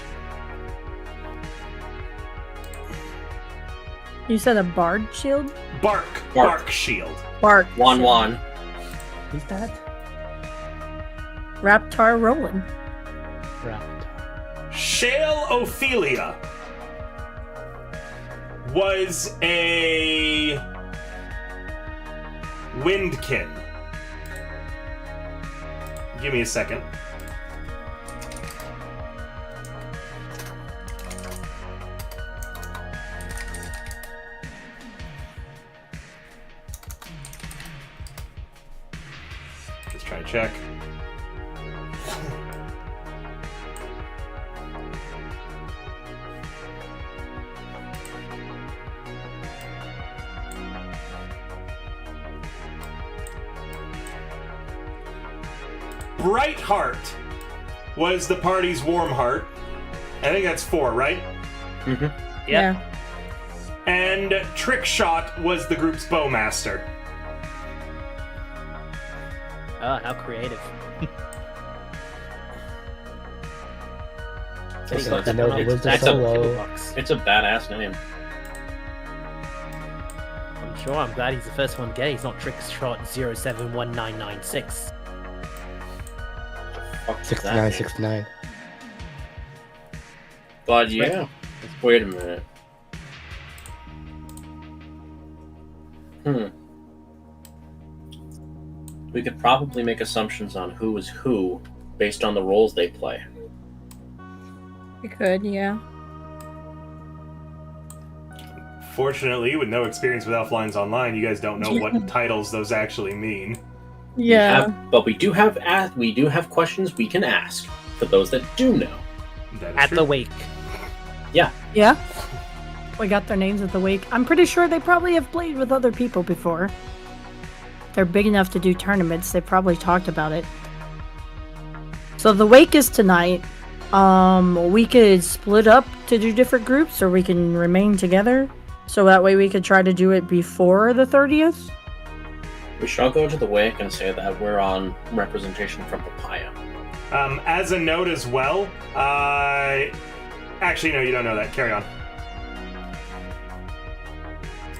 You said a bard shield? Bark shield. Bark. One. Who's that? Raptar Roland. Raptor. Shale Ophelia was a Windkin. Give me a second. Let's try to check. Brightheart was the party's warm heart. I think that's 4, right? Mm-hmm. Yeah. And Trickshot was the group's bowmaster. Oh, how creative. I know it was the solo. It's a badass name. I'm sure. I'm glad he's the first one to get it. He's not Trickshot 071996. 6969. But yeah, wait a minute. We could probably make assumptions on who is who based on the roles they play. We could, yeah. Fortunately, with no experience with Elflines Online, you guys don't know what titles those actually mean. Yeah. But we do have questions we can ask for those that do know. That is At true. the wake. Yeah. We got their names at the wake. I'm pretty sure they probably have played with other people before. They're big enough to do tournaments. They probably talked about it. So the wake is tonight. We could split up to do different groups, or we can remain together. So that way we could try to do it before the 30th. We shall go to the wake and say that we're on representation from Papaya. As a note as well, actually, no, you don't know that. Carry on.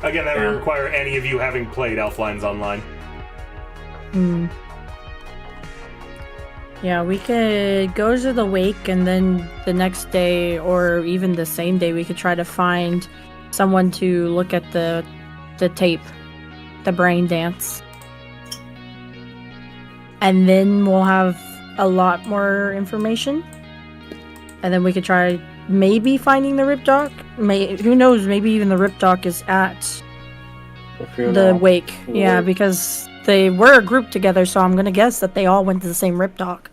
Again, that would require any of you having played Elflines Online. Yeah, we could go to the wake, and then the next day, or even the same day, we could try to find someone to look at the tape, the brain dance. And then we'll have a lot more information. And then we could try maybe finding the Ripdoc. Who knows, maybe even the Ripdoc is at the wake. Yeah, because they were a group together, so I'm gonna guess that they all went to the same Ripdoc.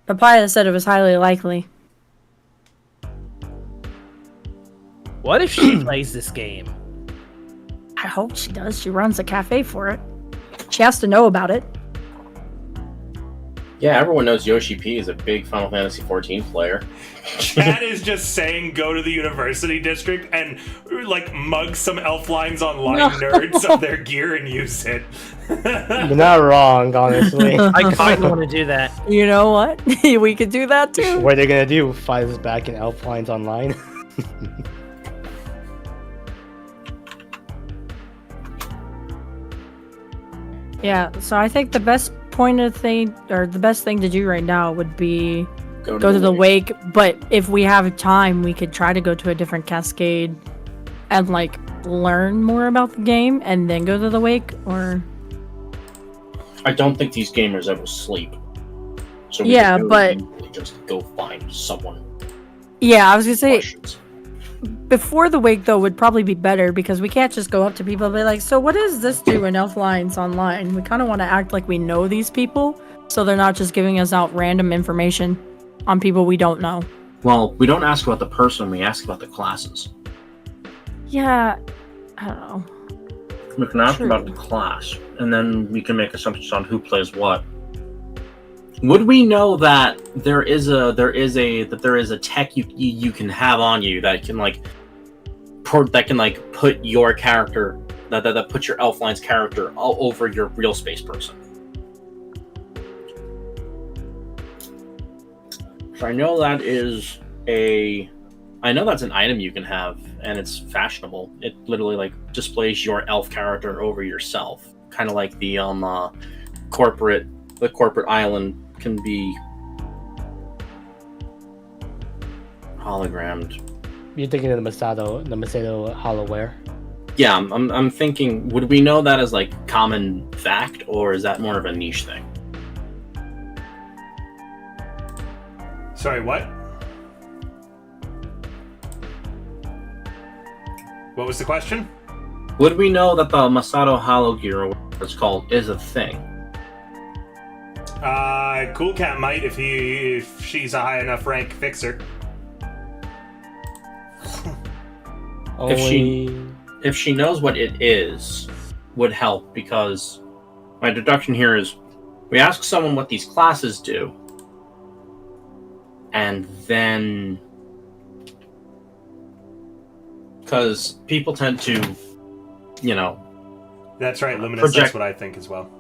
Papaya said it was highly likely. What if she plays this game? I hope she does. She runs a cafe for it. She has to know about it. Yeah, everyone knows Yoshi P is a big Final Fantasy XIV player. Chad is just saying go to the university district and like mug some Elflines Online nerds of their gear and use it. You're not wrong, honestly. I kind of want to do that. You know what? We could do that too. What are they gonna do? Fight us back in Elflines Online? Yeah, so I think the best thing to do right now would be go to the wake, but if we have time, we could try to go to a different cascade and like learn more about the game and then go to the wake, or I don't think these gamers ever sleep. So we yeah, could but just go find someone. Yeah, I was gonna say Questions. before the wake though would probably be better, because we can't just go up to people and be like, so what does this do in Elflines Online? We kind of want to act like we know these people, so they're not just giving us out random information on people we don't know. Well, we don't ask about the person, we ask about the classes. Yeah, I don't know. We can ask True. about the class, and then we can make assumptions on who plays what. Would we know that there is a tech you can have on you that can put your character that puts your Elflines character all over your real space person? So I know that's an item you can have, and it's fashionable. It literally displays your elf character over yourself, kind of like the corporate island can be hologrammed. You're thinking of the Masato Hollowware? Yeah, I'm thinking, would we know that as like common fact, or is that more of a niche thing? Sorry, what? What was the question? Would we know that the Masato Hologear, or whatever it's called, is a thing? Cool Cat might if she's a high enough rank fixer. If she knows what it is, would help, because my deduction here is we ask someone what these classes do, and then because people tend to, That's right, Luminous. Project. That's what I think as well.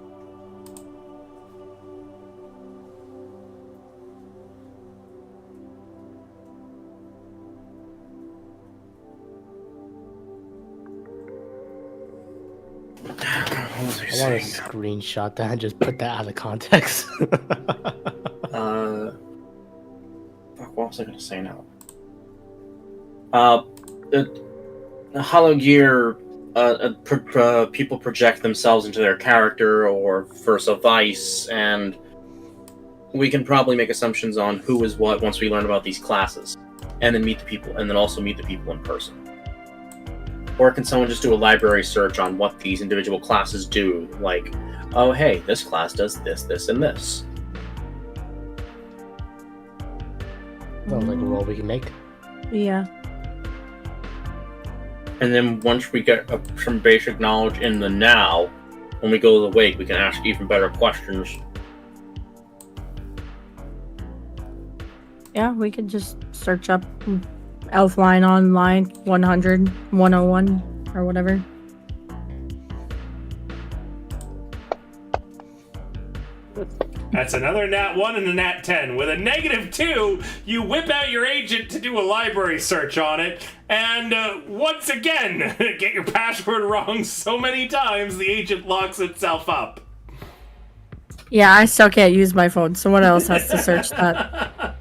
I want to screenshot that and just put that out of context. Fuck, what was I gonna say now? The Hologear, people project themselves into their character, or versa vice, and we can probably make assumptions on who is what once we learn about these classes, and then meet the people, and then also meet the people in person. Or can someone just do a library search on what these individual classes do? Like, oh hey, this class does this, this, and this. Sounds like a role we can make. Yeah. And then once we get some basic knowledge in the now, when we go to the wake, we can ask even better questions. Yeah, we could just search up Elfline online 100, 101, or whatever. That's another nat 1 and a nat 10. With a -2, you whip out your agent to do a library search on it, and once again, get your password wrong so many times, the agent locks itself up. Yeah, I still can't use my phone. Someone else has to search that.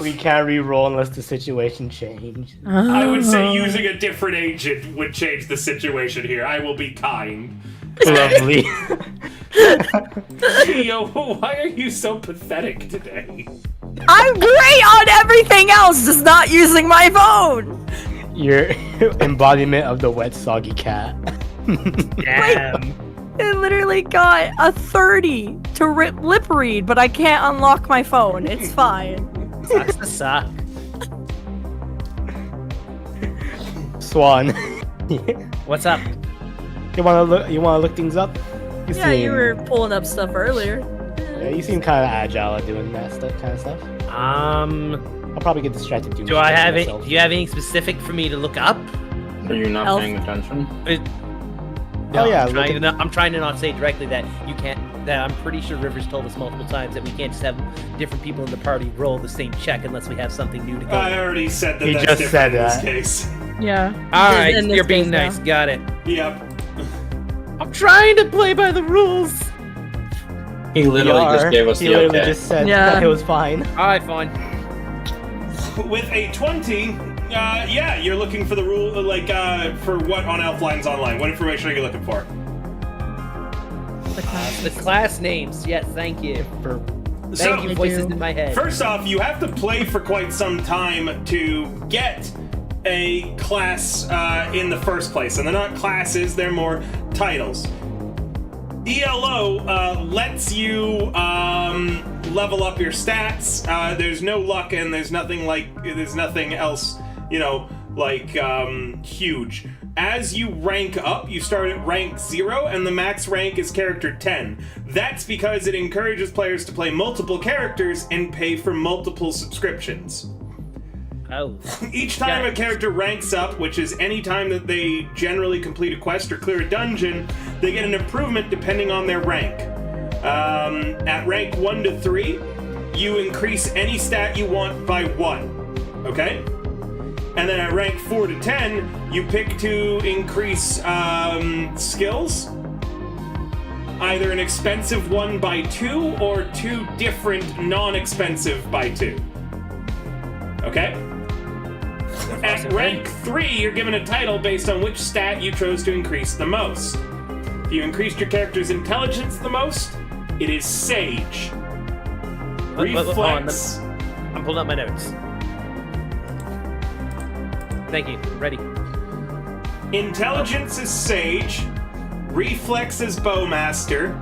We can't re-roll unless the situation changes. I would say using a different agent would change the situation here. I will be kind. Lovely. Theo, why are you so pathetic today? I'm great on everything else, just not using my phone. Your embodiment of the wet, soggy cat. Damn. It literally got a 30 to lip read, but I can't unlock my phone. It's fine. Sucks to suck. Swan. What's up? You wanna look things up? Yeah, you were pulling up stuff earlier. Yeah, you seem kind of agile at doing that kind of stuff. I'll probably get distracted doing. Do I have it? myself. Do you have anything specific for me to look up? Are you not paying attention? No, Oh, yeah, I'm trying to not say directly that you can't. That I'm pretty sure Rivers told us multiple times that we can't just have different people in the party roll the same check unless we have something new to go. I already said that. He That's just different said in that. this case. Yeah. All right, In this you're being case nice. now. Got it. Yep. I'm trying to play by the rules. He literally just gave us He the literally okay. just said Yeah. that it was fine. All right, fine. With a 20, yeah, you're looking for the rule, for what on Elflines Online? What information are you looking for? The class names. Yes, thank you. Thank you, voices in my head. First off, you have to play for quite some time to get a class in the first place. And they're not classes, they're more titles. ELO lets you level up your stats. There's no luck and there's nothing else, huge. As you rank up, you start at rank 0, and the max rank is character 10. That's because it encourages players to play multiple characters and pay for multiple subscriptions. Oh. Each time a character ranks up, which is any time that they generally complete a quest or clear a dungeon, they get an improvement depending on their rank. At rank 1 to 3, you increase any stat you want by 1. Okay? And then at rank 4 to 10, you pick to increase skills. Either an expensive one by 2 or 2 different non-expensive by 2. Okay? At rank 3, you're given a title based on which stat you chose to increase the most. If you increased your character's intelligence the most, it is Sage. Reflex. I'm pulling up my notes. Thank you. Ready. Intelligence is Sage. Reflex is Bowmaster.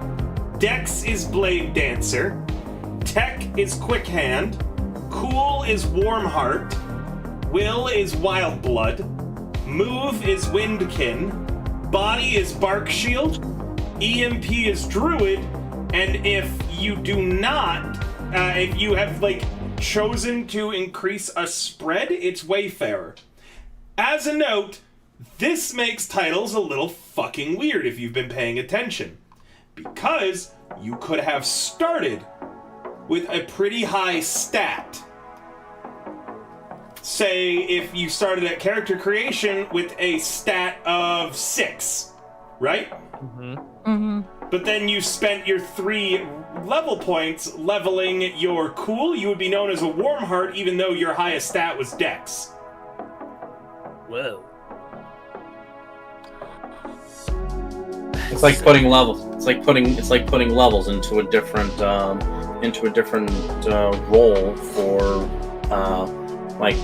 Dex is Blade Dancer. Tech is Quick Hand. Cool is Warm Heart. Will is Wild Blood. Move is Windkin. Body is Bark Shield. EMP is Druid. And if you do not, if you have chosen to increase a spread, it's Wayfarer. As a note, this makes titles a little fucking weird if you've been paying attention. Because you could have started with a pretty high stat. Say if you started at character creation with a stat of 6, right? Mm-hmm. Mm-hmm. But then you spent your 3 level points leveling your cool, you would be known as a Warm Heart even though your highest stat was Dex. Whoa. It's like putting levels. It's like putting levels into a different role for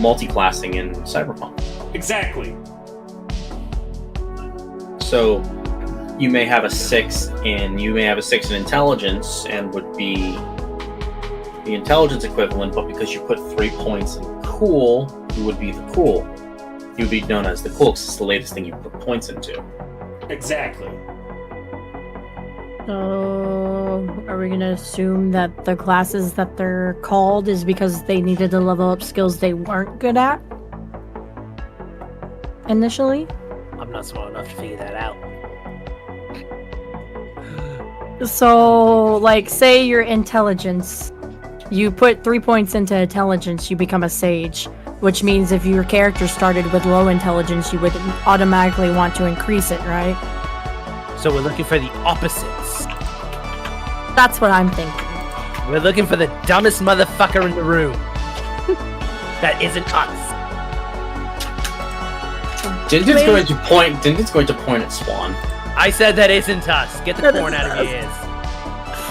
multi-classing in Cyberpunk. Exactly. So you may have a 6 in intelligence and would be the intelligence equivalent, but because you put 3 points in cool, you would be the cool. You would be known as the cool because it's the latest thing you put points into. Exactly. So, are we gonna assume that the classes that they're called is because they needed to level up skills they weren't good at? Initially? I'm not smart enough to figure that out. So, say your intelligence. You put 3 points into intelligence, you become a sage. Which means if your character started with low intelligence, you would automatically want to increase it, right? So we're looking for the opposites. That's what I'm thinking. We're looking for the dumbest motherfucker in the room. That isn't us. Dindin's going to point at Swan. I said that isn't us. Get the corn out of your ears.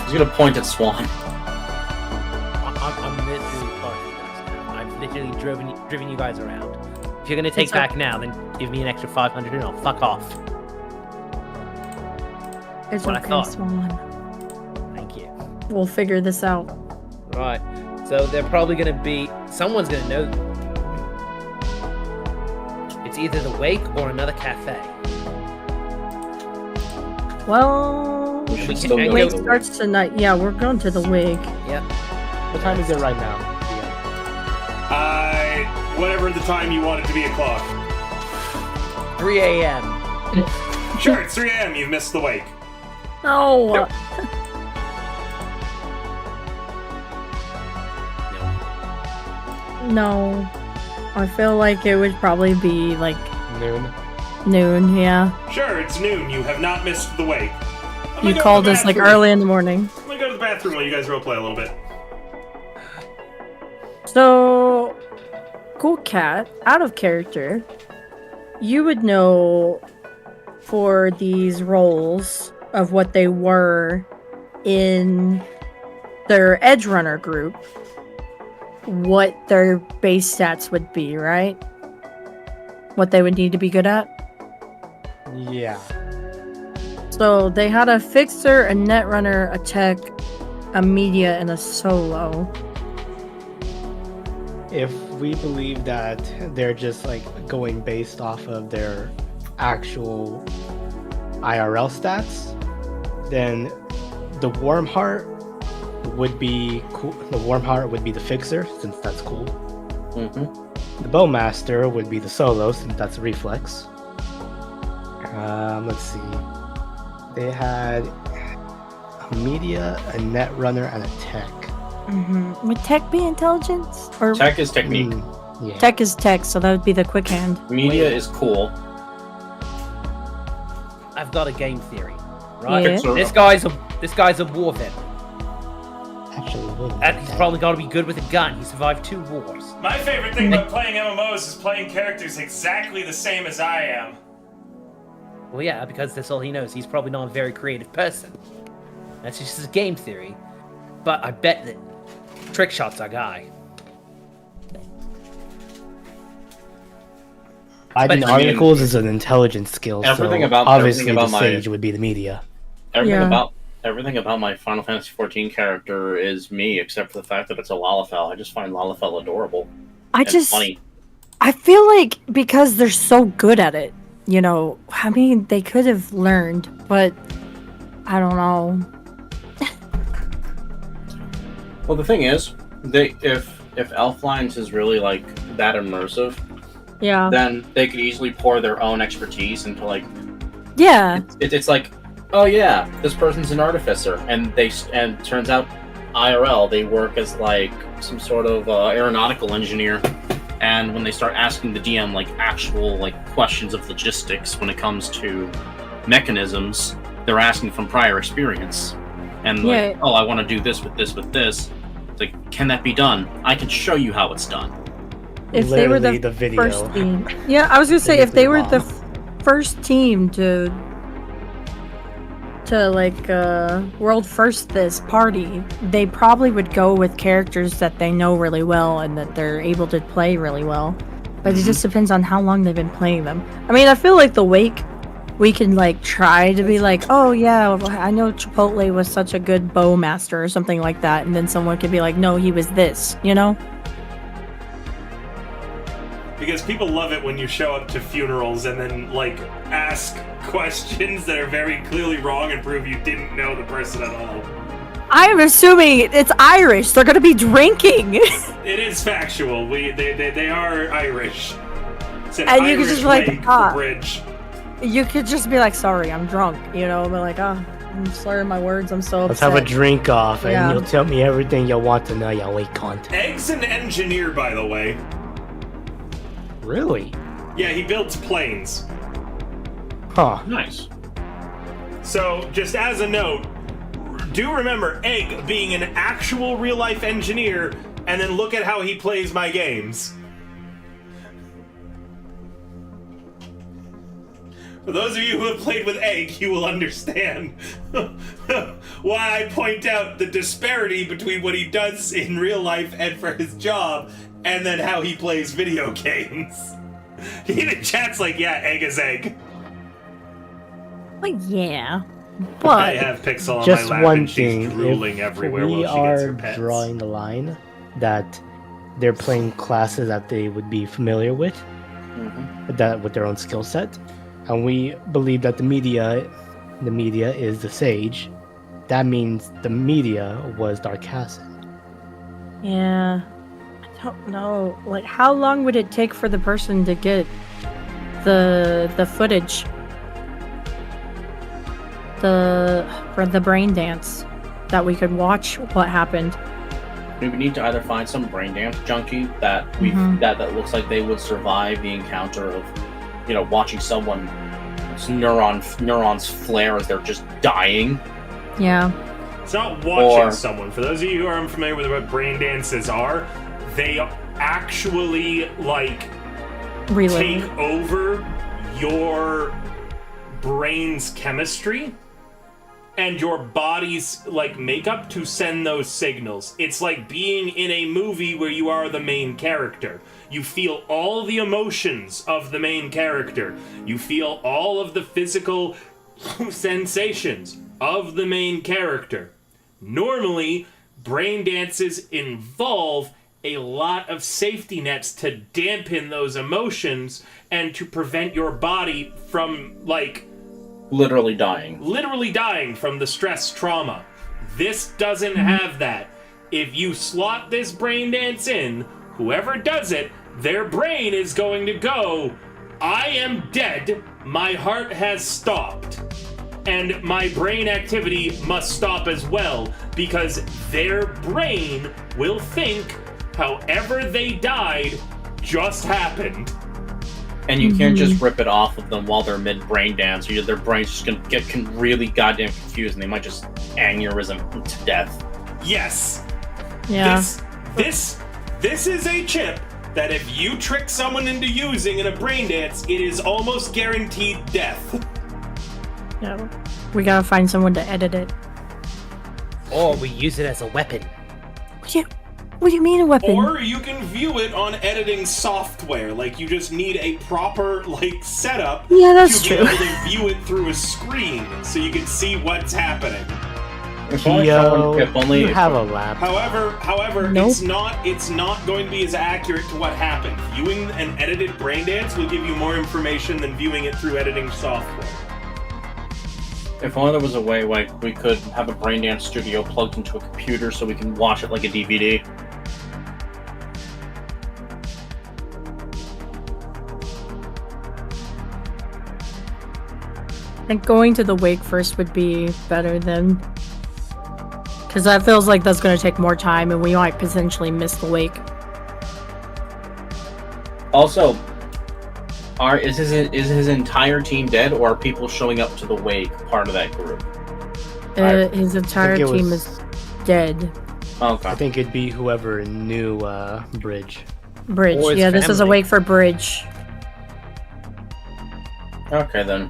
He's going to point at Swan. I'm literally parking you guys now. I've literally driven you guys around. If you're going to take back now, then give me an extra 500 and I'll fuck off. It's what I okay, thought. Swan. Thank you. We'll figure this out. Right. So they're probably going to be... Someone's going to know... It's either the Wake or another cafe. Well, We should still go Wake to the starts tonight. Yeah, we're going to the Wake. Yep. What time is it right now? Whatever the time you want it to be o'clock. 3 a.m. Sure, it's 3 a.m. You missed the wake. No. Yep. No. I feel like it would probably be noon, yeah. Sure, it's noon. You have not missed the wake. You called us early in the morning. I'm gonna go to the bathroom while you guys roleplay a little bit. So, Cool Cat, out of character, you would know for these roles of what they were in their Edge Runner group, what their base stats would be, right? What they would need to be good at? Yeah. So they had a Fixer, a Netrunner, a Tech, a Media, and a Solo. If we believe that they're just going based off of their actual IRL stats, then the Warm Heart would be cool. The Warm Heart would be the Fixer, since that's cool. Mm-hmm. The Bowmaster would be the Solo, since that's Reflex. Let's see. They had a Media, a Netrunner, and a Tech. Mm-hmm. Would Tech be intelligence? Or Tech is technique. Yeah. Tech is Tech, so that would be the Quick Hand. Media is cool. I've got a game theory, right? Yeah. Fixer- This guy's a war veteran. actually would. And he's probably got to be good with a gun. He survived 2 wars. My favorite thing about playing MMOs is playing characters exactly the same as I am. Well, yeah, because that's all he knows. He's probably not a very creative person. That's just his game theory. But I bet that Trickshot's our guy. Writing articles is an intelligence skill, everything so about- obviously everything the about sage would be the media. Everything about my Final Fantasy XIV character is me, except for the fact that it's a Lalafell. I just find Lalafell adorable. And funny. I feel like because they're so good at it, you know, I mean, they could have learned, but I don't know. Well, the thing is, if Elflines is really like that immersive, Yeah. then they could easily pour their own expertise into like. Yeah. It's like, oh yeah, this person's an artificer, and turns out IRL they work as like some sort of aeronautical engineer, and when they start asking the DM like actual like questions of logistics when it comes to mechanisms, they're asking from prior experience, and like, Yeah. oh, I want to do this with this with this. It's like, can that be done? I can show you how it's done. If they were Literally the, the video. first team. Yeah, I was gonna say if they were the first team to like world first this party, they probably would go with characters that they know really well and that they're able to play really well. But it just depends on how long they've been playing them. I mean, I feel like the Wake, we can like try to be like, oh yeah, I know Chipotle was such a good bow master or something like that, and then someone could be like, no, he was this, you know? Because people love it when you show up to funerals and then, like, ask questions that are very clearly wrong and prove you didn't know the person at all. I'm assuming it's Irish. They're gonna be drinking. It is factual. They are Irish. It's an And you Irish could just be like, wake for ah. bridge. You could just be like, sorry, I'm drunk, you know? But like, oh, I'm slurring my words. I'm so Let's upset. have a drink off, and Yeah. you'll tell me everything you want to know, you wait cunt. Egg's an engineer, by the way. Really? Yeah, he builds planes. Huh. Nice. So, just as a note, do remember Egg being an actual real-life engineer, and then look at how he plays my games. For those of you who have played with Egg, you will understand why I point out the disparity between what he does in real life and for his job, and then how he plays video games. He in the chat's like, yeah, Egg is Egg. Well, yeah. I But have Pixel on Just my lap one and she's thing, drooling if everywhere we while she gets her are pets. drawing the line that they're playing classes that they would be familiar with, that with their own skill set, and we believe that the media is the sage, that means the media was Dark Acid. yeah, I don't know. Like, how long would it take for the person to get the footage? For the brain dance that we could watch what happened. We would need to either find some brain dance junkie that that looks like they would survive the encounter of, you know, watching someone's neurons flare as they're just dying. Yeah. It's not watching Or- someone. For those of you who are unfamiliar with what brain dances are, they actually, like, Really. take over your brain's chemistry and your body's, like, makeup to send those signals. It's like being in a movie where you are the main character. You feel all the emotions of the main character. You feel all of the physical sensations of the main character. Normally, brain dances involve a lot of safety nets to dampen those emotions and to prevent your body from, like, Literally dying. from the stress trauma. This doesn't have that. If you slot this brain dance in, whoever does it, their brain is going to go, I am dead, my heart has stopped, and my brain activity must stop as well, because their brain will think however they died just happened. And you can't just rip it off of them while they're mid-brain dance, or their brain's just gonna get really goddamn confused, and they might just aneurysm to death. Yes, Yeah. This is a chip that if you trick someone into using in a brain dance, it is almost guaranteed death. Yeah. We gotta find someone to edit it. Or we use it as a weapon. What do you mean a weapon? Or you can view it on editing software. Like, you just need a proper, setup Yeah, that's to true. be able to view it through a screen so you can see what's happening. If only you have a lab. However, Nope. it's not going to be as accurate to what happened. Viewing an edited brain dance will give you more information than viewing it through editing software. If only there was a way like we could have a brain dance studio plugged into a computer so we can watch it like a DVD. I think going to the wake first would be better than... Because that feels like that's going to take more time and we might potentially miss the wake. Also, is his entire team dead, or are people showing up to the wake part of that group? His entire think it team was- is dead. Okay. I think it'd be whoever knew Bridge. Bridge. Or his Yeah, this is a family. wake for Bridge. Okay then.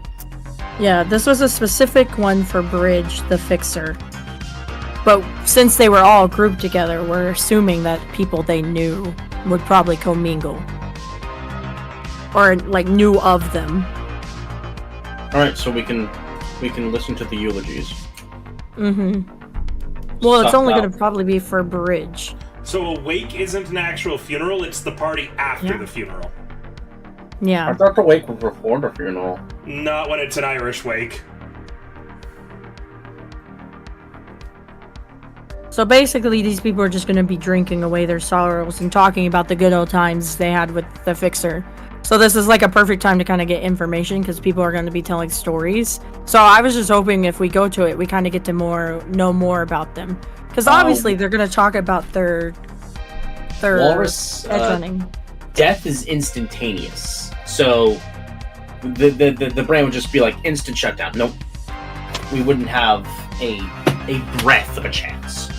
Yeah, this was a specific one for Bridge, the fixer. But since they were all grouped together, we're assuming that people they knew would probably commingle. Or, knew of them. Alright, so we can listen to the eulogies. Mm-hmm. Well, it's Suck only out. going to probably be for Bridge. So a wake isn't an actual funeral, it's the party after Yeah. the funeral. I Yeah. thought the wake was before the funeral. Not when it's an Irish wake. So basically, these people are just going to be drinking away their sorrows and talking about the good old times they had with the fixer. So this is like a perfect time to kind of get information because people are going to be telling stories. So I was just hoping if we go to it, we kind of get to know more about them. Because obviously they're going to talk about their Walrus, headrunning. death is instantaneous. So the brain would just be like instant shutdown. Nope. We wouldn't have a breath of a chance.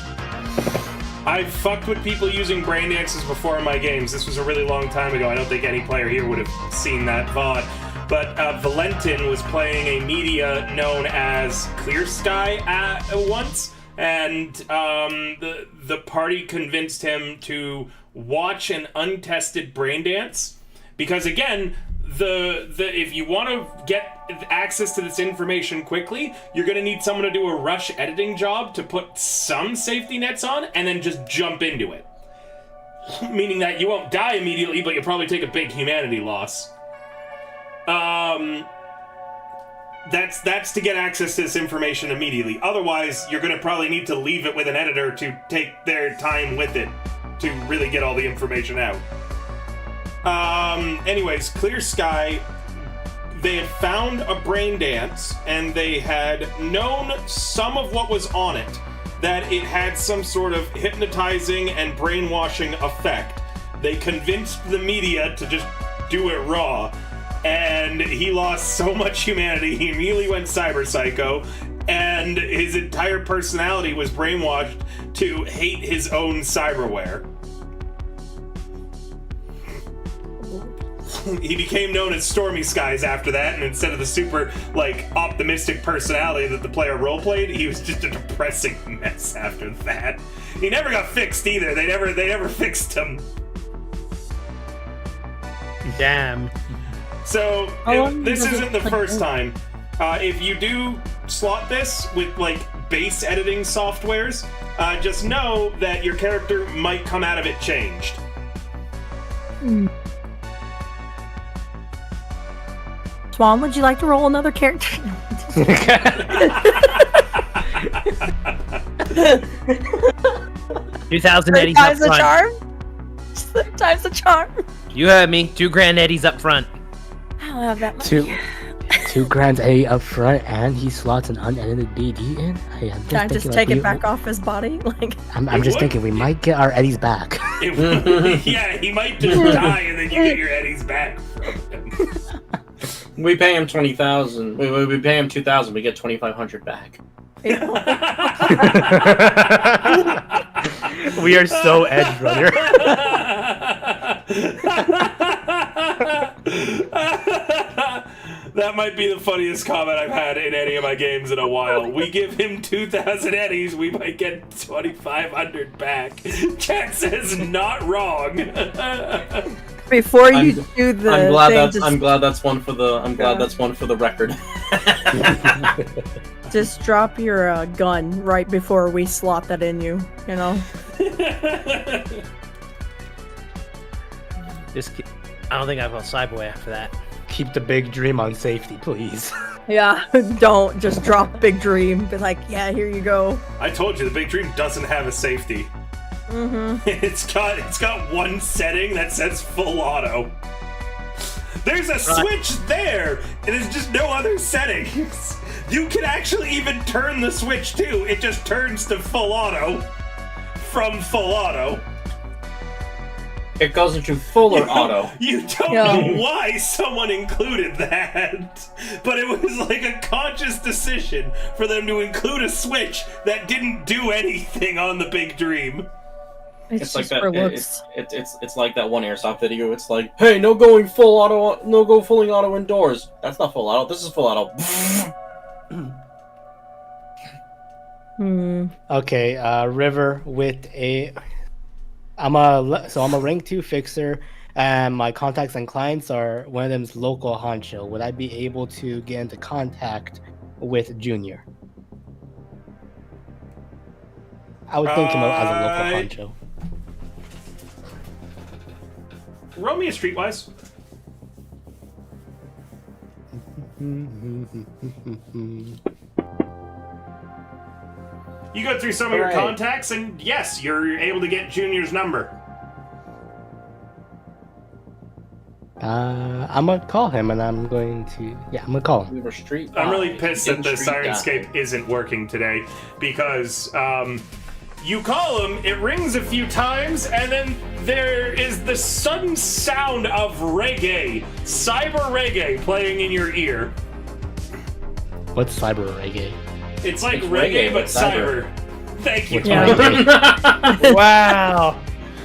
I've fucked with people using brain dances before in my games. This was a really long time ago. I don't think any player here would have seen that VOD. But Valentin was playing a media known as Clear Sky once, and the party convinced him to watch an untested brain dance. Because again, if you want to get access to this information quickly, you're going to need someone to do a rush editing job to put some safety nets on and then just jump into it. Meaning that you won't die immediately, but you'll probably take a big humanity loss. That's to get access to this information immediately. Otherwise, you're going to probably need to leave it with an editor to take their time with it to really get all the information out. Anyways, Clear Sky, they had found a brain dance, and they had known some of what was on it, that it had some sort of hypnotizing and brainwashing effect. They convinced the media to just do it raw, and he lost so much humanity, he immediately went cyber psycho, and his entire personality was brainwashed to hate his own cyberware. He became known as Stormy Skies after that, and instead of the super, optimistic personality that the player roleplayed, he was just a depressing mess after that. He never got fixed either. They never fixed him. Damn. So, long this does it isn't the put first out? time. If you do slot this with, base editing softwares, just know that your character might come out of it changed. Swan, would you like to roll another character? 2,000 Three eddies up times the front. charm? Three times the charm? You heard me. 2 grand eddies up front. I don't have that much. Two grand A up front, and he slots an unedited BD in. Hey, I'm just Can I just thinking, take like, it back off his body? I'm It just would. thinking we might get our eddies back. Yeah, he might just die and then you get your eddies back from him. We pay him 20,000. We pay him 2,000. We get 2,500 back. We are so edge, brother. That might be the funniest comment I've had in any of my games in a while. We give him 2,000 eddies, we might get 2,500 back. Chat says not wrong. Before you do the I'm glad thing, that's just, I'm glad that's one for the record. just drop your gun right before we slot that in you. You know. I don't think I've got cyberware for that. Keep the big dream on safety, please. Yeah, don't just drop Big Dream. Be like, yeah, here you go. I told you the Big Dream doesn't have a safety. It's got one setting that says full auto. There's a switch there, and there's just no other settings. You can actually even turn the switch too. It just turns to full auto from full auto. It goes into fuller auto. You don't know why someone included that, but it was like a conscious decision for them to include a switch that didn't do anything on the Big Dream. It's like just that. for looks. It's like that one airsoft video. It's like, hey, no going full auto, no go fully auto indoors. That's not full auto. This is full auto. Okay, River with a. I'm a rank 2 fixer, and my contacts and clients are one of them's local honcho. Would I be able to get into contact with Junior? I would think him as a local honcho. Roll me a Streetwise. You go through some of your contacts, and yes, you're able to get Junior's number. I'm gonna call him, and I'm going to call him. I'm really pissed that the Sirenscape isn't working today, because you call him, it rings a few times, and then there is the sudden sound of reggae, cyber reggae, playing in your ear. What's cyber reggae? It's like reggae, but cyber. Thank you. Yeah. Wow.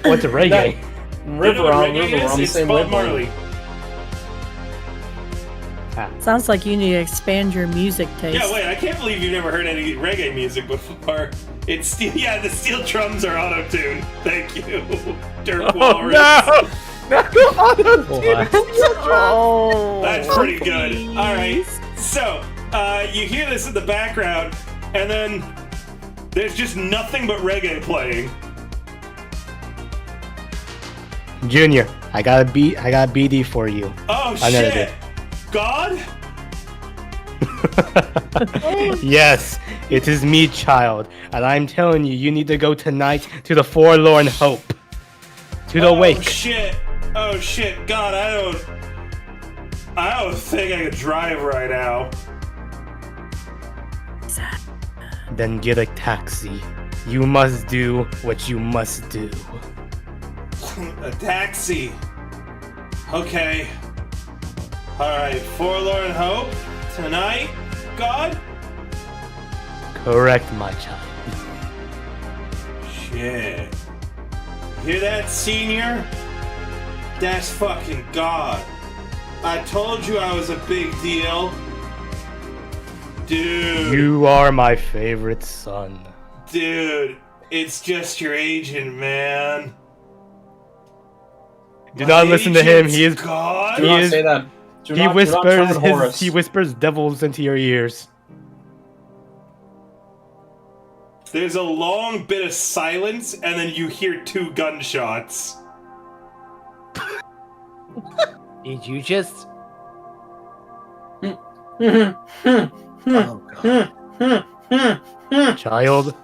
What's a reggae? River on the same Bob Marley. Sounds like you need to expand your music taste. Yeah, wait, I can't believe you've never heard any reggae music before. It's steel. Yeah, the steel drums are auto-tuned. Thank you, Dirk Walrus. Oh, that's pretty good. All right, so you hear this in the background, and then there's just nothing but reggae playing. Junior, I got BD for you. Oh shit! God? Yes, it is me, child, and I'm telling you, you need to go tonight to the Forlorn Hope, to the wake. Oh shit! God, I don't think I can drive right now. Then get a taxi. You must do what you must do. A taxi. Okay. Alright, Forlorn Hope. Tonight, God? Correct, my child. Shit. Hear that, Senior? That's fucking God. I told you I was a big deal. Dude. You are my favorite son. Dude, it's just your agent, man. Do not listen to him. He is God. Do not say that. He whispers devils into your ears. There's a long bit of silence, and then you hear 2 gunshots. Did you just? Child.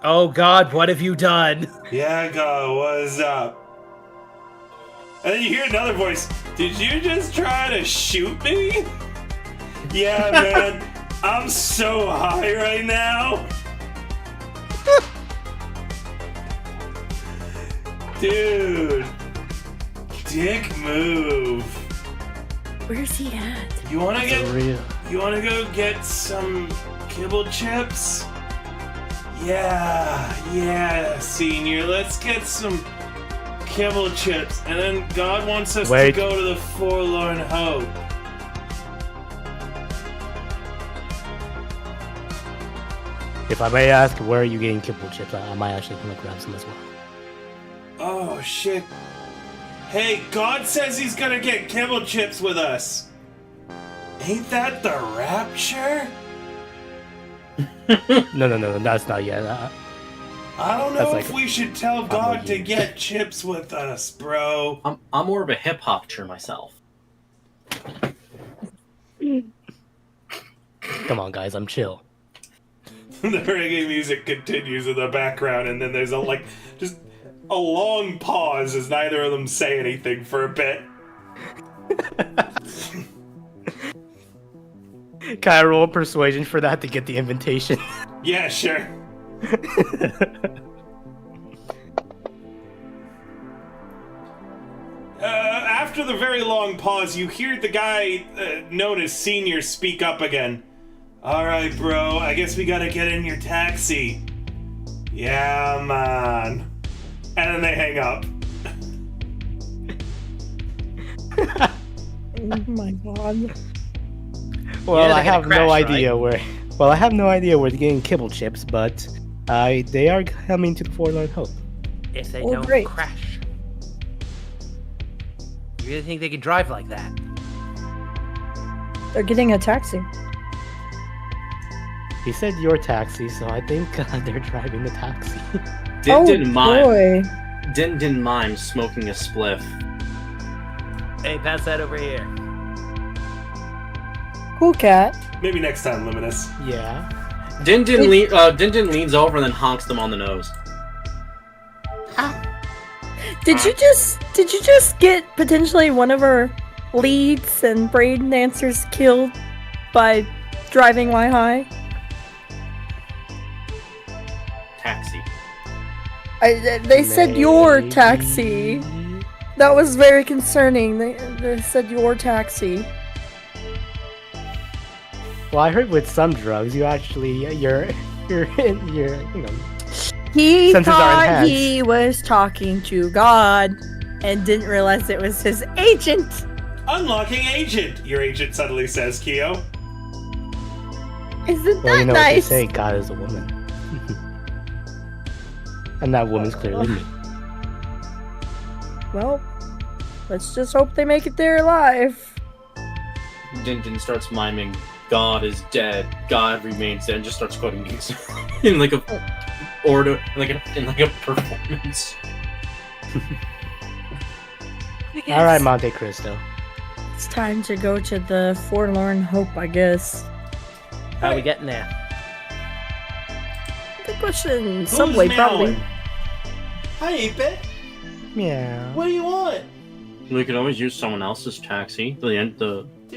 Oh God, what have you done? Yeah, God, what's up? And then you hear another voice. Did you just try to shoot me? Yeah, man. I'm so high right now. Dude. Dick move. Where's he at? You wanna go get some kibble chips? Yeah, Senior. Let's get some kibble chips. And then God wants us to go to the Forlorn Hope. If I may ask, where are you getting kibble chips? I might actually come and grab some as well. Oh, shit. Hey, God says he's gonna get kibble chips with us. Ain't that the rapture? No, that's not yet. I don't know like if we should tell God to get chips with us, bro. I'm more of a hip hopper myself. Come on, guys, I'm chill. The reggae music continues in the background, and then there's just a long pause as neither of them say anything for a bit. Can I roll persuasion for that to get the invitation? Yeah, sure. After the very long pause, you hear the guy known as Senior speak up again. Alright, bro, I guess we gotta get in your taxi. Yeah, man. And then they hang up. Oh my god. Well, Yeah, I they're have gonna no crash, idea where. Well, I have no idea where they're getting kibble chips, but they are coming to the Forlorn Hope. If they Oh, don't great. crash. You really think they can drive like that? They're getting a taxi. He said your taxi, so I think they're driving the taxi. Didn't mind. boy. Didn't mind smoking a spliff. Hey, pass that over here. Cool cat. Maybe next time, Luminous. Yeah. Din leans over and then honks them on the nose. Did you just get potentially one of our leads and brain dancers killed by driving Y high? Taxi. They said your Maybe. taxi. That was very concerning. They said your taxi. Well, I heard with some drugs, you actually you're He Senses are thought enhanced. he was talking to God and didn't realize it was his agent. Unlocking agent, your agent suddenly says, Keo. Isn't Well, that you know what they nice? say, God is a woman. And that woman's clearly me. Well, let's just hope they make it there alive. Din starts miming, God is dead, God remains dead, and just starts quoting music in like a performance. All right, Monte Cristo. It's time to go to the Forlorn Hope, I guess. How are we getting there? Good question. Who's Subway, probably. meowing? Hi, 8-Bit. Yeah. What do you want? We could always use someone else's taxi. Did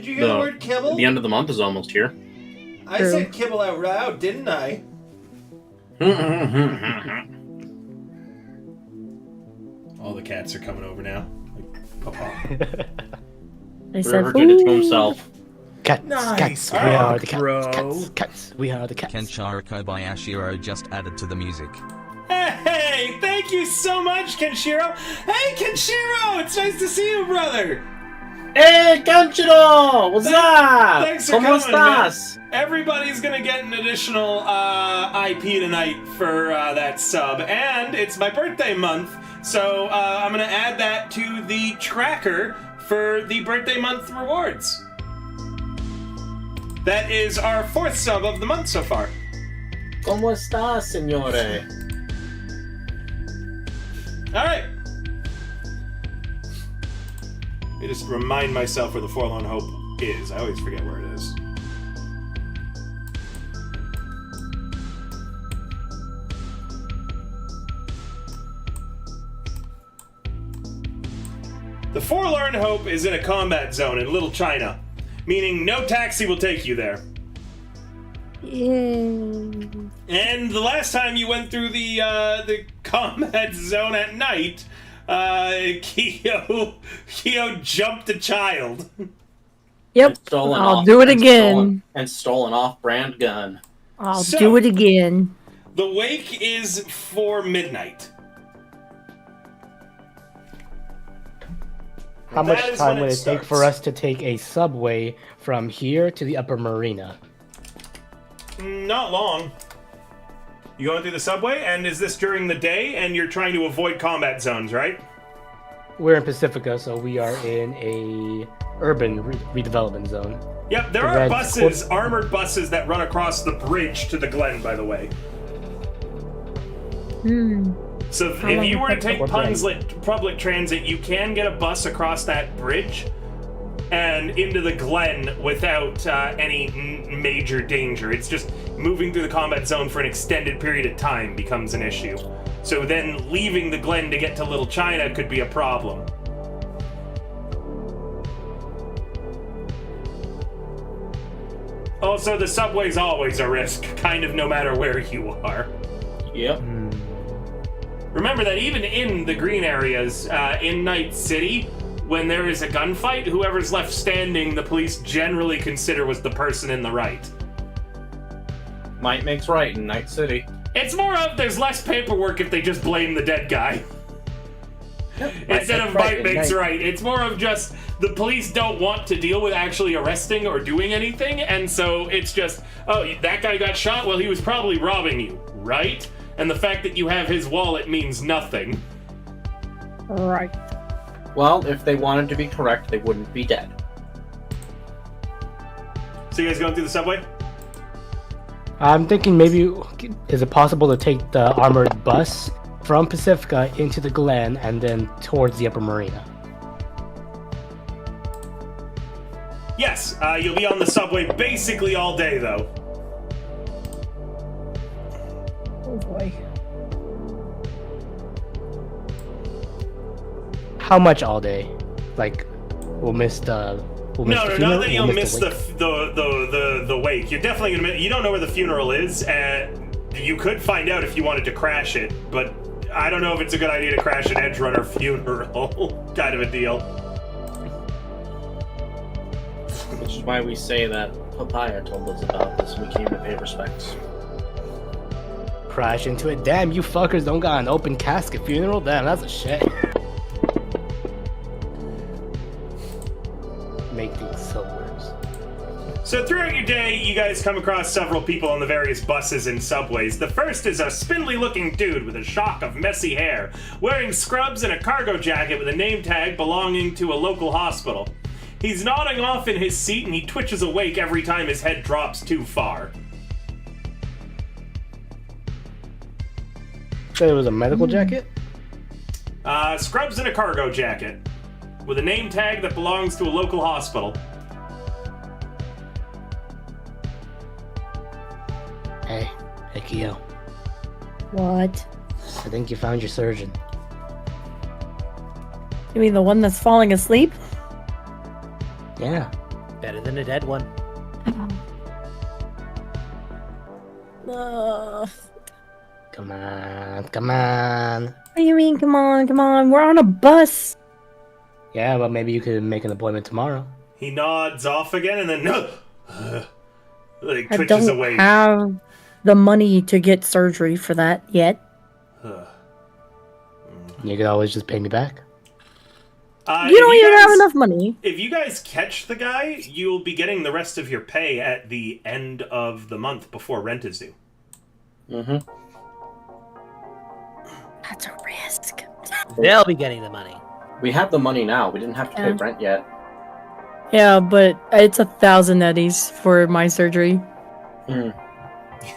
you hear the word kibble? The end of the month is almost here. I True. said kibble out loud, didn't I? All the cats are coming over now. Like, Papa. They said, River did it to "Ooh." himself. Cats, Nice cats, we work, are the cats, bro. cats, we are the cats. Kenshiro Kobayashiro just added to the music. Hey, thank you so much, Kenshiro. Hey, Kenshiro, it's nice to see you, brother. Hey, Kanchiro! What's up? Thanks for ¿Cómo coming, man. estás? Everybody's gonna get an additional IP tonight for that sub, and it's my birthday month, so I'm gonna add that to the tracker for the birthday month rewards. That is our 4th sub of the month so far. ¿Cómo estás, señore? All right. Let me just remind myself where the Forlorn Hope is. I always forget where it is. The Forlorn Hope is in a combat zone in Little China, meaning no taxi will take you there. Yay. And the last time you went through the combat zone at night, Keo jumped a child. Yep. I'll do it again. And stole an off-brand gun. I'll So- do it again. The wake is for midnight. How That much is time when would it it take for starts. us to take a subway from here to the upper marina? Not long. You going through the subway, and is this during the day, and you're trying to avoid combat zones, right? We're in Pacifica, so we are in a urban redevelopment zone. Yep, there The are red buses, armored buses that run across the bridge to the Glen, by the way. So How if long you does were to that take take? public transit, you can get a bus across that bridge and into the Glen without any major danger. It's just moving through the combat zone for an extended period of time becomes an issue. So then leaving the Glen to get to Little China could be a problem. Also, the subway's always a risk, kind of no matter where you are. Yep. Remember that even in the green areas, in Night City, when there is a gunfight, whoever's left standing, the police generally consider was the person in the right. Might makes right in Night City. It's more of there's less paperwork if they just blame the dead guy. Instead of might makes right. It's more of just the police don't want to deal with actually arresting or doing anything, and so it's just, oh, that guy got shot? Well, he was probably robbing you, right? And the fact that you have his wallet means nothing. Right. Well, if they wanted to be correct, they wouldn't be dead. So you guys going through the subway? I'm thinking maybe, is it possible to take the armored bus from Pacifica into the Glen and then towards the upper marina? Yes, you'll be on the subway basically all day, though. Oh boy. How much all day? Like, we'll miss the. We'll miss No, the not funeral, that we'll you'll miss wake. the wake. You're definitely gonna miss. You don't know where the funeral is, and you could find out if you wanted to crash it, but I don't know if it's a good idea to crash an Edge Runner funeral kind of a deal. Which is why we say that Papaya told us about this and we came to pay respects. Crash into it. Damn, you fuckers don't got an open casket funeral? Damn, that's a shit. Make things so worse. So throughout your day, you guys come across several people on the various buses and subways. The first is a spindly-looking dude with a shock of messy hair, wearing scrubs and a cargo jacket with a name tag belonging to a local hospital. He's nodding off in his seat and he twitches awake every time his head drops too far. Said it was a medical jacket? Scrubs and a cargo jacket with a name tag that belongs to a local hospital. Hey, Kyo. What? I think you found your surgeon. You mean the one that's falling asleep? Yeah. Better than a dead one. Come on, come on. What do you mean? Come on, come on. We're on a bus. Yeah, but maybe you could make an appointment tomorrow. He nods off again and then like I twitches don't awake. have the money to get surgery for that yet. You could always just pay me back. You don't even have enough money. If you guys catch the guy, you'll be getting the rest of your pay at the end of the month before rent is due. Mm-hmm. That's a risk. They'll be getting the money. We have the money now. We didn't have to pay Yeah. rent yet. Yeah, but it's 1,000 eddies for my surgery.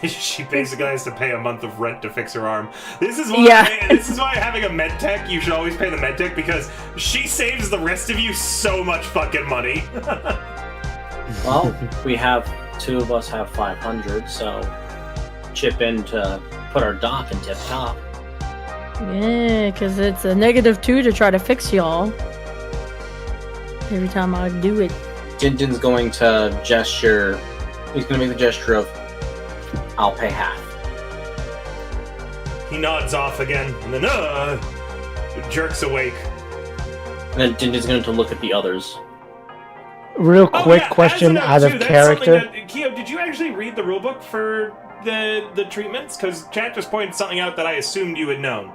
She basically has to pay a month of rent to fix her arm. This is why. Yeah. This is why having a med tech, you should always pay the med tech because she saves the rest of you so much fucking money. Well, we have two of us have 500, so chip in to put our dock in tip top. Yeah, because it's a -2 to try to fix y'all. Every time I do it. Jinjin's going to gesture. He's going to make the gesture of, I'll pay half. He nods off again and then jerks awake. And then Jinjin's going to look at the others. Real quick yeah, question as a note, out of too, that's character. something that- Kyo, did you actually read the rulebook for the treatments? Because chat just pointed something out that I assumed you had known.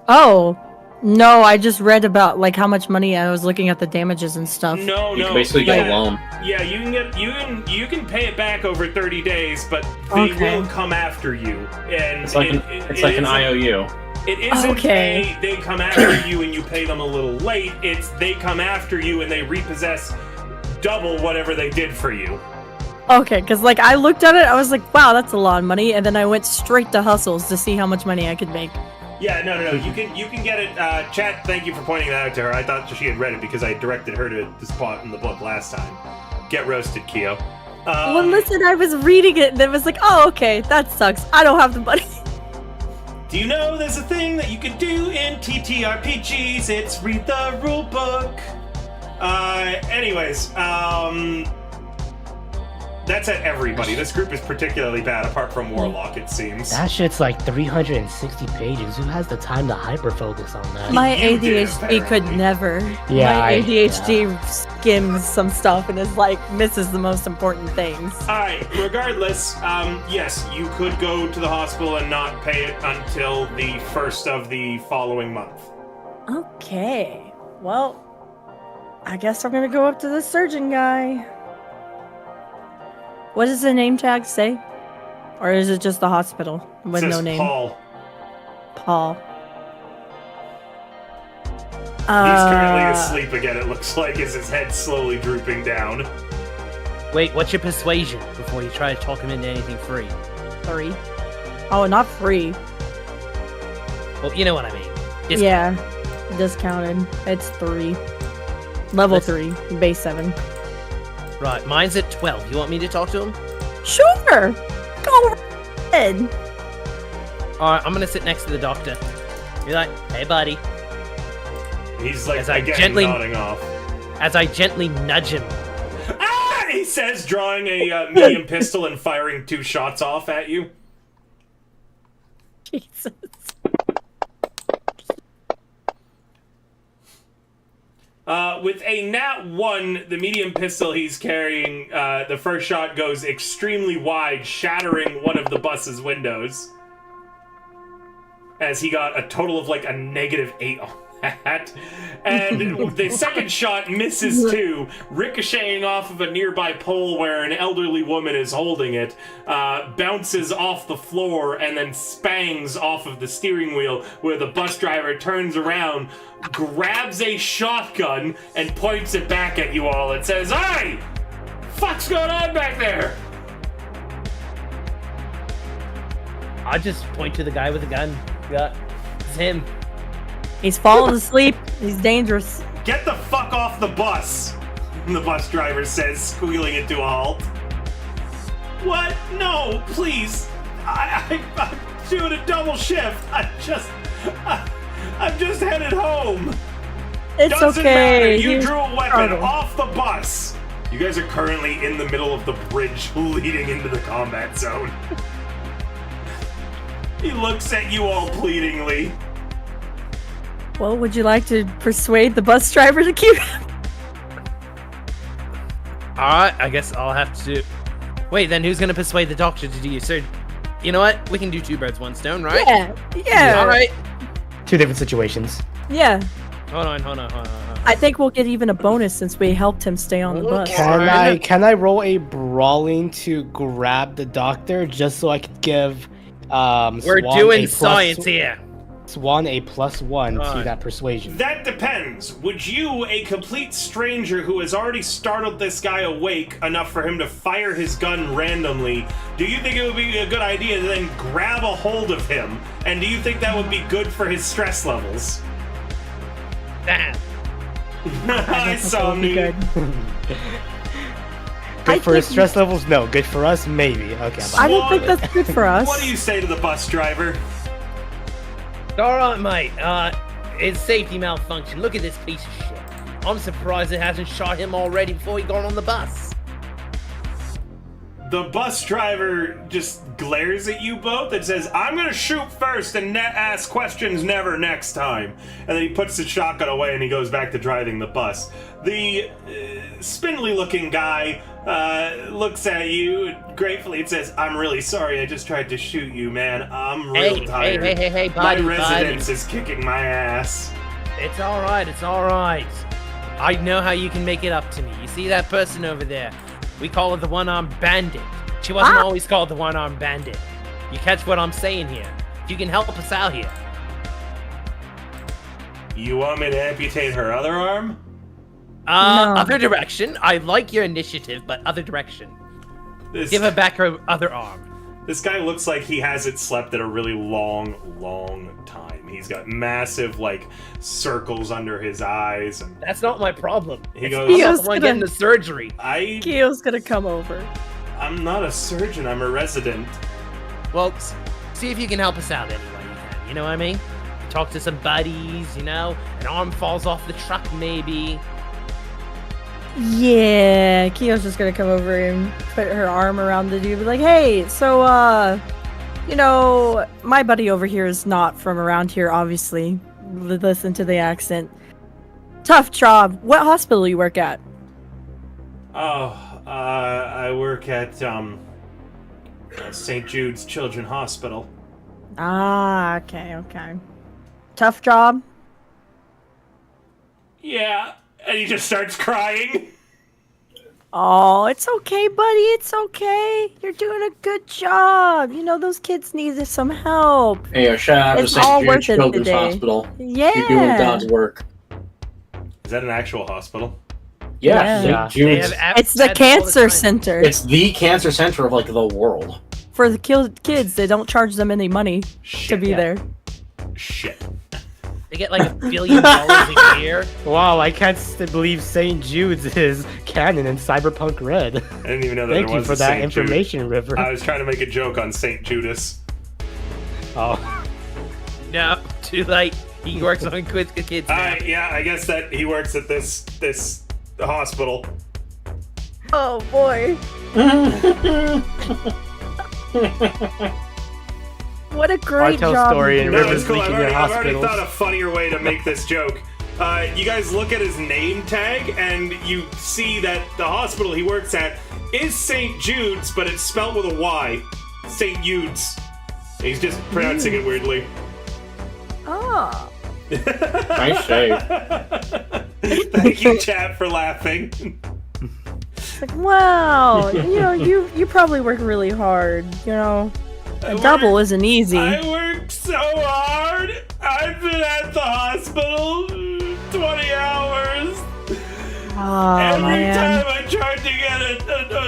Oh. No, I just read about like how much money I was looking at the damages and stuff. No, You can basically get a loan. Yeah, you can pay it back over 30 days, but they will come after you. And It's like an IOU. It isn't they come after you and you pay them a little late. It's they come after you and they repossess double whatever they did for you. Okay, because like I looked at it, I was like, wow, that's a lot of money, and then I went straight to Hustles to see how much money I could make. Yeah, no. You can get it. Chat, thank you for pointing that out to her. I thought she had read it because I directed her to the spot in the book last time. Get roasted, Keo. Well, listen, I was reading it and it was like, oh, okay, that sucks. I don't have the money. Do you know there's a thing that you can do in TTRPGs? It's read the rule book. Anyways, that's at everybody. This group is particularly bad, apart from Warlock, it seems. That shit's like 360 pages. Who has the time to hyper-focus on that? My You did, ADHD could apparently. never. Yeah, My ADHD skims some stuff and is like, misses the most important things. Alright, regardless, yes, you could go to the hospital and not pay it until the first of the following month. Okay. Well, I guess I'm gonna go up to the surgeon guy. What does the name tag say? Or is it just the hospital with It no says name? Paul. Paul. He's currently asleep again, it looks like, as his head's slowly drooping down. Wait, what's your persuasion before you try to talk him into anything free? 3. Oh, not free. Well, you know what I mean. Discount. Yeah, discounted. It's 3. Level 3, base 7. Right, mine's at 12. You want me to talk to him? Sure! Go ahead! Alright, I'm gonna sit next to the doctor. Be like, hey buddy. He's like, As I again, gently- nodding off. As I gently nudge him. Ah! He says, drawing a medium pistol and firing 2 shots off at you. Jesus. With a nat 1, the medium pistol he's carrying, the first shot goes extremely wide, shattering one of the bus's windows. As he got a total of like a -8 on that. And the second shot misses too, ricocheting off of a nearby pole where an elderly woman is holding it, bounces off the floor and then spangs off of the steering wheel where the bus driver turns around, grabs a shotgun and points it back at you all and says, "Hey! Fuck's going on back there?" I just point to the guy with the gun. Yeah, it's him. He's falling asleep. He's dangerous. "Get the fuck off the bus," the bus driver says, squealing it to a halt. "What? No, please. I'm doing a double shift. I'm just headed home." It's Doesn't okay. matter. You He's drew a weapon startled. off the bus. You guys are currently in the middle of the bridge leading into the combat zone. He looks at you all pleadingly. Well, would you like to persuade the bus driver to keep Alright, I guess I'll have to... Wait, then who's gonna persuade the doctor to do you? So, you know what? We can do 2 birds, 1 stone, right? Yeah. Alright. 2 different situations. Yeah. Hold on. I think we'll get even a bonus since we helped him stay on the bus. Can I roll a brawling to grab the doctor just so I could give We're Swan doing a plus- science here. Swan a +1 to Alright. that persuasion? That depends. Would you, a complete stranger who has already startled this guy awake enough for him to fire his gun randomly, do you think it would be a good idea to then grab a hold of him? And do you think that would be good for his stress levels? Damn. I saw me. Good. Good for his think- stress levels? No. Good for us? Maybe. Okay. I don't think that's good for us. What do you say to the bus driver? Alright, mate. It's safety malfunction. Look at this piece of shit. I'm surprised it hasn't shot him already before he got on the bus. The bus driver just glares at you both and says, I'm gonna shoot first and ask questions never next time. And then he puts the shotgun away and he goes back to driving the bus. The spindly looking guy looks at you gratefully and says, I'm really sorry, I just tried to shoot you, man. I'm real tired. Hey, buddy, my residence is kicking my ass. It's alright, it's alright. I know how you can make it up to me. You see that person over there? We call her the one-armed bandit. She wasn't always called the one-armed bandit. You catch what I'm saying here? You can help us out here. You want me to amputate her other arm? No. Other direction. I like your initiative, but other direction. Give her back her other arm. This guy looks like he hasn't slept in a really long time. He's got massive, like, circles under his eyes. And that's not my problem. He goes, I'm not the one getting the surgery. Keo's gonna come over. I'm not a surgeon, I'm a resident. Well, see if you can help us out any way you can. You know what I mean? Talk to some buddies, you know? An arm falls off the truck, maybe. Yeah, Keo's just gonna come over and put her arm around the dude, be like, hey, so, you know, my buddy over here is not from around here, obviously. Listen to the accent. Tough job. What hospital you work at? I work at, St. Jude's Children's Hospital. Ah, okay. Tough job? Yeah, and he just starts crying. Oh, it's okay, buddy. It's okay. You're doing a good job. You know, those kids need some help. Hey, shout out to It's St. all Jude worth it Children's today. Hospital. Yeah. You're doing God's work. Is that an actual hospital? Yeah, Yeah. St. Jude's. It's the cancer center. It's the cancer center of, like, the world. For the kids, they don't charge them any money to be there. Shit. They get like $1 billion a year. Wow, I can't believe St. Jude's is canon in Cyberpunk Red. I didn't even know that Thank there you was for a that St. Jude. information, River. I was trying to make a joke on St. Judas. Oh. No, too late. He works on kids now. Yeah, I guess that he works at this hospital. Oh boy. What a great tell job. story in No, Rivers it's cool. I've leaking already, your I've already hospitals. thought a funnier way to make this joke. You guys look at his name tag, and you see that the hospital he works at is St. Jude's, but it's spelled with a Y. St. Jude's. He's just pronouncing it weirdly. Oh. Nice shave. Thank you, chat, for laughing. It's like, wow. You know, you probably work really hard. You know, a double isn't easy. I work so hard. I've been at the hospital 20 hours. Oh, Every man. time I tried to get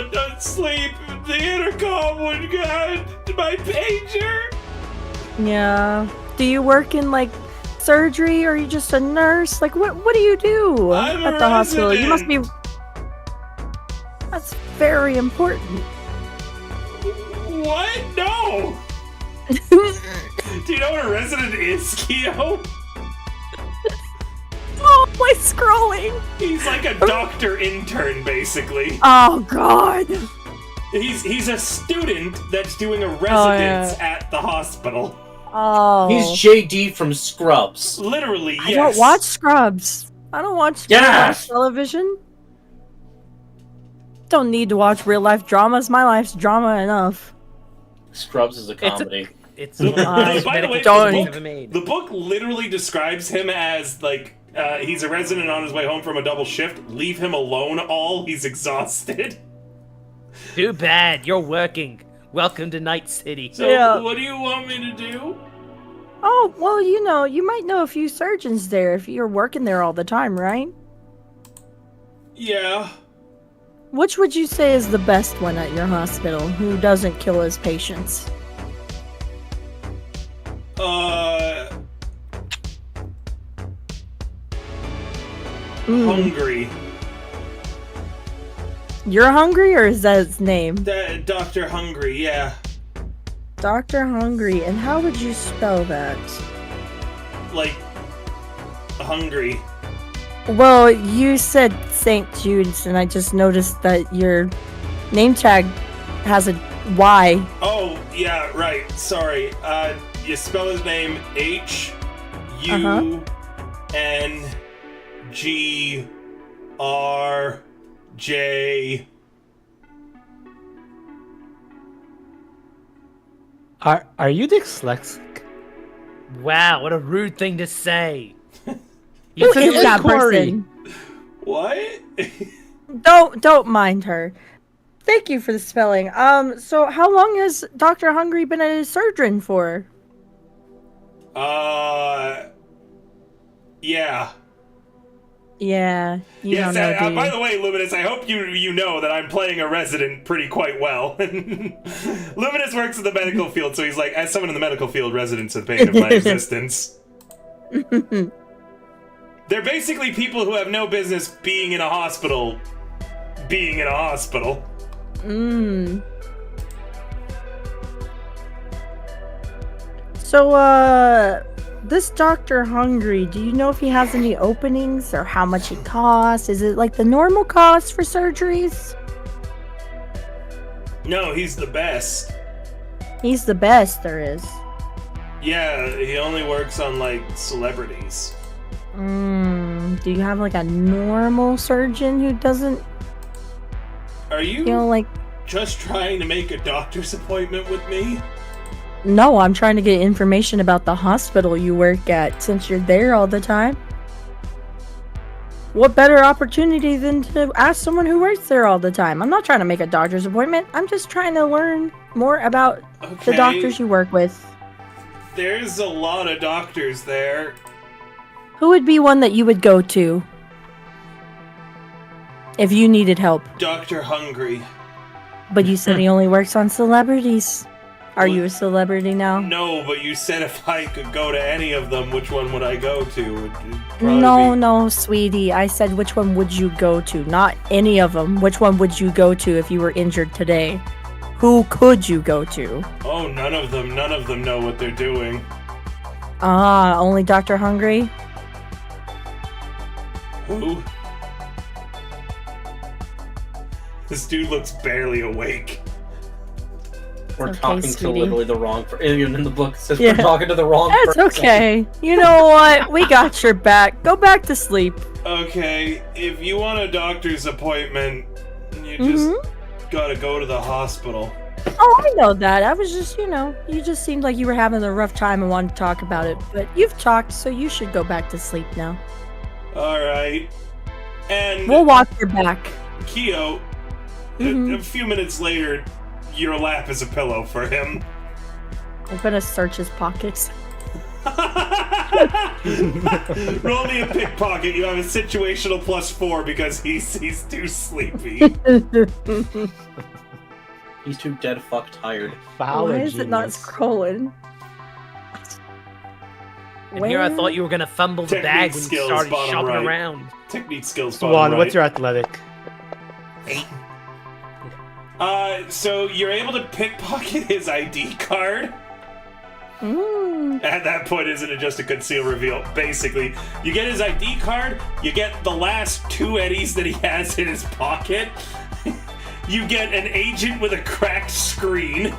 a sleep, the intercom would get my pager. Yeah. Do you work in like surgery, or are you just a nurse? Like, what do you do I'm a at the hospital? You must resident. be. That's very important. What? No. Do you know what a resident is, Keo? Oh, my scrolling. He's like a doctor intern, basically. Oh God. He's a student that's doing a residence yeah. at the hospital. Oh. He's JD from Scrubs. Literally, yes. I don't watch Scrubs. I don't watch Yes! television. Don't need to watch real life dramas. My life's drama enough. Scrubs is a comedy. It's one of the most By the way, medical don't- things ever made. the book literally describes him as like he's a resident on his way home from a double shift. Leave him alone. He's exhausted. Too bad. You're working. Welcome to Night City. So Yeah. what do you want me to do? Oh, well, you know, you might know a few surgeons there if you're working there all the time, right? Yeah. Which would you say is the best one at your hospital who doesn't kill his patients? Hungry. You're hungry, or is that his name? Dr. Hungry, yeah. Dr. Hungry, and how would you spell that? Like, hungry. Well, you said St. Jude's, and I just noticed that your name tag has a Y. Oh, Yeah, right. Sorry. You spell his name Hungrj. Are you dyslexic? Wow, what a rude thing to say. Who is that person? What? Don't mind her. Thank you for the spelling. So how long has Dr. Hungry been a surgeon for? Yeah. Yeah, you Yes, don't know, do you? by the way, Luminous, I hope you know that I'm playing a resident pretty quite well. Luminous works in the medical field, so he's like, as someone in the medical field, residents are the pain of my existence. They're basically people who have no business being in a hospital. So, this Dr. Hungry, do you know if he has any openings or how much he costs? Is it like the normal cost for surgeries? No, he's the best. He's the best there is. Yeah, he only works on, like, celebrities. Do you have like a normal surgeon who doesn't, Are you like... just trying to make a doctor's appointment with me? No, I'm trying to get information about the hospital you work at since you're there all the time. What better opportunity than to ask someone who works there all the time? I'm not trying to make a doctor's appointment. I'm just trying to learn more about the doctors you work with. There's a lot of doctors there. Who would be one that you would go to if you needed help? Dr. Hungry. But you said he only works on celebrities. Are you a celebrity now? No, but you said if I could go to any of them, which one would I go to? No, sweetie. I said which one would you go to? Not any of them. Which one would you go to if you were injured today? Who could you go to? Oh, none of them. None of them know what they're doing. Ah, only Dr. Hungry? Who? This dude looks barely awake. We're Okay, talking to sweetie. literally the wrong person. Even in the book it says Yeah. we're talking to the wrong That's person. okay. You know what? We got your back. Go back to sleep. Okay, if you want a doctor's appointment, you just gotta go to the hospital. Oh, I know that. I was just, you just seemed like you were having a rough time and wanted to talk about it. But you've talked, so you should go back to sleep now. Alright. And We'll watch your back. Kyo, a few minutes later, your lap is a pillow for him. I'm gonna search his pockets. Roll me a pickpocket. You have a situational +4 because he's too sleepy. He's too dead fuck tired. Why is it not scrolling? And here I thought you were gonna fumble the Technique bag when you skills, started bottom shopping right. around. Technique skills. Swan, right. what's your athletic? So you're able to pickpocket his ID card. At that point, isn't it just a conceal reveal? Basically, you get his ID card, you get the last 2 eddies that he has in his pocket, you get an agent with a cracked screen,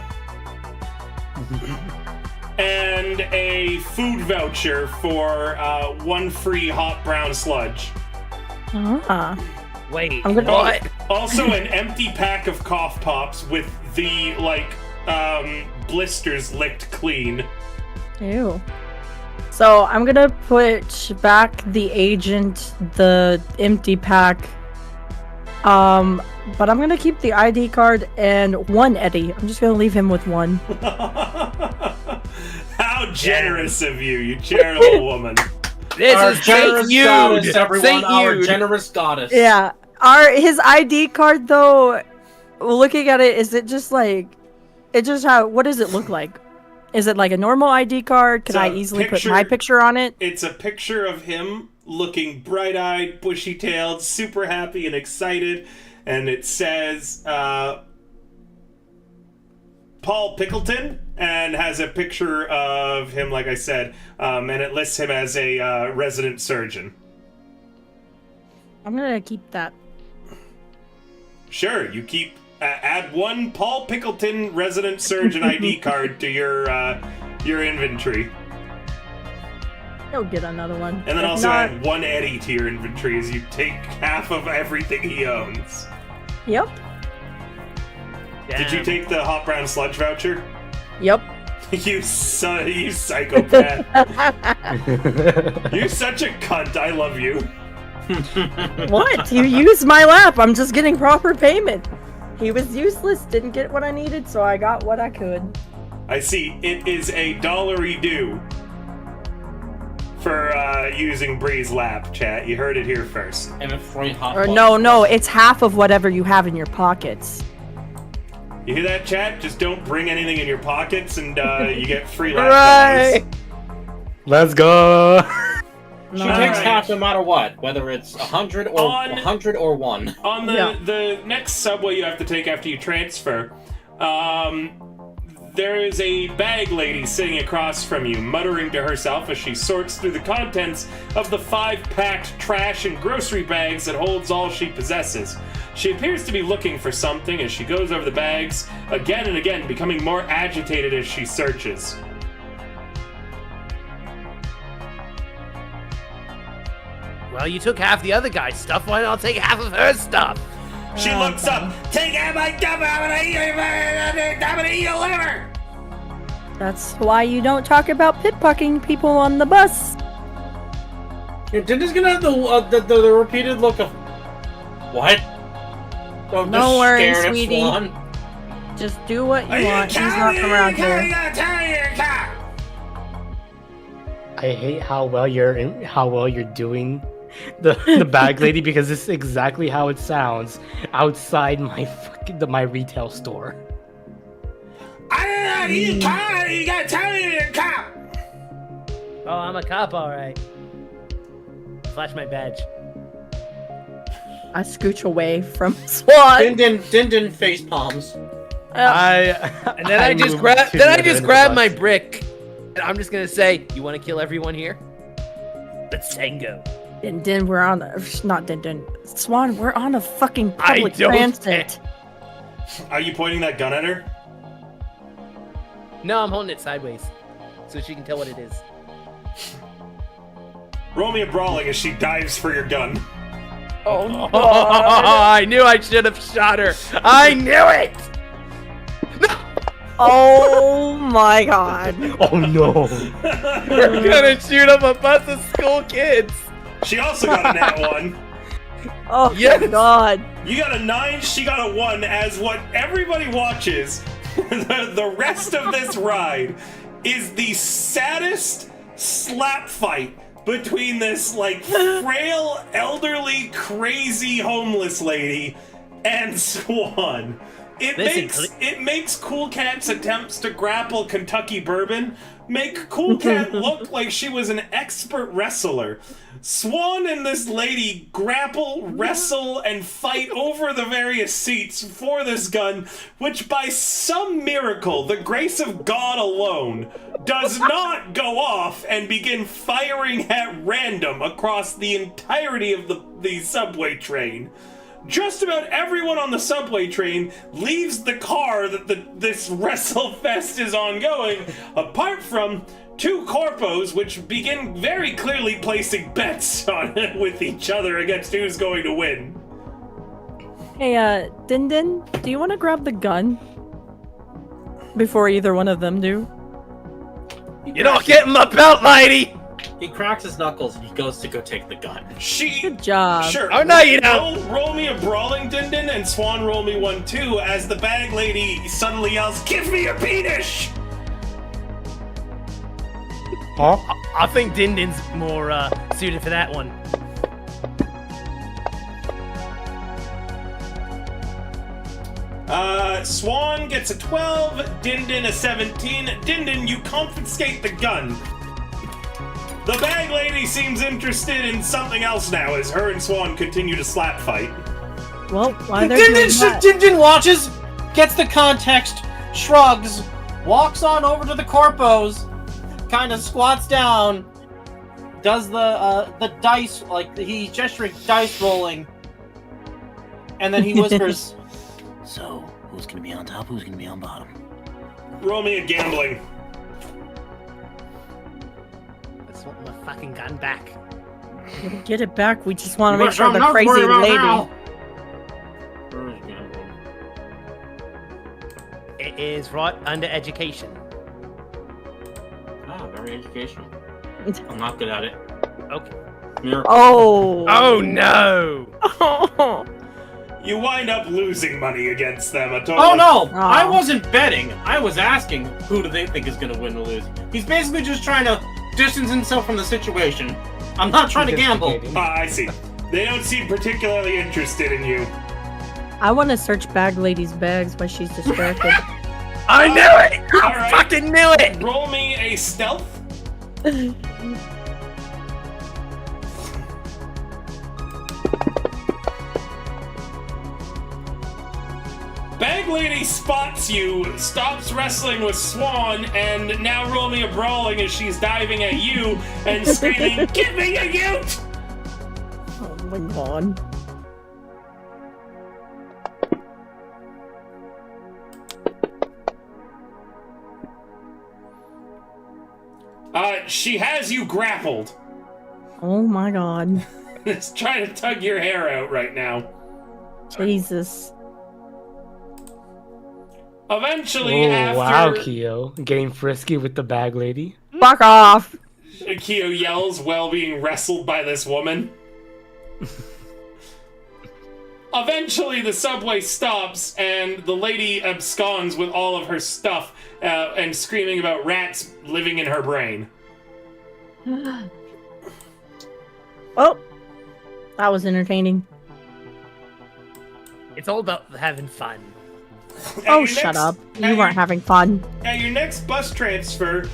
and a food voucher for 1 free hot brown sludge. Wait, I'm gonna- what? Also, an empty pack of cough pops with the, blisters licked clean. Ew. So I'm gonna put back the agent, the empty pack. But I'm gonna keep the ID card and 1 Eddie. I'm just gonna leave him with 1. How generous of you, you charitable woman. This Our is generous Saint goddess, Jude. everyone. Saint Our Jude. generous goddess. Yeah. His ID card though, looking at it, is it just like, what does it look like? Is it like a normal ID card? Can I easily put my picture on it? It's a picture of him looking bright-eyed, bushy-tailed, super happy and excited, and it says, Paul Pickleton, and has a picture of him, like I said, and it lists him as a resident surgeon. I'm gonna keep that. Sure, you keep add one Paul Pickleton resident surgeon ID card to your inventory. He'll get another one. And then If also not- add one Eddie to your inventory as you take half of everything he owns. Yep. Did you take the hot brown sludge voucher? Yep. You psychopath. You're such a cunt. I love you. What? You used my lap. I'm just getting proper payment. He was useless. Didn't get what I needed, so I got what I could. I see. It is $1 due for using Bree's lap, chat. You heard it here first. And a free hot Or pot. no, it's half of whatever you have in your pockets. You hear that, chat? Just don't bring anything in your pockets, and you get free lap Right. Let's go. She No. takes Alright. half no matter what, whether it's 100 or On- 100 or 1. On the next subway you have to take after you transfer, there is a bag lady sitting across from you, muttering to herself as she sorts through the contents of the 5-packed trash and grocery bags that holds all she possesses. She appears to be looking for something as she goes over the bags again and again, becoming more agitated as she searches. Well, you took half the other guy's stuff. Why not take half of her stuff? She looks up, take out my stuff, I'm gonna eat a liver! That's why you don't talk about pickpocketing people on the bus. Dinda's gonna have the repeated look of what? I'm No just worries, scared of sweetie. Swan. Just do what Are you you want. He's not from around here. I hate how well you're doing the bag lady, because this is exactly how it sounds outside my retail store. I don't know, you gotta tell me you're a cop! Oh, I'm a cop, all right. Flash my badge. I scooch away from Swan. Din face palms. And then I just move grab. to Then the I other just end of grab the my bus. brick, and I'm just gonna say, "You want to kill everyone here? Let's tango." Din, we're on not Din. Swan, we're on a fucking public don't transit. Are you pointing that gun at her? No, I'm holding it sideways, so she can tell what it is. Roll me a brawling as she dives for your gun. Oh, I knew I should have shot her. I knew it. oh my god. Oh no! We're gonna shoot up a bus of school kids. She also got a nat 1. Oh Yes. my god. You got a 9, she got a 1, as what everybody watches the rest of this ride is the saddest slap fight between this, like, frail, elderly, crazy homeless lady and Swan. It makes Cool Cat's attempts to grapple Kentucky Bourbon make Cool Cat look like she was an expert wrestler. Swan and this lady grapple, wrestle, and fight over the various seats for this gun, which by some miracle, the grace of God alone, does not go off and begin firing at random across the entirety of the subway train. Just about everyone on the subway train leaves the car that this WrestleFest is ongoing, apart from 2 corpos, which begin very clearly placing bets on with each other against who's going to win. Hey, Din, do you want to grab the gun? Before either one of them do? You don't get in my belt, lady. He cracks his knuckles and he goes to go take the gun. Good job. Sure. Oh, no, you don't. Roll me a brawling, Din, and Swan roll me one too, as the bag lady suddenly yells, "Give me your penis!" Huh? I think Din more suited for that one. Swan gets a 12, Din a 17. Din, you confiscate the gun. The bag lady seems interested in something else now as her and Swan continue to slap fight. Well, why they're doing that? Din watches, gets the context, shrugs, walks on over to the corpos, kind of squats down, does the dice, like he's gesturing dice rolling, and then he whispers, So, who's gonna be on top? Who's gonna be on bottom? Roll me a gambling. I just want my fucking gun back. Get it back. We just want to make sure the crazy lady. It is right under education. Ah, very educational. I'm not good at it. Okay. Miracle. Oh. Oh no! You wind up losing money against them. A total Oh no! Oh. I wasn't betting. I was asking who do they think is gonna win or lose. He's basically just trying to distance himself from the situation. I'm not trying to gamble. I see. They don't seem particularly interested in you. I want to search Bag Lady's bags while she's distracted. I knew it! I Alright. fucking knew it! Roll me a stealth. Bag Lady spots you, stops wrestling with Swan, and now roll me a brawling as she's diving at you and screaming, "Give me a ute!" Oh my god. She has you grappled. Oh my god. It's trying to tug your hair out right now. Jesus. Eventually, Oh, after wow, Kyo. Getting frisky with the bag lady. Fuck off. Kyo yells while being wrestled by this woman. Eventually, the subway stops, and the lady absconds with all of her stuff and screaming about rats living in her brain. Oh, that was entertaining. It's all about having fun. Oh, shut up. You weren't having fun. At your next bus transfer,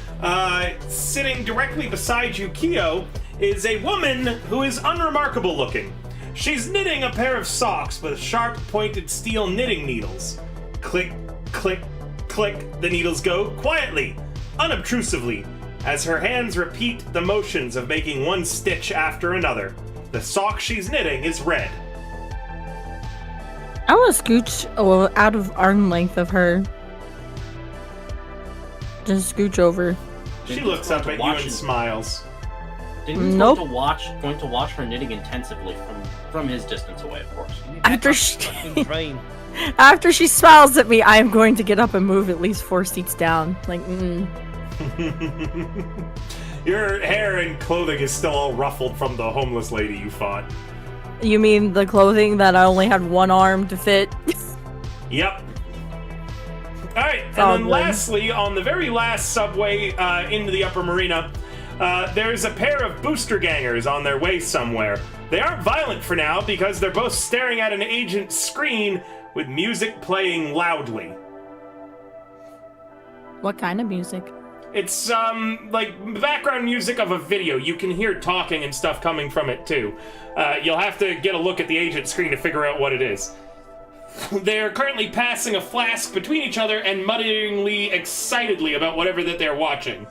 sitting directly beside you, Kyo, is a woman who is unremarkable looking. She's knitting a pair of socks with sharp, pointed steel knitting needles. Click, click, click, the needles go quietly, unobtrusively, as her hands repeat the motions of making one stitch after another. The sock she's knitting is red. I want to scooch out of arm length of her. Just scooch over. She looks up at you and smiles. Dinton's Nope. going to watch her knitting intensively from his distance away, of course. After she, Fucking brain. after she smiles at me, I am going to get up and move at least 4 seats down. Like, Your hair and clothing is still all ruffled from the homeless lady you fought. You mean the clothing that I only had one arm to fit? Yep. Alright, and all then good. lastly, on the very last subway into the upper marina, there's a pair of booster gangers on their way somewhere. They aren't violent for now because they're both staring at an agent's screen with music playing loudly. What kind of music? It's, like background music of a video. You can hear talking and stuff coming from it, too. You'll have to get a look at the agent's screen to figure out what it is. They are currently passing a flask between each other and mutteringly excitedly about whatever that they're watching.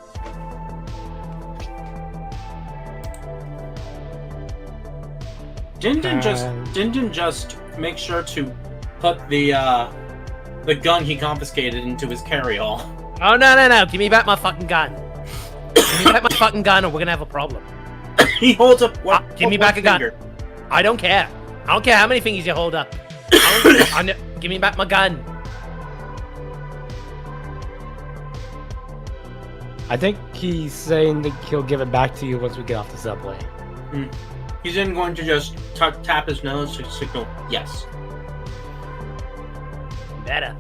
Dindin just make sure to put the gun he confiscated into his carry-all. Oh, no. Give me back my fucking gun. Give me back my fucking gun or we're gonna have a problem. He holds up one. Give me back a gun. finger. I don't care. I don't care how many fingers you hold up. Give me back my gun. I think he's saying that he'll give it back to you once we get off the subway. He's then going to just tap his nose to signal yes. Better.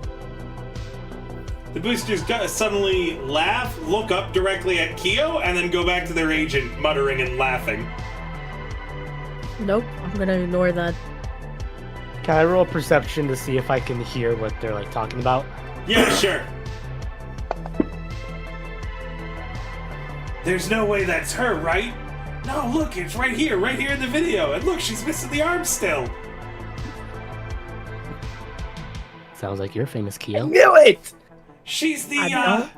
The boosters suddenly laugh, look up directly at Kyo, and then go back to their agent, muttering and laughing. Nope, I'm gonna ignore that. Can I roll perception to see if I can hear what they're like talking about? Yeah, sure. There's no way that's her, right? No, look, it's right here in the video. And look, she's missing the arm still. Sounds like you're famous, Kyo. Knew it! She's I the, know.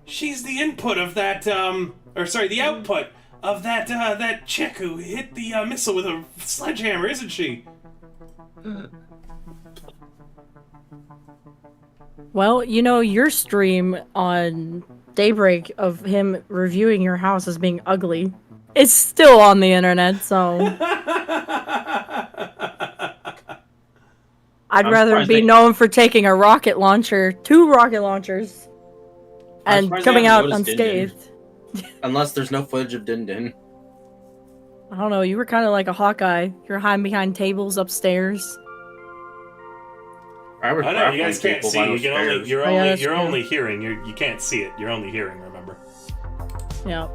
she's the input of that, the output of that chick who hit the, missile with a sledgehammer, isn't she? Well, you know, your stream on Daybreak of him reviewing your house as being ugly is still on the internet, so I'd rather surprised be they- known for taking a rocket launcher, 2 rocket launchers, I'm and surprised they coming haven't out noticed Din unscathed. Unless there's no footage of Din Din. I don't know, you were kind of like a Hawkeye. You're hiding behind tables upstairs. I know you guys can't see. You're that's true. only hearing. You can't see it. You're only hearing. Remember. Yeah.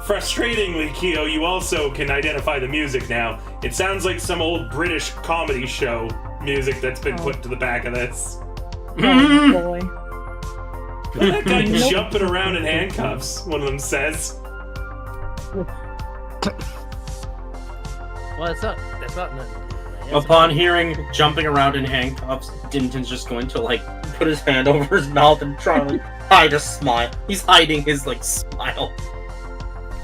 Frustratingly, Keo, you also can identify the music now. It sounds like some old British comedy show music that's been put to the back of this. Oh, boy. Look at that guy jumping around in handcuffs, one of them says. Well, that's not nothing. Upon hearing jumping around in handcuffs, Din Din's just going to like put his hand over his mouth and try to like, hide a smile. He's hiding his like smile.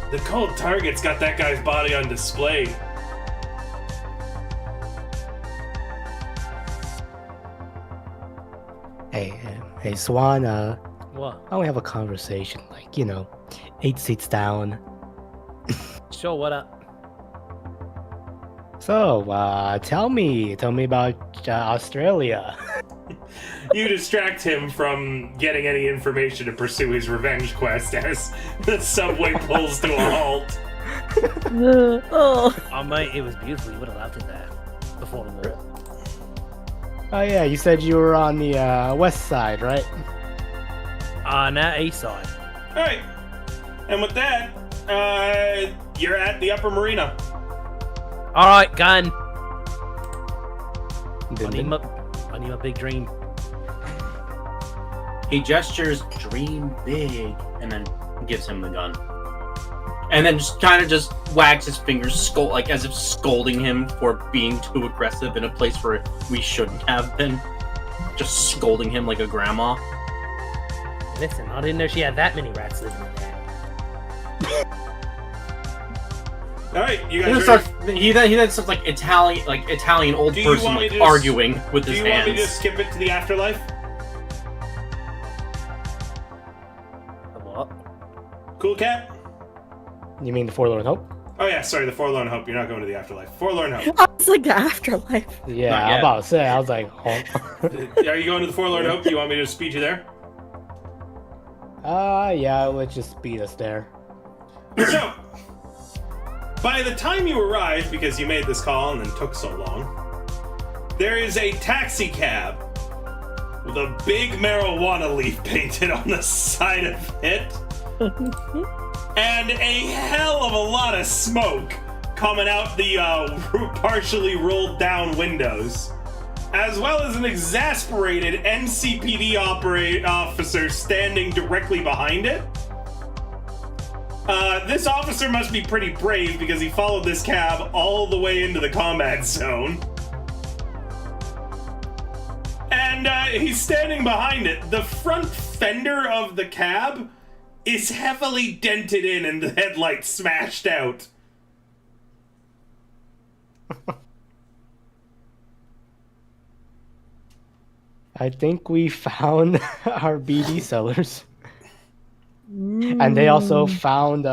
The cold target's got that guy's body on display. Hey, Swan. What? Why don't we have a conversation? Like, 8 seats down. Sure, what up? So, tell me about Australia. You distract him from getting any information to pursue his revenge quest as the subway pulls to a halt. Oh. Oh, mate, it was beautiful. You would have loved it there before the war. Oh yeah, you said you were on the west side, right? Now east side. Alright. And with that, you're at the upper marina. All right, gun. Din I Din? need my big dream. He gestures "dream big" and then gives him the gun. And then just kind of just wags his fingers, like as if scolding him for being too aggressive in a place where we shouldn't have been. Just scolding him like a grandma. Listen, I didn't know she had that many rats living in there. Alright, you He guys then, ready? he then starts like Italian old Do you person want me like to just- arguing with Do his you hands. want me to skip it to the afterlife? What? Cool cat? You mean the Forlorn Hope? Oh yeah, sorry, the Forlorn Hope. You're not going to the afterlife. Forlorn Hope. I was like the afterlife. Yeah, Not I'm yet. about to say. I was like, Are you going to the Forlorn Hope? Do you want me to speed you there? yeah, let's just speed us there. So, by the time you arrive, because you made this call and then took so long, there is a taxi cab with a big marijuana leaf painted on the side of it, and a hell of a lot of smoke coming out the partially rolled down windows, as well as an exasperated NCPD officer standing directly behind it. This officer must be pretty brave because he followed this cab all the way into the combat zone. And he's standing behind it. The front fender of the cab is heavily dented in and the headlights smashed out. I think we found our BD sellers. And they also found,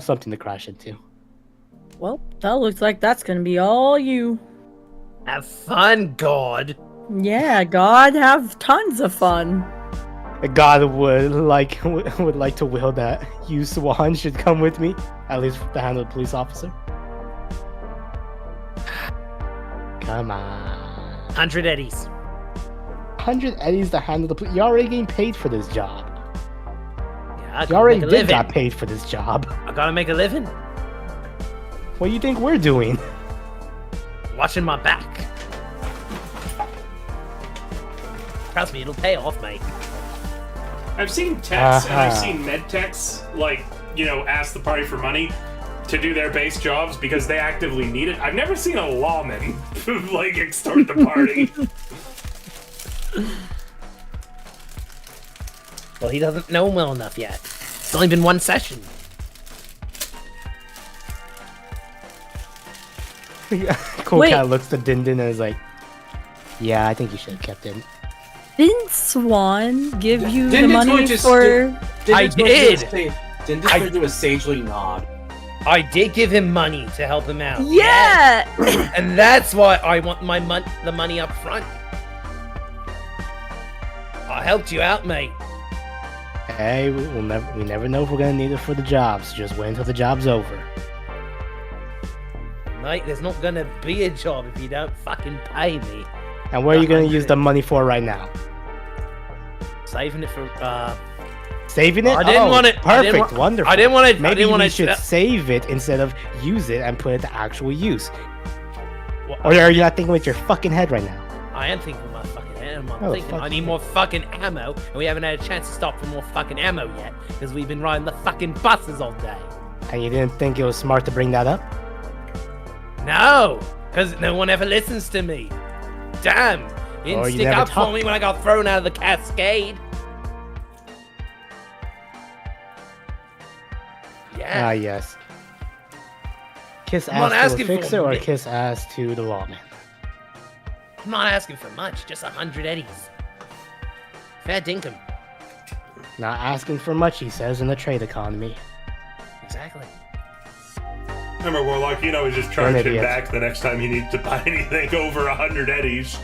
something to crash into. Well, that looks like that's gonna be all you. Have fun, God. Yeah, God, have tons of fun. God would like to will that you, Swan, should come with me, at least to handle the police officer. Come on. 100 eddies. 100 eddies to handle the police. You're already getting paid for this job. Yeah, I You gotta already make a did living. got paid for this job. I gotta make a living. What do you think we're doing? Watching my back. Trust me, it'll pay off, mate. I've seen techs and I've seen med techs, ask the party for money to do their base jobs because they actively need it. I've never seen a lawman, extort the party. Well, he doesn't know him well enough yet. It's only been one session. Cool Wait. Cat looks to Din Din and is like, Yeah, I think you should have kept it. Didn't Swan give you the Didn't money just- for? I did. Didn't just do a sagely nod. I did give him money to help him out. Yeah. And that's why I want the money up front. I helped you out, mate. Hey, we never know if we're gonna need it for the jobs. Just wait until the job's over. Mate, there's not gonna be a job if you don't fucking pay me. And what are you gonna use the money for right now? Saving it for Saving it? I didn't want it. Perfect, wonderful. I didn't want it. Maybe I didn't want we it. should save it instead of use it and put it to actual use. Well, Or are you not thinking with your fucking head right now? I am thinking with my fucking head. I'm Oh, thinking fuck I need you. more fucking ammo, and we haven't had a chance to stop for more fucking ammo yet because we've been riding the fucking buses all day. And you didn't think it was smart to bring that up? No, because no one ever listens to me. Damn, you Or didn't you stick never up for talk. me when I got thrown out of the cascade. Yeah. Ah, yes. Kiss I'm not ass to asking a for fixer or it. kiss ass to the lawman? I'm not asking for much, just 100 eddies. Fair dinkum. Not asking for much, he says, in the trade economy. Exactly. Remember, Warlock, you can always just charge him idiot. back the next time he needs to buy anything over 100 eddies.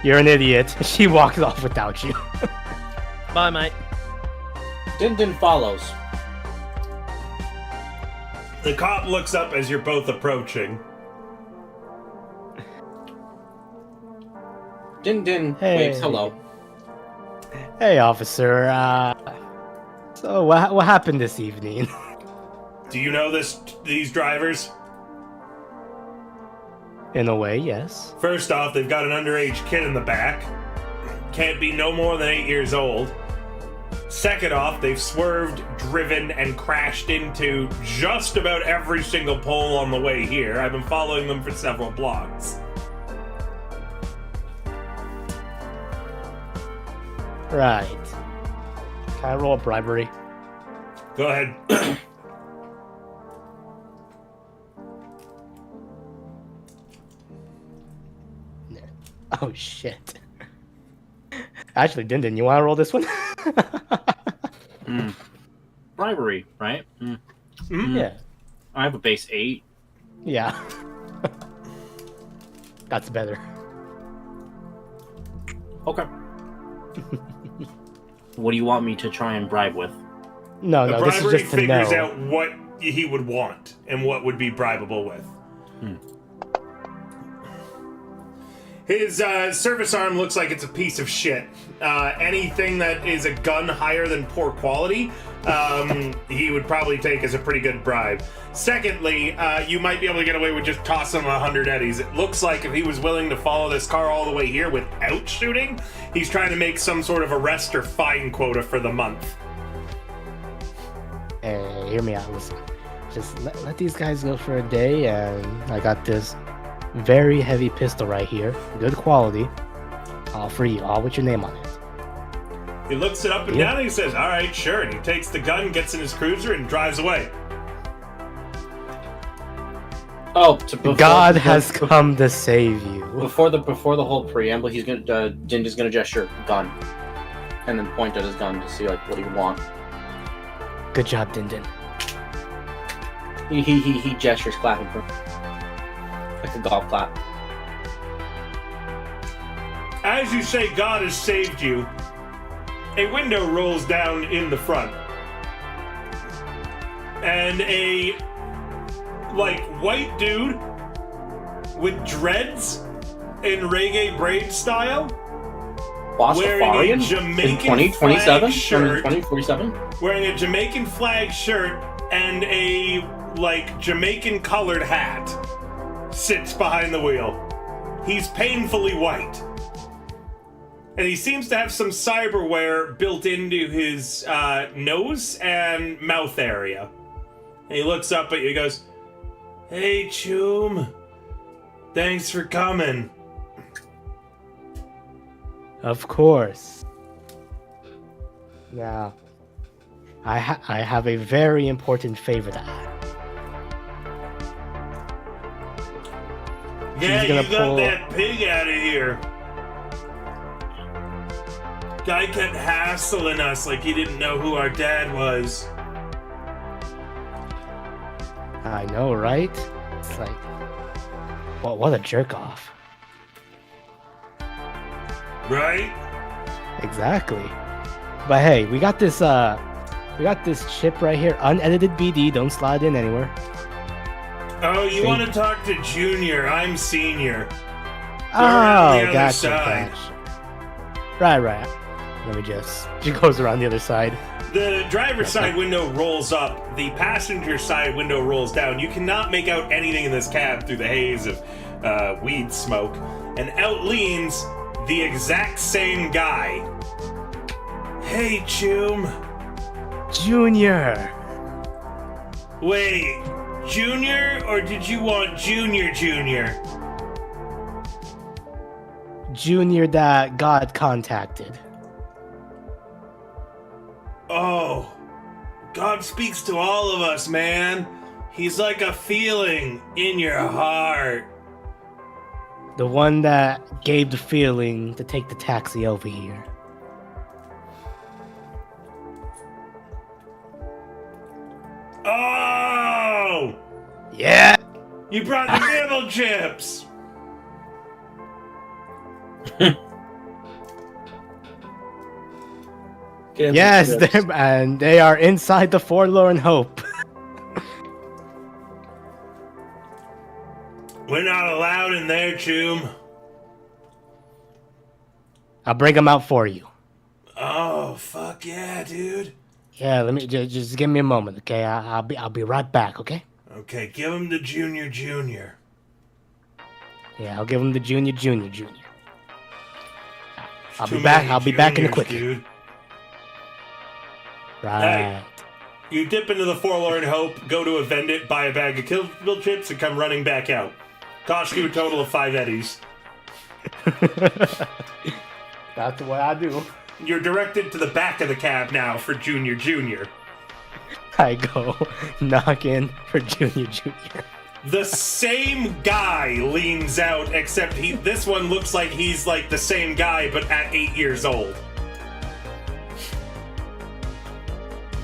You're an idiot. She walks off without you. Bye, mate. Din Din follows. The cop looks up as you're both approaching. Din Din Hey. waves hello. Hey, officer. So what happened this evening? Do you know these drivers? In a way, yes. First off, they've got an underage kid in the back. Can't be no more than 8 years old. Second off, they've swerved, driven, and crashed into just about every single pole on the way here. I've been following them for several blocks. Right. Can I roll a bribery? Go ahead. Oh shit. Actually, Din, you want to roll this one? Bribery, right? Yeah. I have a base 8. Yeah. That's better. Okay. What do you want me to try and bribe with? No, The this is bribery just to figures know. out what he would want and what would be bribable with. His service arm looks like it's a piece of shit. Anything that is a gun higher than poor quality, he would probably take as a pretty good bribe. Secondly, you might be able to get away with just tossing him 100 eddies. It looks like if he was willing to follow this car all the way here without shooting, he's trying to make some sort of arrest or fine quota for the month. Hey, hear me out. Listen. Just let these guys go for a day, and I got this very heavy pistol right here. Good quality. All for you. All with your name on it. He looks it up and Yeah. down and he says, all right, sure. And he takes the gun, gets in his cruiser, and drives away. Oh, God has come to save you. Before the whole preamble, he's gonna Din is gonna gesture gun, and then point at his gun to see like what he would want. Good job, Din. He gestures clapping for like a golf clap. As you say, God has saved you, a window rolls down in the front. And a, white dude with dreads in reggae braid style, wearing a Bostafarian in Jamaican 2027 flag shirt, 2047. wearing a Jamaican flag shirt and a, Jamaican colored hat, sits behind the wheel. He's painfully white. And he seems to have some cyberware built into his nose and mouth area. And he looks up at you and goes, "Hey, Choom. Thanks for coming." Of course. Now, I have a very important favor to ask. Yeah, she's gonna you got pull. that pig out of here. Guy kept hassling us like he didn't know who our dad was. I know, right? It's like, what a jerk off. Right? Exactly. But hey, we got this chip right here, unedited BD. Don't slide in anywhere. Oh, you See? want to talk to Junior? I'm Senior. Oh, around the other gotcha, side. gotcha. Right. Let me just. She goes around the other side. The driver's side window rolls up. The passenger side window rolls down. You cannot make out anything in this cab through the haze of weed smoke. And out leans the exact same guy. Hey, Choom. Junior. Wait, Junior, or did you want Junior? Junior that God contacted. Oh, God speaks to all of us, man. He's like a feeling in your heart. The one that gave the feeling to take the taxi over here. Oh! Yeah. You brought the nibble chips! Yes, and they are inside the Forlorn Hope. We're not allowed in there, Choom. I'll bring them out for you. Oh, fuck yeah, dude. Yeah, let me just give me a moment, okay? I'll be right back, okay? Okay, give him the Junior. Yeah, I'll give him the Junior. I'll Too be back. many I'll be back in a juniors, quick. dude. Right. Hey. You dip into the Forlorn Hope, go to a vendit, buy a bag of Kill Bill chips, and come running back out. Cost you a total of 5 eddies. That's what I do. You're directed to the back of the cab now for Junior. I go knock in for Junior. The same guy leans out, except this one looks like he's like the same guy, but at 8 years old.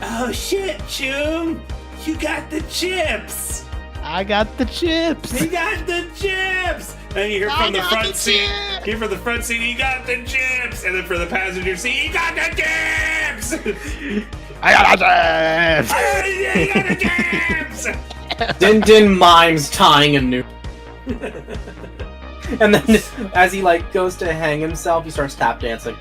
Oh shit, Choom! You got the chips! I got the chips. He got the chips! And you hear from the front seat, he got the chips! And then for the passenger seat, he got the chips! I got the chips. He got the chips! Din mimes tying a noose. And then as he like goes to hang himself, he starts tap dancing.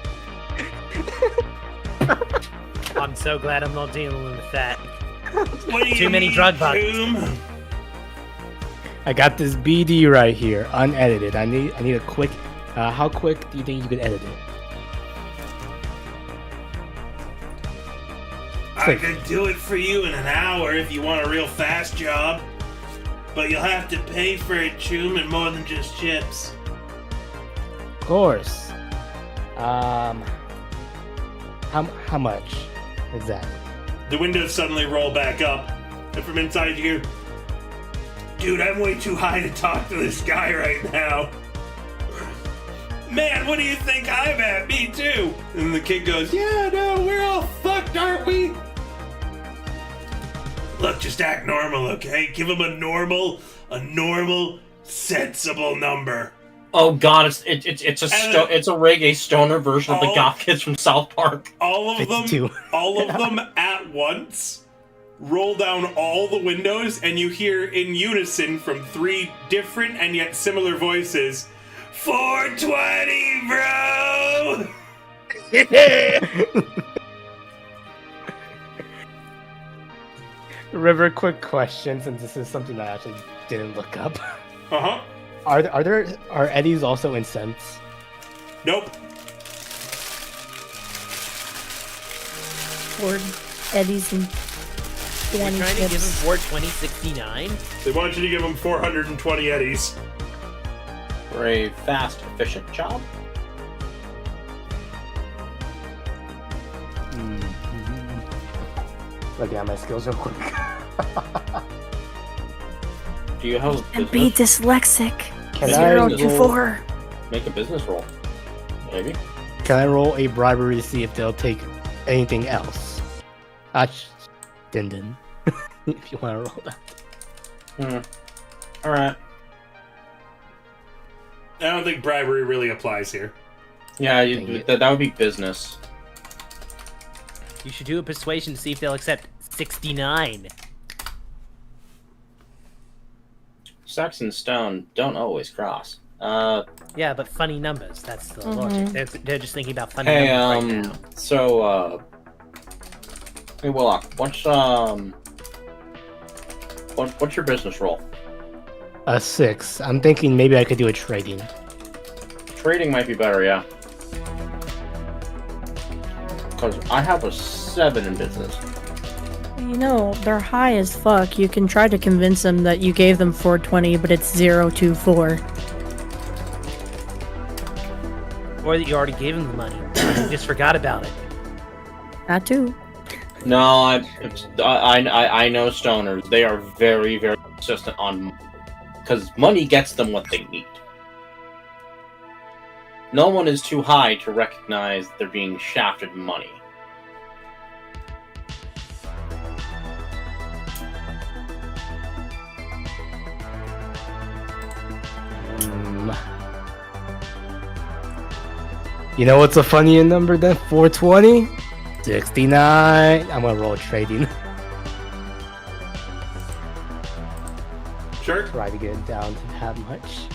I'm so glad I'm not dealing with that. What do you Too many need, drug bugs. Choom? I got this BD right here, unedited. I need a quick. How quick do you think you could edit it? I could do it for you in an hour if you want a real fast job. But you'll have to pay for it, Choom, and more than just chips. Of course. How much exactly? The windows suddenly roll back up, and from inside you hear, dude, I'm way too high to talk to this guy right now. Man, what do you think I'm at? Me too. And the kid goes, yeah, no, we're all fucked, aren't we? Look, just act normal, okay? Give him a normal, sensible number. Oh god, it's a reggae stoner version of the goth kids from South Park. All of them at once roll down all the windows, and you hear in unison from 3 different and yet similar voices, 420, bro! River, quick question, since this is something I actually didn't look up. Uh-huh. Are eddies also in cents? Nope. Or Eddie's and We're 20 trying to give him chips. 420.69. They want you to give him 420 eddies. For a fast, efficient job. Looking at my skills real quick. Do you have And be dyslexic. Can Make I Zero a to roll- 4. Make a business roll. Maybe. Can I roll a bribery to see if they'll take anything else? Din. If you want to roll that. Alright. I don't think bribery really applies here. Yeah, Dang it. that would be business. You should do a persuasion to see if they'll accept 69. Stacks and stone don't always cross. Yeah, but funny numbers. That's the logic. They're just thinking about funny Hey, numbers right now. so, hey, Willock, what's your business role? A 6. I'm thinking maybe I could do a trading. Trading might be better, yeah. Because I have a 7 in business. You know, they're high as fuck. You can try to convince them that you gave them 420, but it's 024. Or that you already gave them the money. You just forgot about it. That too. No, I know stoners. They are very, very insistent on, because money gets them what they need. No one is too high to recognize they're being shafted money. You know what's a funnier number than 420? 69. I'm gonna roll trading. Sure. Try to get it down to that much.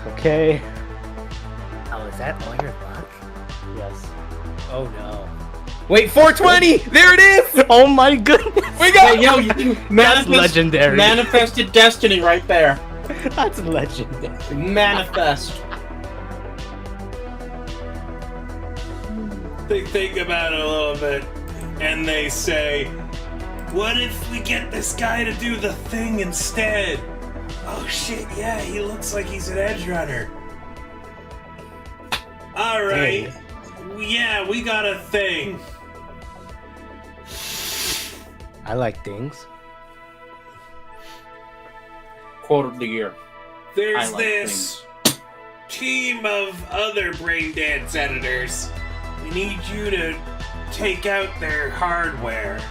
Okay. Oh, is that all your luck? Yes. Oh no. Wait, 420! There it is! Oh my goodness! We got yo, you That's legendary. Manifested destiny right there. That's legendary. Manifest. They think about it a little bit, and they say, what if we get this guy to do the thing instead? Oh shit, yeah, he looks like he's an edge runner. Alright. Yeah, we got a thing. I like things. Quote of the year. There's I like this team of other Braindance editors. We need you to take out their hardware.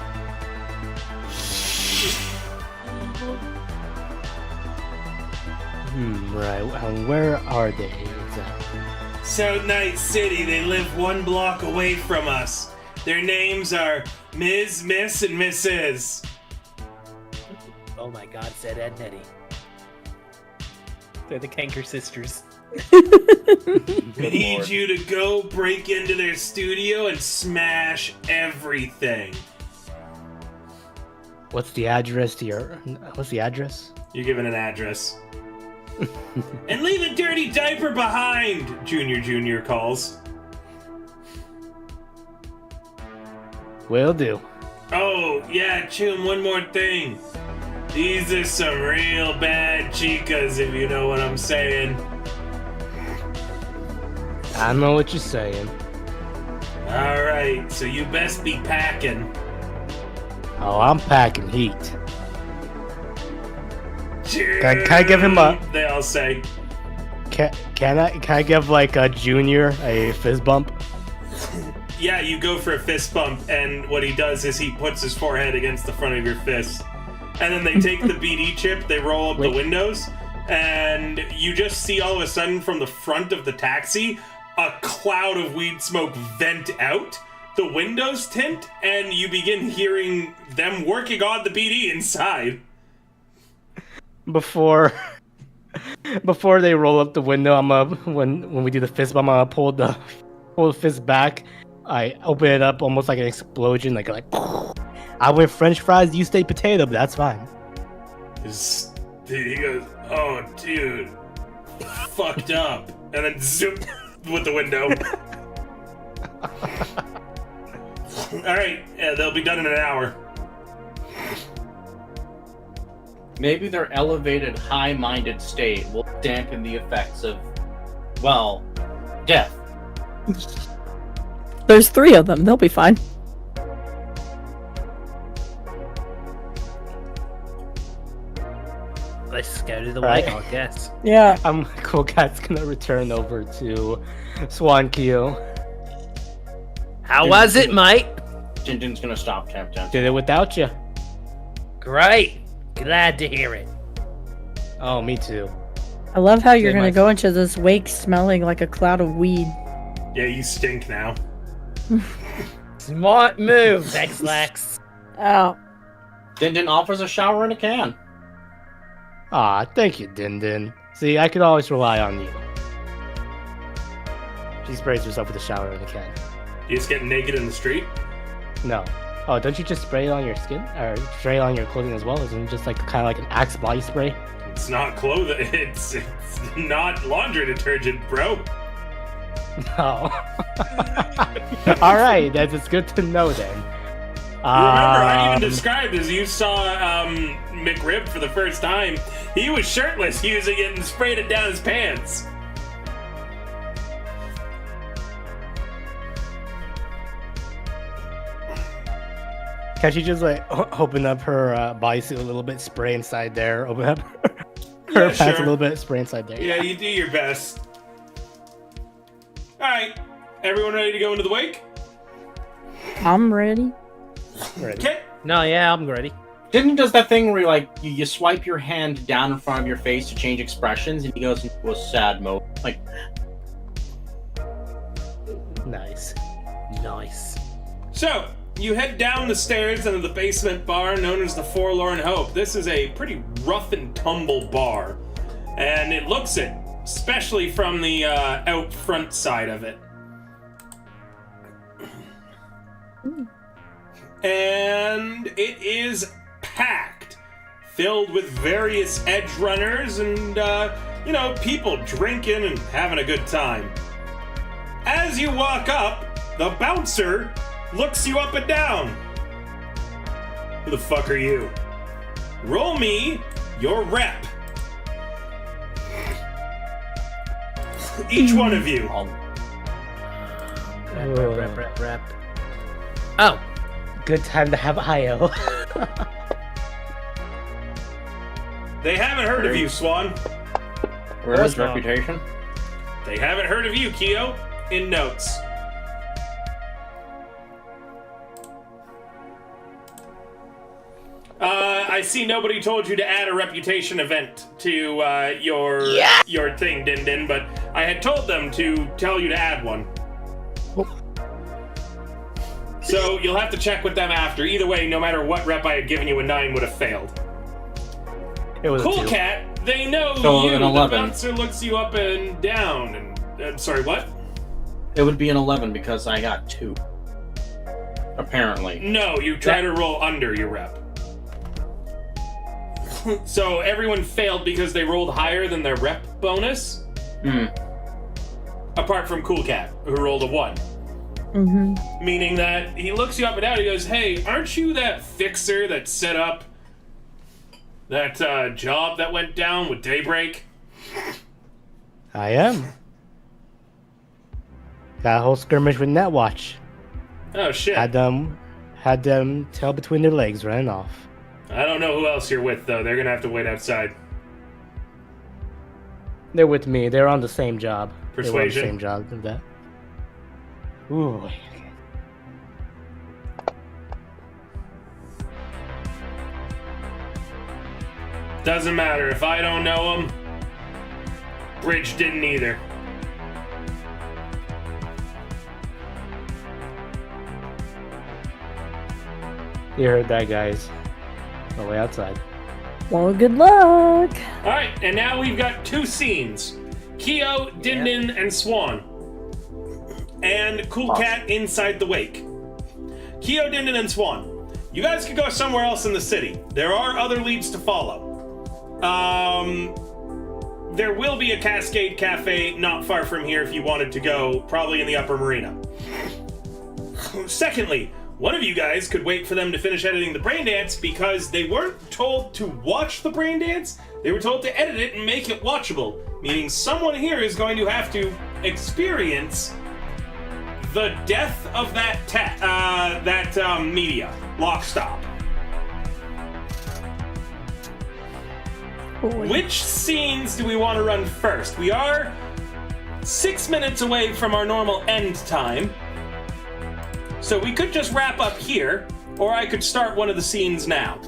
Right. And where are they exactly? South Night City, they live 1 block away from us. Their names are Ms., Miss, and Mrs. Oh my god, said Ed and Eddie. They're the Kanker sisters. We need you to go break into their studio and smash everything. What's the address to your... What's the address? You're given an address. And leave a dirty diaper behind, Junior calls. Will do. Oh, yeah, Chum, one more thing. These are some real bad chicas, if you know what I'm saying. I know what you're saying. Alright, so you best be packing. Oh, I'm packing heat. Chum, Can I give him a... they all say. Can I give like a junior a fist bump? Yeah, you go for a fist bump, and what he does is he puts his forehead against the front of your fist. And then they take the BD chip, they roll up the windows, and you just see all of a sudden from the front of the taxi, a cloud of weed smoke vent out, the windows tint, and you begin hearing them working on the BD inside. Before they roll up the window, I'm when we do the fist bump, I'm gonna pull the fist back. I open it up almost like an explosion, like I went French fries, you stay potato, but that's fine. He goes, oh, dude, fucked up, and then zoom with the window. All right, yeah, they'll be done in an hour. Maybe their elevated, high-minded state will dampen the effects of, well, death. There's 3 of them. They'll be fine. let's go to the Right. wake, I guess. Yeah. Cool Cat's gonna return over to Swan Kyo. How was it, mate? Din Din's gonna stop tap tap. Did it without you. Great. Glad to hear it. Oh, me too. I love how you're Say gonna my- go into this wake smelling like a cloud of weed. Yeah, you stink now. Smart move, X-Lax. Oh. Din Din offers a shower in a can. Ah, thank you, Din Din. See, I could always rely on you. She sprays herself with a shower in a can. You just get naked in the street? No. Oh, don't you just spray it on your skin? Or spray it on your clothing as well? Isn't it just like kind of like an Axe body spray? It's not clothing. It's not laundry detergent, bro. No. Alright, it's good to know then. Remember, I even described as you saw McRib for the first time. He was shirtless using it and sprayed it down his pants. Can she just like open up her bodysuit a little bit, spray inside there, open up her Yeah, pants a sure. little bit, spray inside there? Yeah, you do your best. Alright, everyone ready to go into the wake? I'm ready. Ready. Okay. No, yeah, I'm ready. Din Din does that thing where you swipe your hand down in front of your face to change expressions, and he goes into a sad mode. Like, Nice. Nice. So, you head down the stairs into the basement bar known as the Forlorn Hope. This is a pretty rough and tumble bar, and it looks it, especially from the out front side of it. And it is packed, filled with various edge runners and, people drinking and having a good time. As you walk up, the bouncer looks you up and down. Who the fuck are you? Roll me your rep. Each one of you. Rep. Oh, Good time to have IO. They haven't heard of you, Swan. where is not. reputation? They haven't heard of you, Kyo. In notes. I see nobody told you to add a reputation event to your thing, Din Din, but I had told them to tell you to add one. So you'll have to check with them after. Either way, no matter what rep I had given you, a 9 would have failed. It was a Cool 2. Cat, they know So you. an The 11. bouncer looks you up and down. And I'm sorry, what? It would be an 11 because I got 2. Apparently. No, you try to roll under your rep. So everyone failed because they rolled higher than their rep bonus, apart from Cool Cat, who rolled a 1. Mm-hmm. Meaning that he looks you up and down, he goes, hey, aren't you that fixer that set up that job that went down with Daybreak? I am. Got a whole skirmish with Netwatch. Oh, shit. Had them tail between their legs running off. I don't know who else you're with, though. They're gonna have to wait outside. They're with me. They're on the same job. They were on the Persuasion. same job as that. Ooh. Doesn't matter. If I don't know him, Bridge didn't either. You heard that, guys. On the way outside. Well, good luck. Alright, and now we've got 2 scenes. Kyo, Din Din, and Swan. And Cool Cat inside the wake. Kyo, Din Din, and Swan. You guys could go somewhere else in the city. There are other leads to follow. There will be a Cascade Cafe not far from here if you wanted to go, probably in the upper marina. Secondly, one of you guys could wait for them to finish editing the brain dance because they weren't told to watch the brain dance, they were told to edit it and make it watchable, meaning someone here is going to have to experience the death of that media, lock stop. boy. Which scenes do we want to run first? We are 6 minutes away from our normal end time. So we could just wrap up here, or I could start one of the scenes now.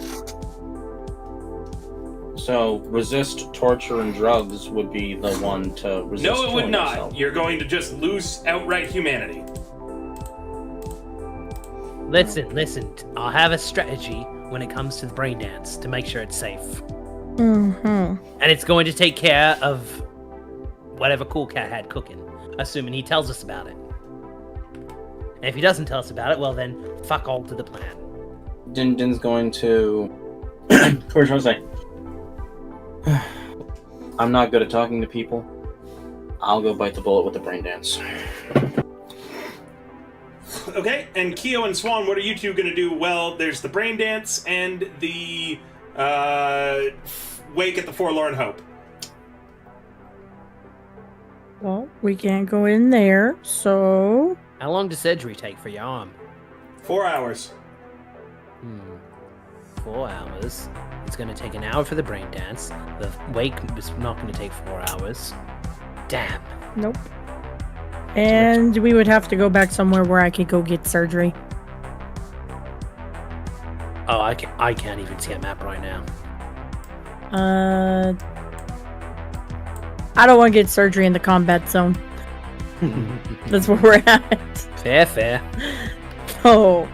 So, resist, torture, and drugs would be the one to resist. No, it would killing not. yourself. You're going to just lose outright humanity. Listen. I'll have a strategy when it comes to the brain dance to make sure it's safe. Mm-hmm. And it's going to take care of whatever Cool Cat had cooking, assuming he tells us about it. And if he doesn't tell us about it, well then, fuck all to the plan. Din Din's going to... Of course, I was like... I'm not good at talking to people. I'll go bite the bullet with the brain dance. Okay, and Keo and Swan, what are you two going to do? Well, there's the brain dance and the wake at the Forlorn Hope. Well, we can't go in there, so... How long does surgery take for your arm? 4 hours. 4 hours. It's going to take an hour for the brain dance. The wake is not going to take 4 hours. Damn. Nope. And we would have to go back somewhere where I could go get surgery. Oh, I can't even see a map right now. I don't want to get surgery in the combat zone. That's where we're at. Fair. Oh.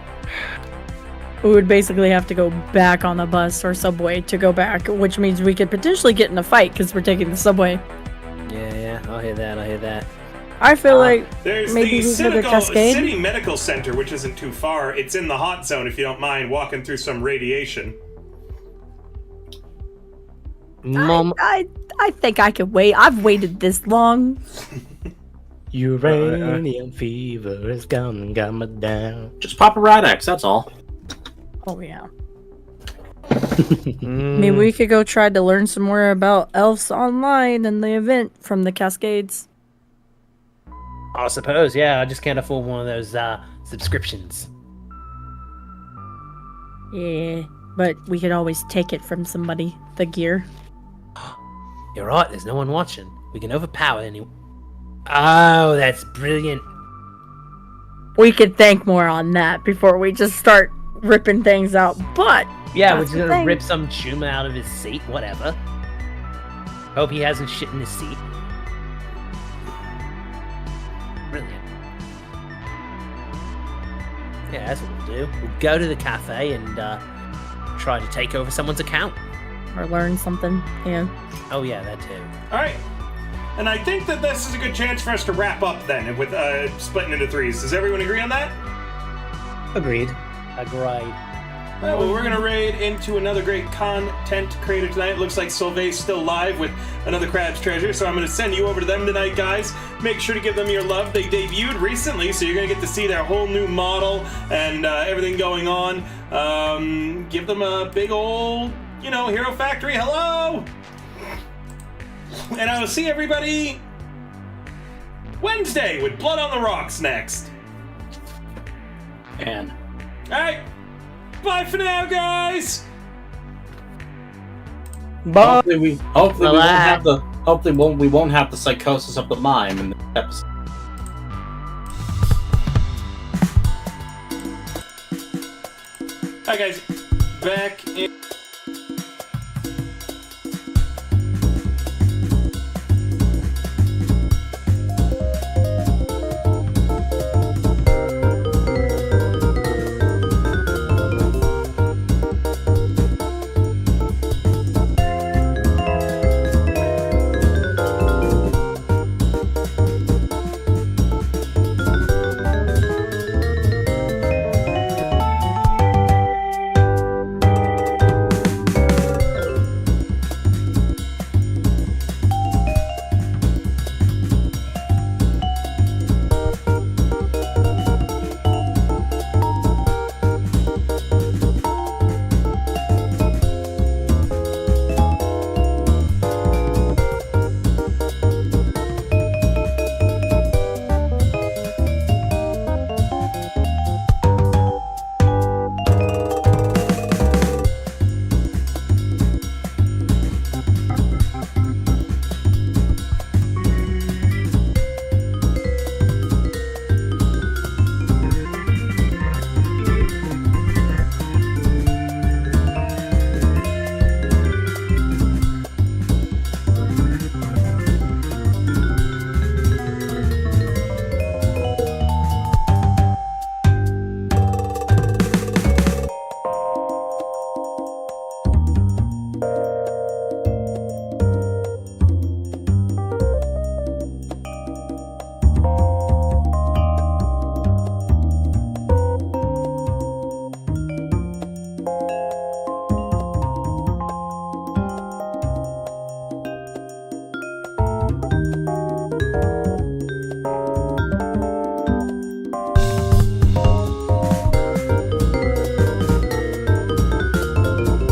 We would basically have to go back on the bus or subway to go back, which means we could potentially get in a fight because we're taking the subway. Yeah, I'll hear that. I feel like There's maybe the we go to Cascade. City Medical Center, which isn't too far. It's in the hot zone if you don't mind walking through some radiation. Mom, I think I could wait. I've waited this long. Uranium fever has come and got me down. Just pop a Rad-X, that's all. Oh, yeah. Maybe we could go try to learn some more about Elves Online and the event from the Cascades. I suppose, yeah. I just can't afford one of those subscriptions. Yeah, but we could always take it from somebody, the gear. You're right, there's no one watching. We can overpower anyone. Oh, that's brilliant. We could think more on that before we just start ripping things out, but... Yeah, we're that's just the gonna thing. rip some tumor out of his seat, whatever. Hope he hasn't shit in his seat. Brilliant. Yeah, that's what we'll do. We'll go to the cafe and try to take over someone's account. Or learn something, yeah. Oh yeah, that too. All right. And I think that this is a good chance for us to wrap up then with splitting into threes. Does everyone agree on that? Agreed. Agreed. Well, we're going to raid into another great content creator tonight. Looks like Sylvain's still live with another Crab's Treasure, so I'm going to send you over to them tonight, guys. Make sure to give them your love. They debuted recently, so you're going to get to see their whole new model and everything going on. Give them a big old, Hero Factory hello! And I will see everybody Wednesday with Blood on the Rocks next. And Alright, bye for now, guys! Bye. hopefully we won't have the psychosis of the mime in the episode. Hi guys, back in... Bye.